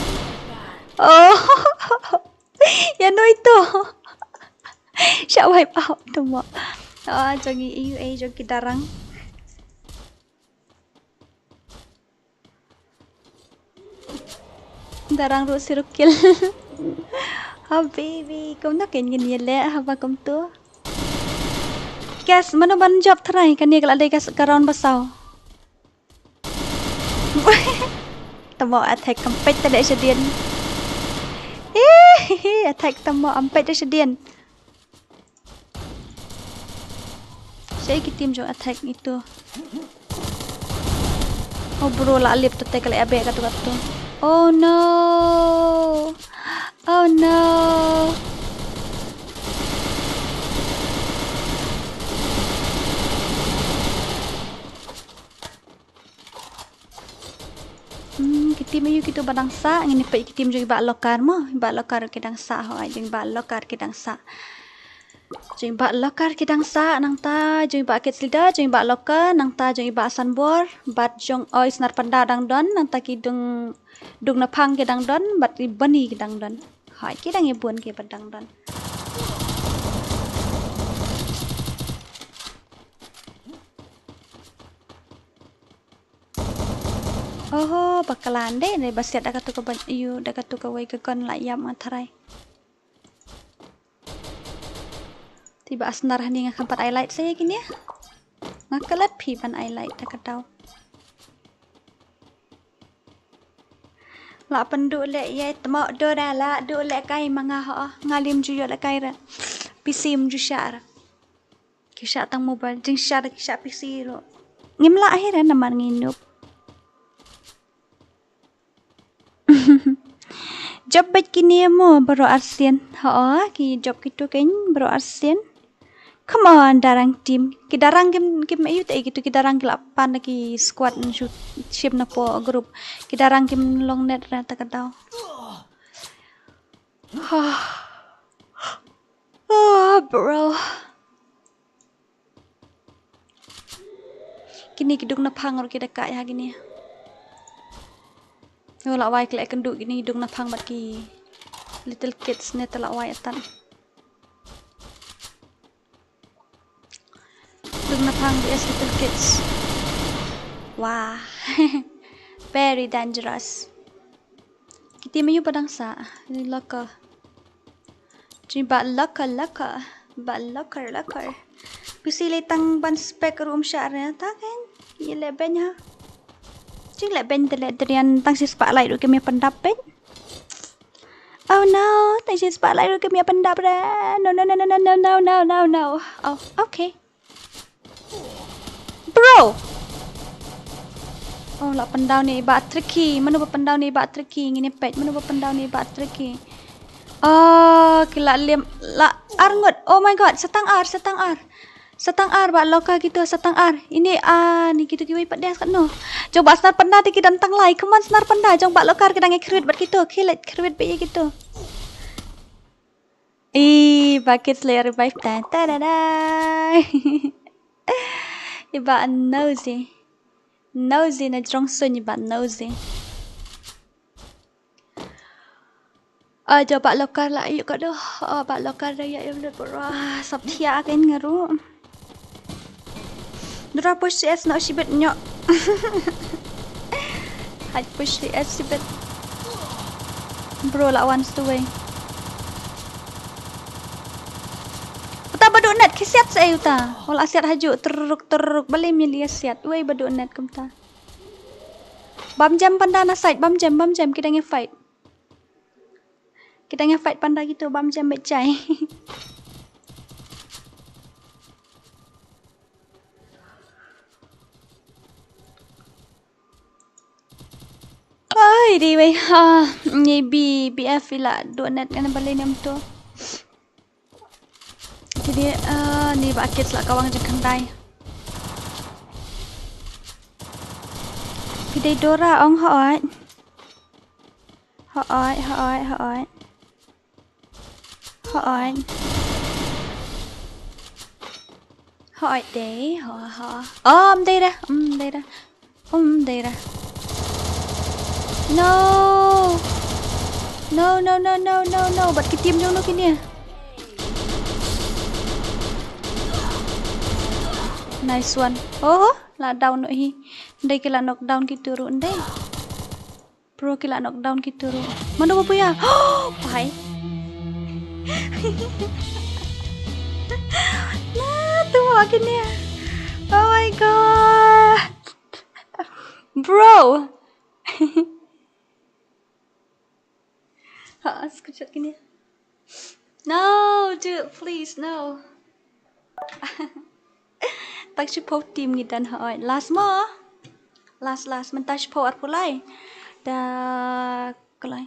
Oh. Ya no itu. Syak wipe out tu mak. Jangi EU jangi darang. Darang ru 0 kill. Baby, kau nak kena ni le, apa kau tu? Gas, mana ban job terai kan ni kalau ada gas karon basau. Tamo attack kampet tak ada sedian. Attack tamo ampet ada sedian. Saya kita tim jo attack itu. Oh bro, lah lip tu tak kalau abek kata. Oh no. Oh no. Kita mayu kita badang sa ngini pe kita tim juga lokar mo ba lokar kedang sa ho ai jeng ba lokar kedang sa jeng ba lokar kedang sa nang ta jeng ba ket silda jeng ba lokar nang ta jeng ba sanbor bat jong oi snar panda dang don nang ta ki dung na phang kedang don bat bani kedang don hai kedang e bun ke badang don. Oh, bakalan deh. Dari basiat dah katu ke iu, dah katu ke wei ke kon layam atarai. Tiba asnar hani ngak kampat highlight saya gini ya. Ngakalat pi pan highlight dah katau. La penduk lek ye temo DORA la duk lek kai manga ha ngalim ju yo lek kai ra. PC mu ju syar. Kisah tang mobile jing syar kisah PC lo. Ngimla akhirnya naman nginup. Job bet kini mo baru arsian. Ki job gitu kan baru arsian. Come on darang team. Ki darang game ayu tak gitu ki darang kelapan lagi squad shoot ship na po group. Ki darang game long net ra tak tahu. Bro. Kini kidung na pangor kita kak ya gini. Wala wai klek kenduk gini hidung na phang bat ki little kids ne tala wai atan hidung na phang bias little kids. Wah. Very dangerous. Kita mayu padang sa ni laka ba locker pisi letang ban spek room syar ta kan ile benya Cing lek ben telek terian tang si spotlight ru kemia pendap ben. Oh no, tang si spotlight ru kemia pendap dah. No. Oh, okay. Bro. Oh, lah pendau ni bat tricky. Mana buat pendau ni bat tricky ngini pet. Mana buat pendau ni bat tricky. Oh, kila lim la arngut. Oh my god, setang ar. Setang ar ba loka gitu setang ar. Ini ni gitu kiwi pat dia kat no. Coba senar panda ti kita tang lai. Come on senar panda jong ba lokar kita ngekrit bat gitu. Kilat krit be gitu. Bucket slayer revive ta. Iba nosy. Nosy na jong sun iba nosy. Coba lokar lah yuk kat doh. Ba lokar dah ya boleh berah. Sab thia kan ngaru. Dora push CS nak sibet nyok. Had push CS sibet. Bro lah once the way. Uta baduk net kesiat saya uta. Wala asiat hajuk teruk balik milih asiat. Wei baduk net kumta. Bam jam panda na side bam jam kita nge fight. Kita nge fight panda gitu bam jam becai. Ay, di wei ni BF ila donat kan balik nam tu. Jadi ni bakit lah kawang je kandai. Pidai DORA ong hoat. hỏi hỏi đấy họ đây ra đây ra đây ra no bật cái tim trong nó kia nè nice one là down nữa hi đây kia là knockdown kita ru đây pro kia là knockdown kita ru mana apa ya phải nah tuh cái nè oh my god bro screenshot gini. No, dude, please, no. Tak support team ni dan hỏi. Last more. Last, mình ta support pulai. Da, kelai.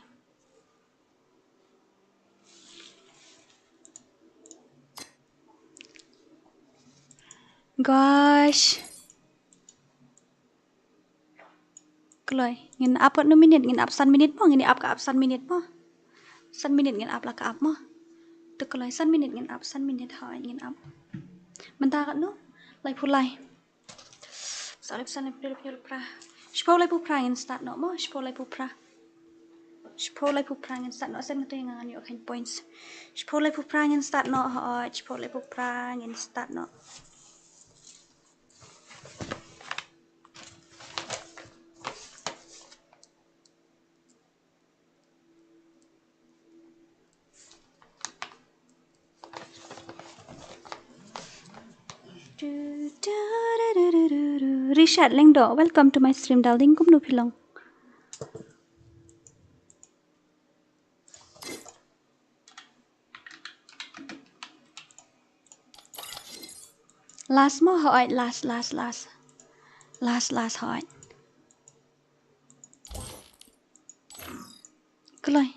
Gosh. Kelai. Ngin up no minute, ngin up san minute mo, ngin up ka up san minute mo. San minute ngin up là ka up mo. Từ cái lại san minute ngin up san minute hỏi ngin up. Mình ta kan no. Lai pulai. Salip san lai pra. Shpo lai pu pra ngin start no mo. Shpo lai pu pra. Shpo lai pu pra ngin start no sen ngai ngan yo kan points. Shpo lai pu pra ngin start no hỏi. Shpo lai pu pra ngin start no. Richard Lengdo, welcome to my stream darling. Cũng nụ pilong. Last mo hỏi, last hỏi. Keloi.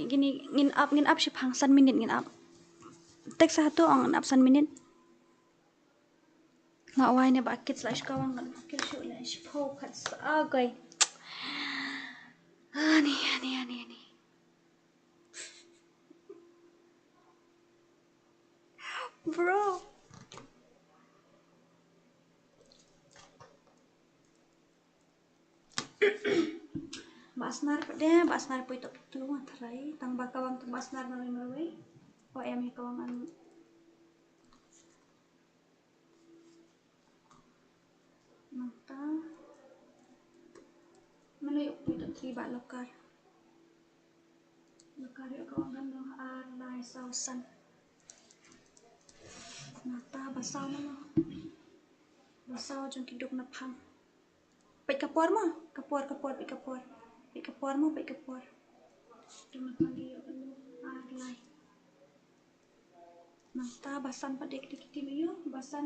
Gini ngin up si phang san minute ngin up. Tek satu ang ngin up san minute. Ngak wai ne ba kids like kawang kan kil shu le shpo khat sa gai. Ani. Bro. Basnar poi tok tu matrai tang bakawang tu basnar maroi. O em kawangan mata Malayo po ito 3 ba lokar yung kawangan no alay sausan mata basaw na mo basaw dyan kiduk na pang pay kapor mo kapor pay kapor mo pay kapor dyan na pang iyo alay mata basan pa dik iyo basan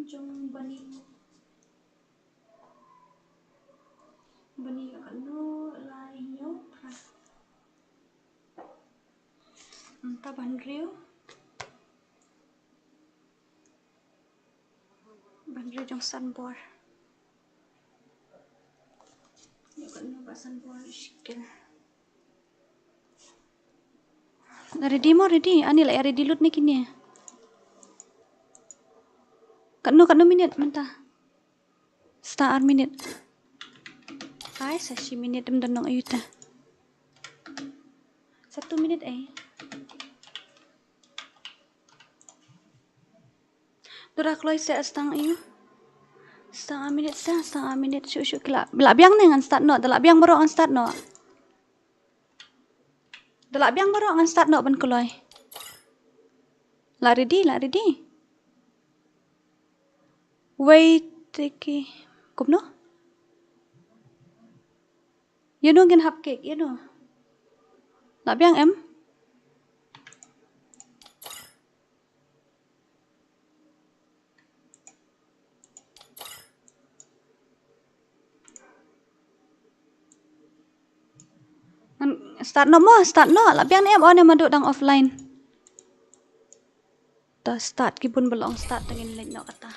dyan bani ano lainyo mata banrio yung sunbor yung ano ba sunbor chicken ready ani la ready lut ni kini kanu minute menta star minute ay sashi minute dem danong ayuta 1 minute Dura kloy sa setengah iyo. Setengah minit syuk kila. Belabiang dengan start no. Delabiang baru ang start no. Ben kloy. La ready. Wait tiki. Kup no? Yun ngin hap cake, yun no. Labiang em. Start no. Labiang em on maduk dang offline. Ta start kibun belong start tengin link no kata.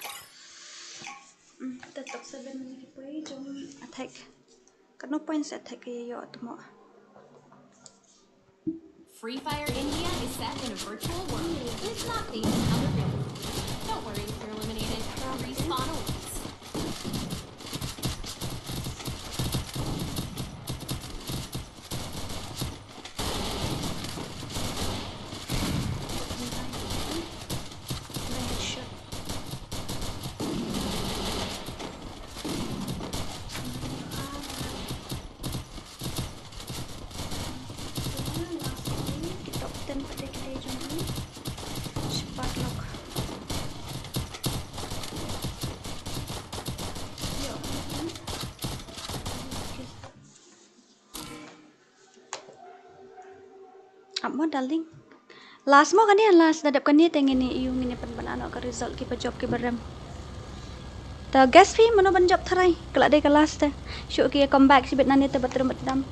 Tetap 7 minit poi jom attack. Kano points attack yo tumo. FreeFire India is set in a virtual world. It's not based on the real world. Don't worry if you're eliminated. Respawn awaits. Apa darling? Last mo kan last dadap kan tengen ni yung ini penbanano ka result ki job ki berem. Ta guess fi mano ban job tharai kala dai ka last ta. Show ki comeback si bet nani ta batrum batdam.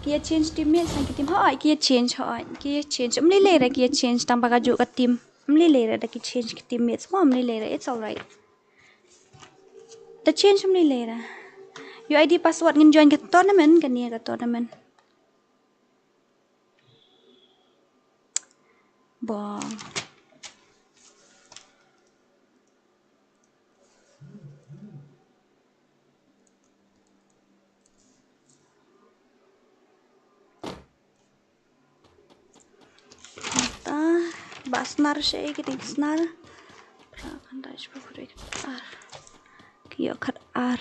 Ki change team me sang ki team ha ki change amli le ra ki change tam ba ka ju ka team. Amli le ra da ki change ki team mates mo amli le ra it's all right. The change amli le ra. Your ID password ngin join ka tournament kan ni ka tournament. Bong. Mata basnar shay kiting snar. Prakan daish bafuri ar. Kiyo khat ar.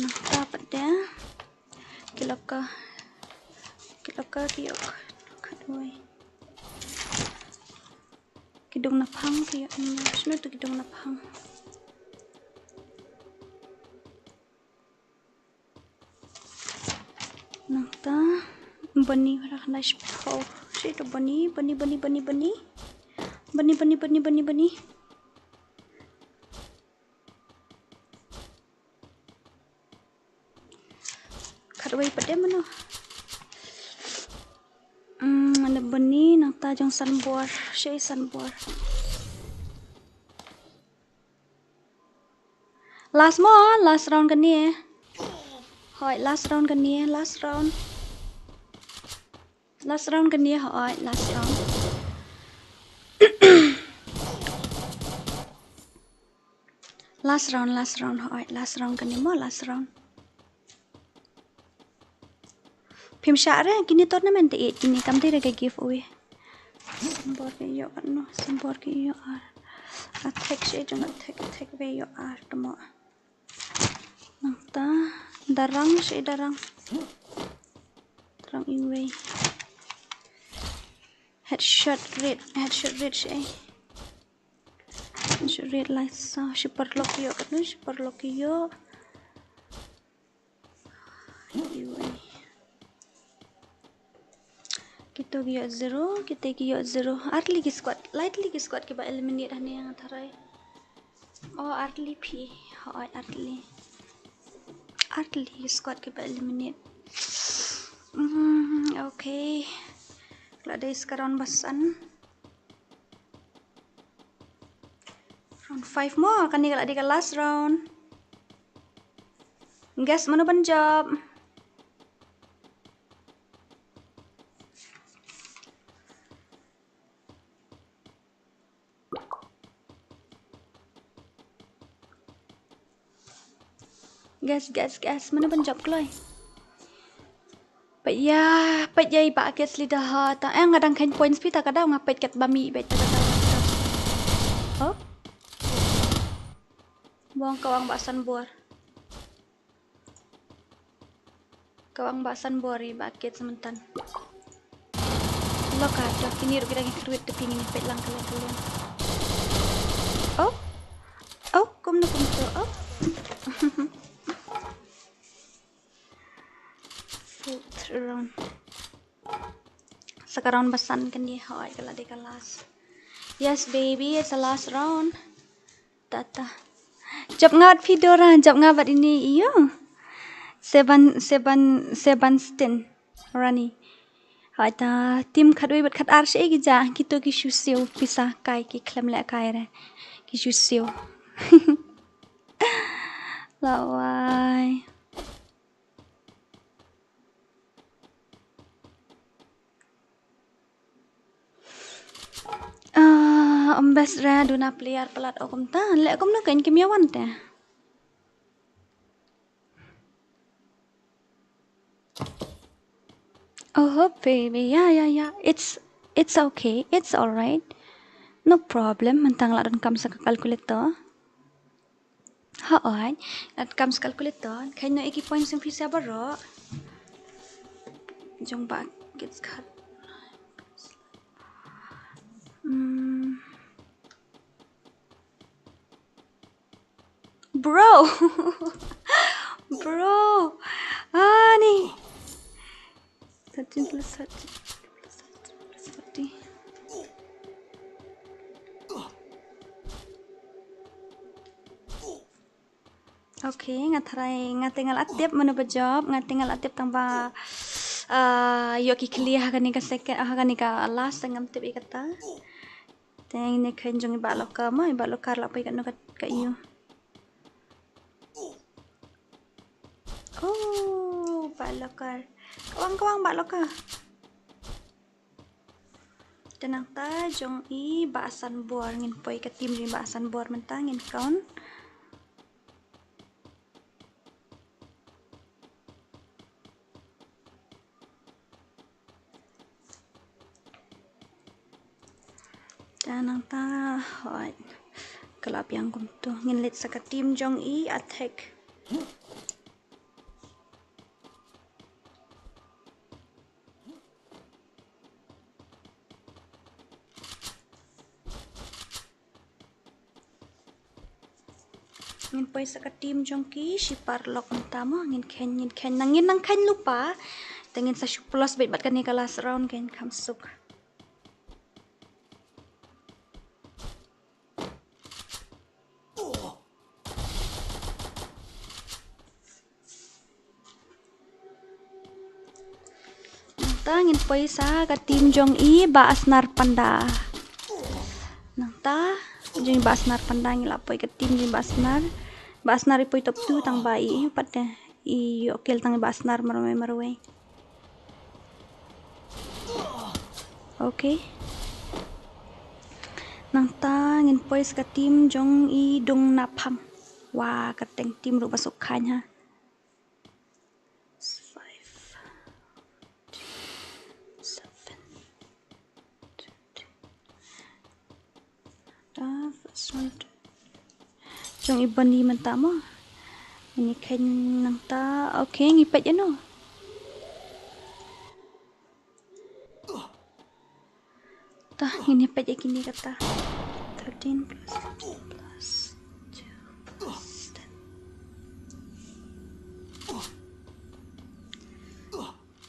Mata pada kilaka kiyo khat oi. Kidung napang kiyo sino tu kidung napang. Nangta bani pada khanas pau si to bani khatwai pada mano ada bani nangta jong sanbor si sanbor last round kan ni Hoi, last round kan ni, last round kan ni, hoi, last round. last round, hoi, last round kan ni mo, last round. Phim syara, kini tournament 8 kini kam tira ke giveaway. Sambor ke yo kan no, sambor ke yo ar. Attack shay jong attack ve yo ar tomo. Nangta darang iwe headshot rate shay headshot rate like so super lock yo iwe kita giyo 0 early ki squad lightly ki squad ke ba eliminate hane yang tharai oh early p hoi early squad ke ba eliminate okay kalau ada sekarang basan round 5 mo kan ni kalau ada last round guys mana ban job gas mana ban job kloy Pet yai ba ket slida ha ta ngadang kan points pi ta kada ngapet ket bami bet ta kada. Oh. Buang kawang basan bor. Kawang basan bori ba ket sementan. Lo ka to kini ru kita ngikruit te pingin pet lang kalian. Oh. Kum to. Oh. Round. Sekarang basan kan dia hoi kalau di kelas. Yes baby, it's the last round. Tata. Job ngat Dora, job ngat ini iyo. 7 Rani. Hoi ta tim khatoi bat khat ar se gi ja kito ki shusiu pisa kai ki klem le kai re. Ki shusiu. Lawai. best ra do na player pelat okum ta. Lek okum no kan kimiawan ta. Oh baby, yeah. It's okay. It's alright. No problem. Mentang la don kam sa calculator. Alright. At kam sa calculator. Kay no iki points yung fisa baro. Jong ba gets cut. Bro. Bro. Ni. 13 plus 30 plus 40. Okay, ngatingal atip mana berjob, ngatingal atip tambah yoki clear kani ka second kani ka last ngam tip ikata. Teng ni kenjong iba lokar ma iba lokar la pai kan ka iyo. Oh, ba lokar. Kawang ba lokar. Tenang ta jong i baasan bor ngin poi ka tim ni baasan bor mentang ngin kaun. Tenang ta hot. Kelap yang kum tu ngin lit sa ka tim jong i attack. Ngin poi sa ka tim jong ki si parlok mentamo ngin ken nangin nang ken lupa. Tengin sa plus bait bat kan ni kelas round ken kam suk. Ngin poi sa ka tim jong i ba asnar panda. Nang ta jong ba asnar panda ngila poi ka tim jong ba asnar. Ba asnar poi top 2 tang ba i pat i okil tang ba asnar marwe. Okay. Nang ta ngin poi sa ka tim jong i dong napam. Wah, ka teng tim ru basuk kanya. Jong iban ni mentamo. Ini ken nang ta okay ngipet ano. Ta ini pet kini kata 13 plus 2 plus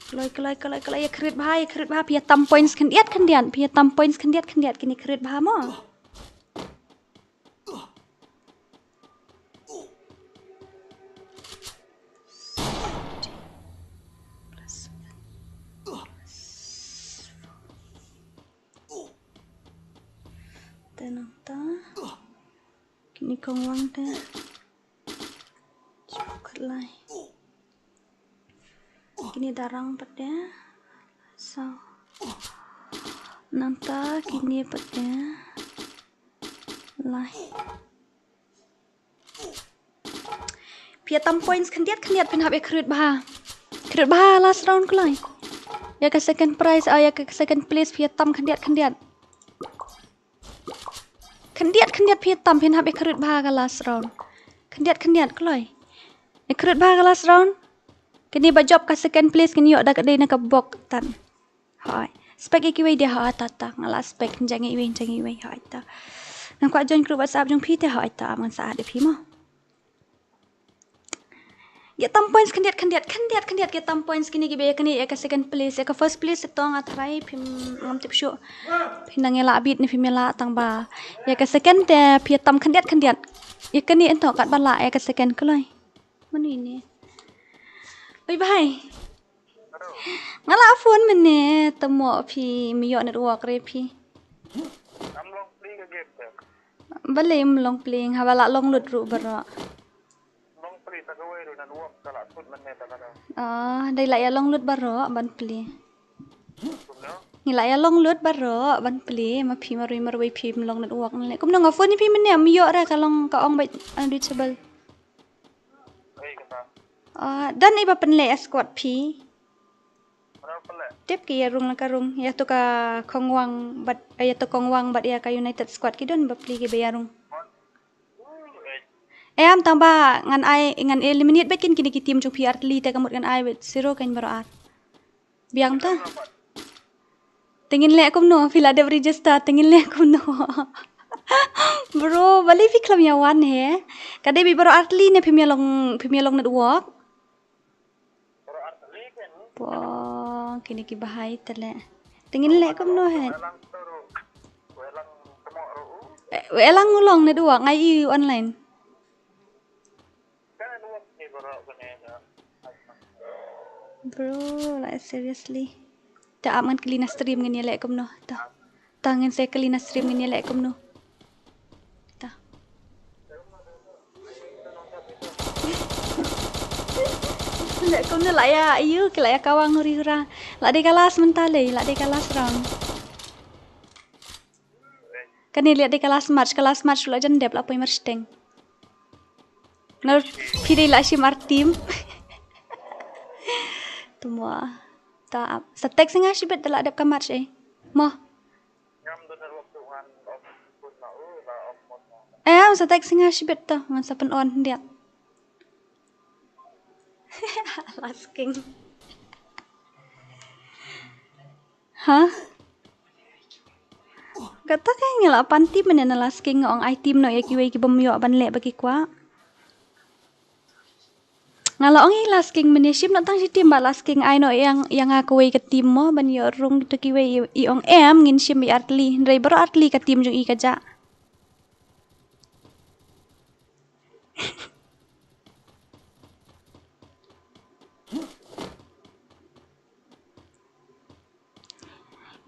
10. Kelai ya kredit bah pia tam points kendiat pia tam points kendiat kini kredit bah mo. Tenang ta. Kini kong wang ta. Cukup lai. Kini darang pada. So. Nanta kini pada. Lai. Pia tam points kendiat pin hab kredit bah. Kredit bah last round kulai. Ya ke second prize ya ke second place pia tam kendiat. Kendiat pia tam pin hab kredit bah ke last round. Kendiat kulai. Kredit bah ke last round. Kini bajob ke second place kini yok dak dei nak bok tan. Hai. Spek iki we dia ha tata ngala spek jangi we hai ta. Nang kwa join group WhatsApp jong pi te hai ta man sa de pi mo. Ya tam points kendiat ya tam points kini gibe kini ya ke second place ya ke first place setong atrai pim ngam tip show. Pinang ela bit ni pimela tang ba. Ya ke second te pi tam kendiat. Ya kini ento kat bala ya ke second kulai. Mana ini? Bye. Ngala phone mene temo pi mi yo network re pi. Am long play ke game te. Balem long playing hawala long lut ru bara. Long play ta kawai ru nan work kala sut man ne ta kada. Dai la ya long lut bara ban play. Kumno? Ngila ya long lut baro ban pli ma phi marui phi long nat wak le kum nang phone ni phi mene am yo ra kalong ka ong ba unreachable Ay kata. dan iba penle squad phi Berapa le? tip ki ya rung la ka rung ya to ka khongwang bat ya to kongwang bat ya ka united squad ki don ba pli ki ba ya rung am tamba ngan ai ngan eliminate bet kin kini ki team chung phi atli te kamut ngan ai bet zero kan baro at biang ta tingin le akum no fila de register tingin le akum no bro bali fi klam ya wan he kade bi baro atli ne phimya long network Berapa arti kan? po kini ki bahai tele tingin le akum no he Welang turu. Welang temok ru. elang ngulong network ngai i online Kan dua ni berapa kena. bro like seriously ta aman kelina stream ngani le akum no ta tangan saya kelina stream ngani le akum no ta le akum no la ya ayu ke la ya kawang nguri ura la de kalas mentale la de kalas round kan ni lihat de kelas match la jan dep la poi mar steng ngar pide la si mar team tumwa ta sa tek singa si bet la dep ka match mo Nyam tu dah waktu kan of pun mau lah of mon. sa tek singa si bet ta man sa pen on dia last king ha kata kan ngela panti menen last king ong ai team no ya kiwe ki bom yo ban le bagi kwa ngala ong last king menen ship no tang si team ba last king ai no yang aku we ke team mo ban yo rung to kiwe i ong em ngin shim bi atli driver atli ka team jung i ka ja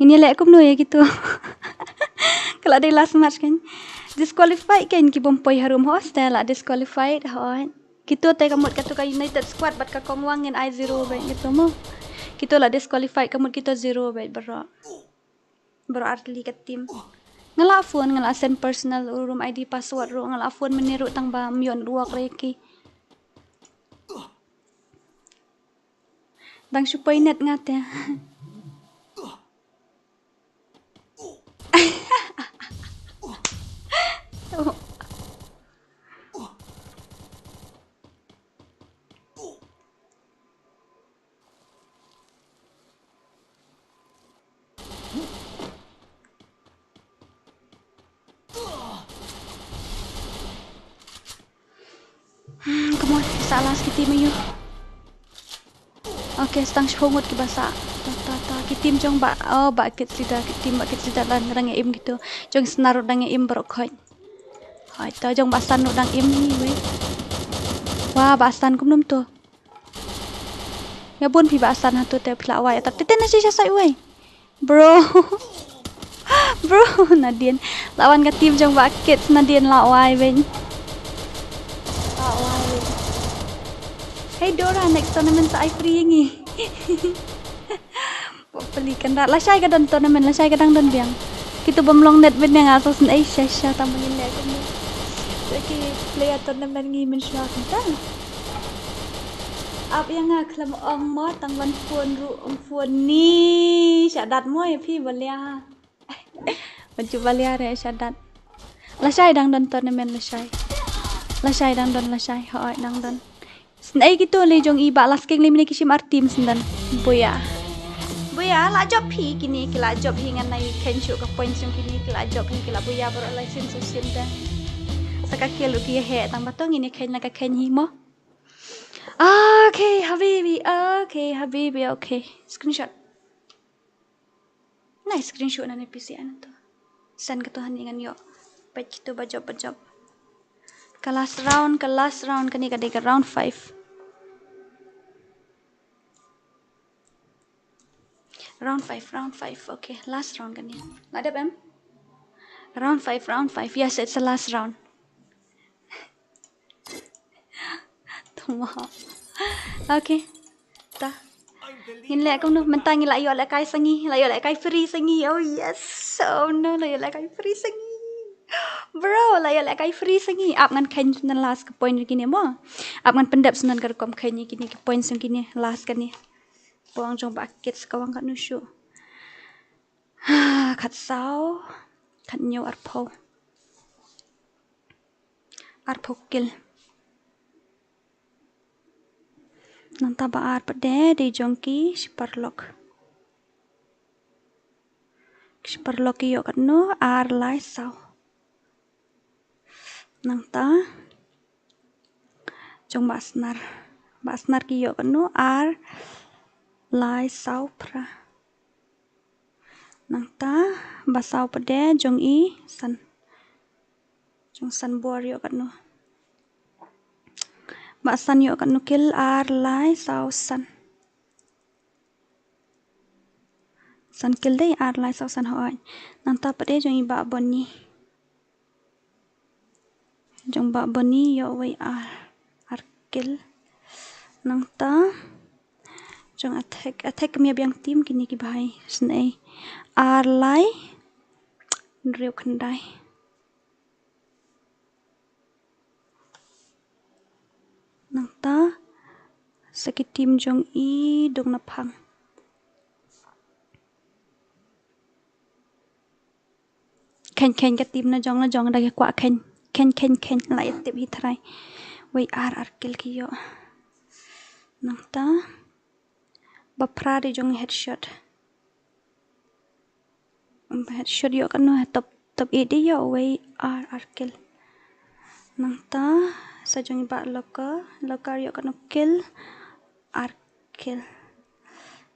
ini le kum no ya gitu kalau ada last match kan disqualified kan ki bom poi harum hostel la disqualified hoi kita te kamut katu ka united squad bat ka kongwang ngin I 0 ba gitu mo kita la disqualified kamut kita 0 ba bro artli ka team ngala phone ngala send personal room ID password ro ngala phone meniru tang ba myon dua kreki dang supay net ngate Come on, salah kita mayu. Okay, stang shongot ki basa. Ta kitim jong ba kit sida kitim ba kit sida lan rang im gitu. Jong senaru dang im bro khoi. Hai ta jong basan no dang im ni we. Wah, basan kum num to. Ya bun pi basan hatu te phla wai ta teten na si sai we. Bro. Bro, Nadien. Lawan ka tim jong ba kit Nadien la wai wen. Hey Dora, next tournament sa ay free ngi. Pelikan dah. Lasai ka dan tournament, lasai ka dang dan biang. Kita bomlong net ben yang asos na Asia tambangin le ko mo. Lagi play tournament ngi men sya kita. Ap yang ngaklam ong mo tang wan phone ru ong phone ni syadat mo ya phi balia. Baju balia re syadat. Lasai dang dan tournament lasai. Lasai dang dan lasai hoi dang dan. Snai gitu le jong iba las king le mini kishim artim sendan. Boya la job hi kini kila job hi ngan nai kenshu ka point jong kini kila job hi kila boya bro license so sim ta. Saka kelu ki he tang batong ini ken la ka ken hi mo. Okay, habibi, okay. Screenshot. Nice screenshot na ni PC ano to. Send ka to haningan yo. Page to ba job. Ke last round kani ka round 5. Round 5. Okay, last round kani. Ada em? Round 5. Yes, it's the last round. Tuma. Okay. Ta. Nhìn lại công nó mình ta nhìn lại gọi lại cái sangi, lại gọi lại cái free sangi. Oh yes. Oh no, lại gọi lại cái free sangi. Bro, lại gọi lại cái free sangi. Ap ngan khen nan last ke point gini mo. Ap ngan pendap senan kar kom khen gini ke point sing gini last kan ni. Buang jong bakit sekawang kat nusyu. Kat sao. Kat nyo arpo. Arpo kill. Nanta ba ar pade di jongki sparlok. Sparlok yo kat no ar lai sao. Nanta jong basnar ki yo kat no ar lai sao pra. Nanta basau pade jong i san. Jong san bor yo kat no. Ba san yo kat no kill ar lai sao san. San kill dei ar lai sao san hoai. Nanta pade jong i ba boni. Jong ba boni yo wei ar kill. Nanta jong attack mi biang tim kini ki bahai snei ar lai riu khandai. Nanta sakit tim jong i dong na phang. Khen cái tim na jong da kwa khen lại tiếp hit thrai wei ar kill ki yo. Nanta bapra di jong headshot yo kan no top edi yo wei ar kill. Nanta sa jong ba loka yo kan no kill ar kill.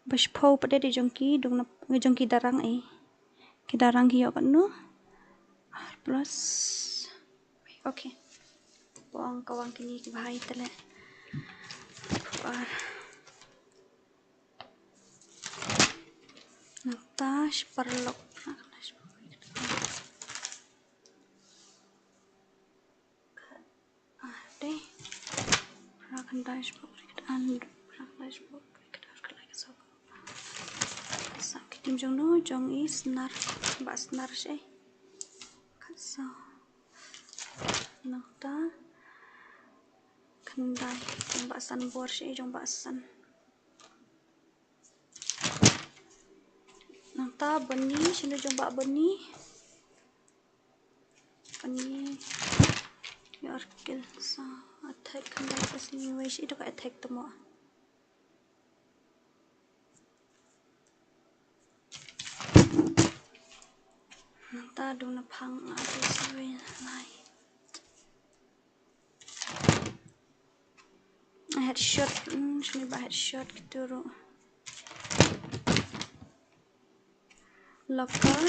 Bash po pada di jong ki dong na jong ki darang ki darang ki yo kan no ar plus. Okay, buang kawang kini ki bahai tele ar. Natash perlok deh rakan dashboard dashboard sakit tim jong no jong i snar ba snar shay katsa nata kandai jong ba san bor shay jong ba san nata bani sino jong ba bani yar kill sa attack kandai pas ni wei itu ka attack temo. Nanta dong na phang ati sawi nai. Headshot sini ba headshot gitu ro. Locker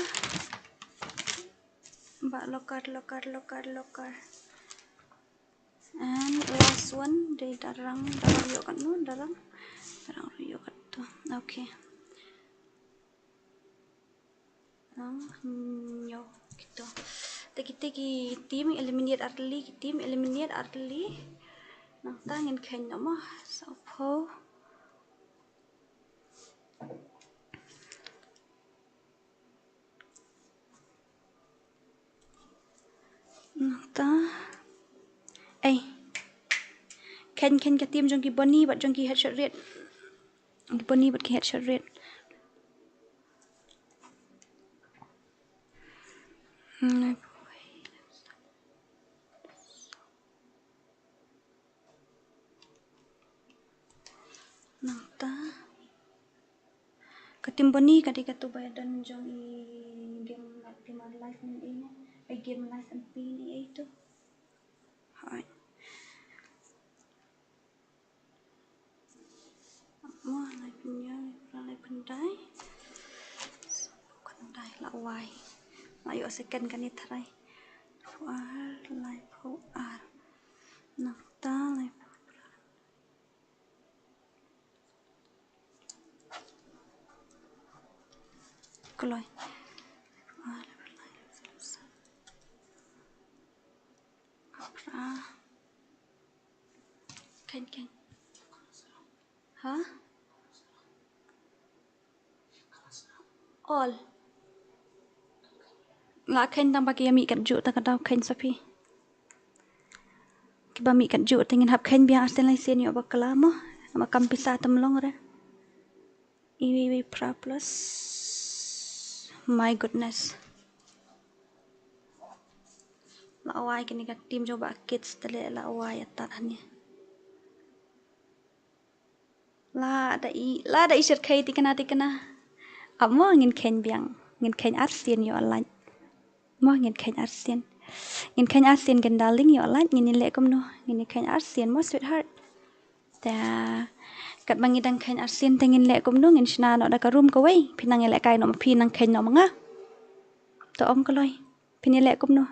and last one di darang yo kan no darang yo kan to. Okay. Yo gitu. Teki tim eliminate early. Nang tangin khen mo so po. Nata khen cái tim jong ki boni bat jong ki headshot rate. Boni bat ki headshot rate. Nata katim boni kadika tu badan jong i game life ni game life and p ni itu. Hai. Wah, lai pendai. Pendai la wai. Ayo second kan ni try. Lai po ar. Nata lai Koloi. Khen. Hả? all la khen tang ba ki mi kat ju ta ka dau khen sapi ki ba mi kat ju tingin hap khen biang asten lai sen yo ba kala mo ma kam pisa tam long ra iwi pra plus my goodness la awai kini ka tim jo ba kids tele la awai atat hani la da isir khay tikana amo ngin khen biang ngin khen asten yo online mo ngin khen asten ngin khen asten gan darling yo online ngin le kom no ngin khen asten mo sweetheart ta kat bangi dang khen asten tengin le kom no ngin shna no da ka room ko wei pinang le kai no phi nang khen no manga to om ko loi pin le kom no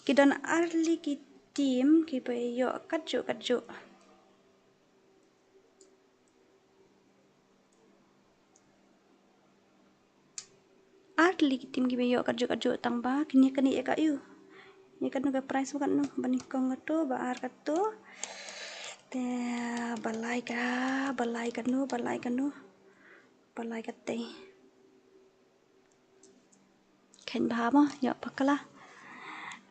ki don arli ki tim ki pe yo kat ju arli ki tim ki pe yo kat ju tang ba kini ka yu ni kan ga price bukan no bani kong to ba ar kat to te balai kan no balai kat te khen ba mo yo pakala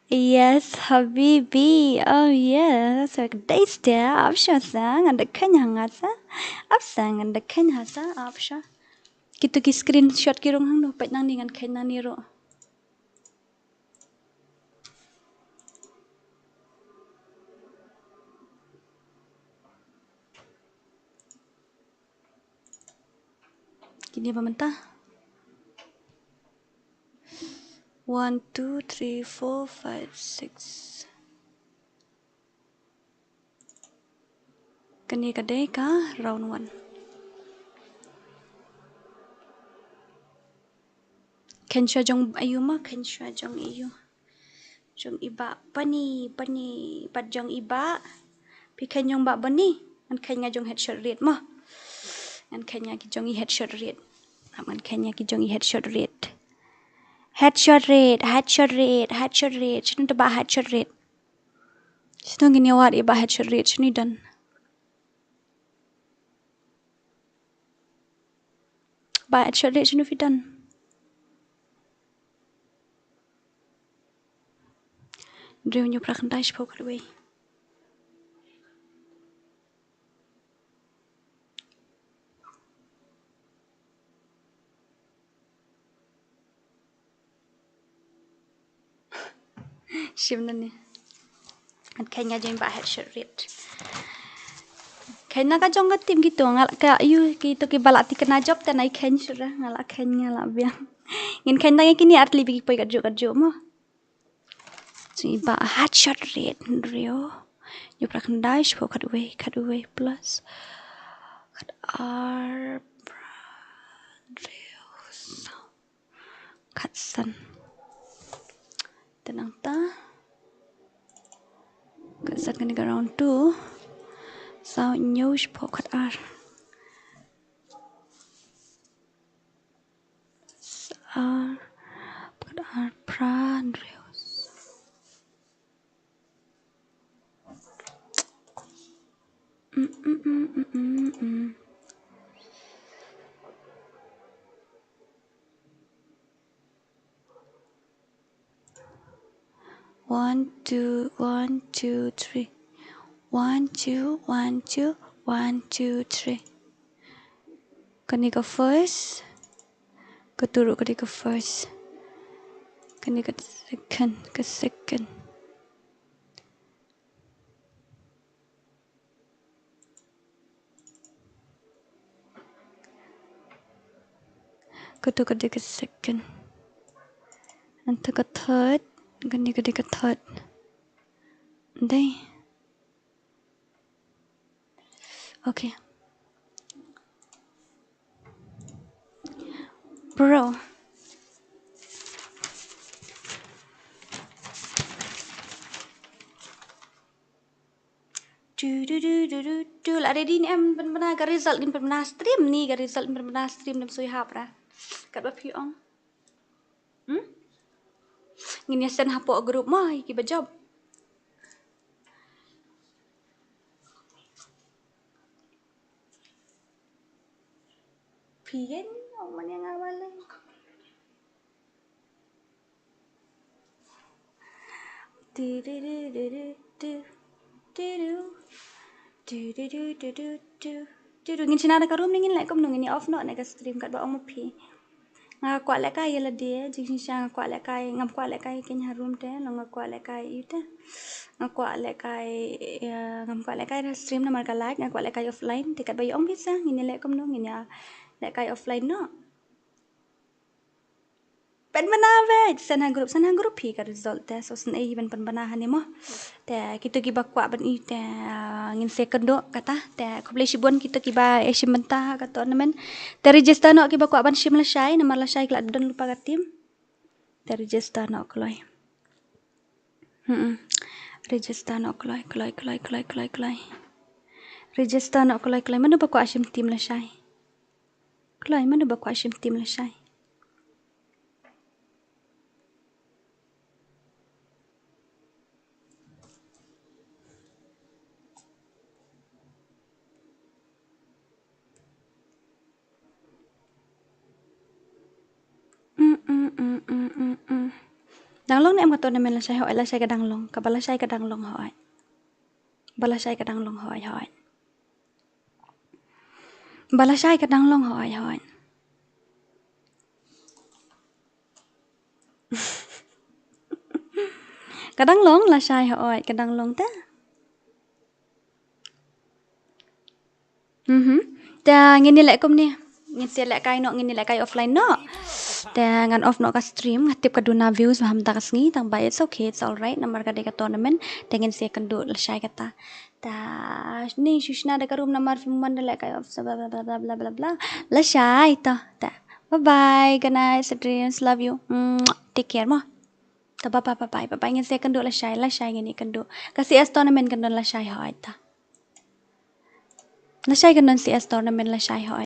yes habibi oh yes so days there afsha sang and the kenya ngasa afsang and the kenya sa afsha kitu ki screenshot ki rong hang no pat nang ningan khen nang ni ro kini ba menta 1 2 3 4 5 6 kani ka day ka round 1 kensha jong ayu ma kensha jong ayu jong iba pani pat jong iba pi kenyong ba bani an kenya jong headshot rate ma an kenya ki jong i headshot rate an kenya ki jong i headshot rate shinu to ba headshot rate shinu gini wat iba headshot rate shinu dan ba headshot rate shinu fi dan Drew nyo prakandai spoke away. Shim na ni. At kanya jeng ba headshot rate. Kanya ka jong ka tim gitu ngal ka yu gitu ki balak ti kena job tan ai kenya sura ngala kenya la biang. Ngin kenya kini at libi poi ka jo mo. So ba headshot rate Drew. Nyo prakandai spoke away plus kat R Katsan tenang ta Katsan kani ka round 2 sao news pokat R pokat R Prandrews One, two, three. 1 2 1 2 1 2 3 kani ka first keturu kani ka first kani ka second ketu kani ka second anta ka third kani ka third dai okay bro lah ready ni em benar ke result ni benar stream ni ke result ni benar stream nem sui hap ra kat ba pi ong ngini sen hapo group mah ki ba job kan man yang awal ngin sinada ka room ngin like kom ngin off no na ka stream kat ba ong pi nga kwa le kai la dia jing sha kwa le kai ngam kwa le kai ken harum te no nga kwa le kai ite nga kwa le kai ngam kwa le kai stream na mar ka like nga kwa le kai offline te kat ba ong bisa ngin le kom ngin ya le kai offline no pen banave sana group hi ka result te so sen ai ban banahan ni mo te kita ki bakwa ban i te ngin second do kata te koble shibon kita ki ba esim mentah ka tournament te register no ki bakwa ban shim la shai namar la shai klak don lupa ka tim te register no kloi register no kloi register no kloi mana bakwa shim tim la shai kloi mana bakwa shim tim la shai Danglong nem ka tournament la shai la shai ka danglong ka bala shai ka danglong hoi bala shai ka danglong hoi bala shai ka danglong hoi ka danglong la shai hoi ka danglong ta ta ngin ni lek kom ni ngin se lek kai no ngin ni lek kai offline no ta ngan off no ka stream ngatip ka duna views ham ta kasngi tang ba it's okay it's all right namar ka de ka tournament ta ngin se kan do la shai ka ta ni shushna de ka room namar fi man lek kai off bla bla bla bla bla bla la shai ta bye bye good night dreams love you take care mo ta bye ngin se kan do la shai ngin ni kan do ka CS tournament kan do la shai hoi ta la shai kan don CS tournament la shai hoi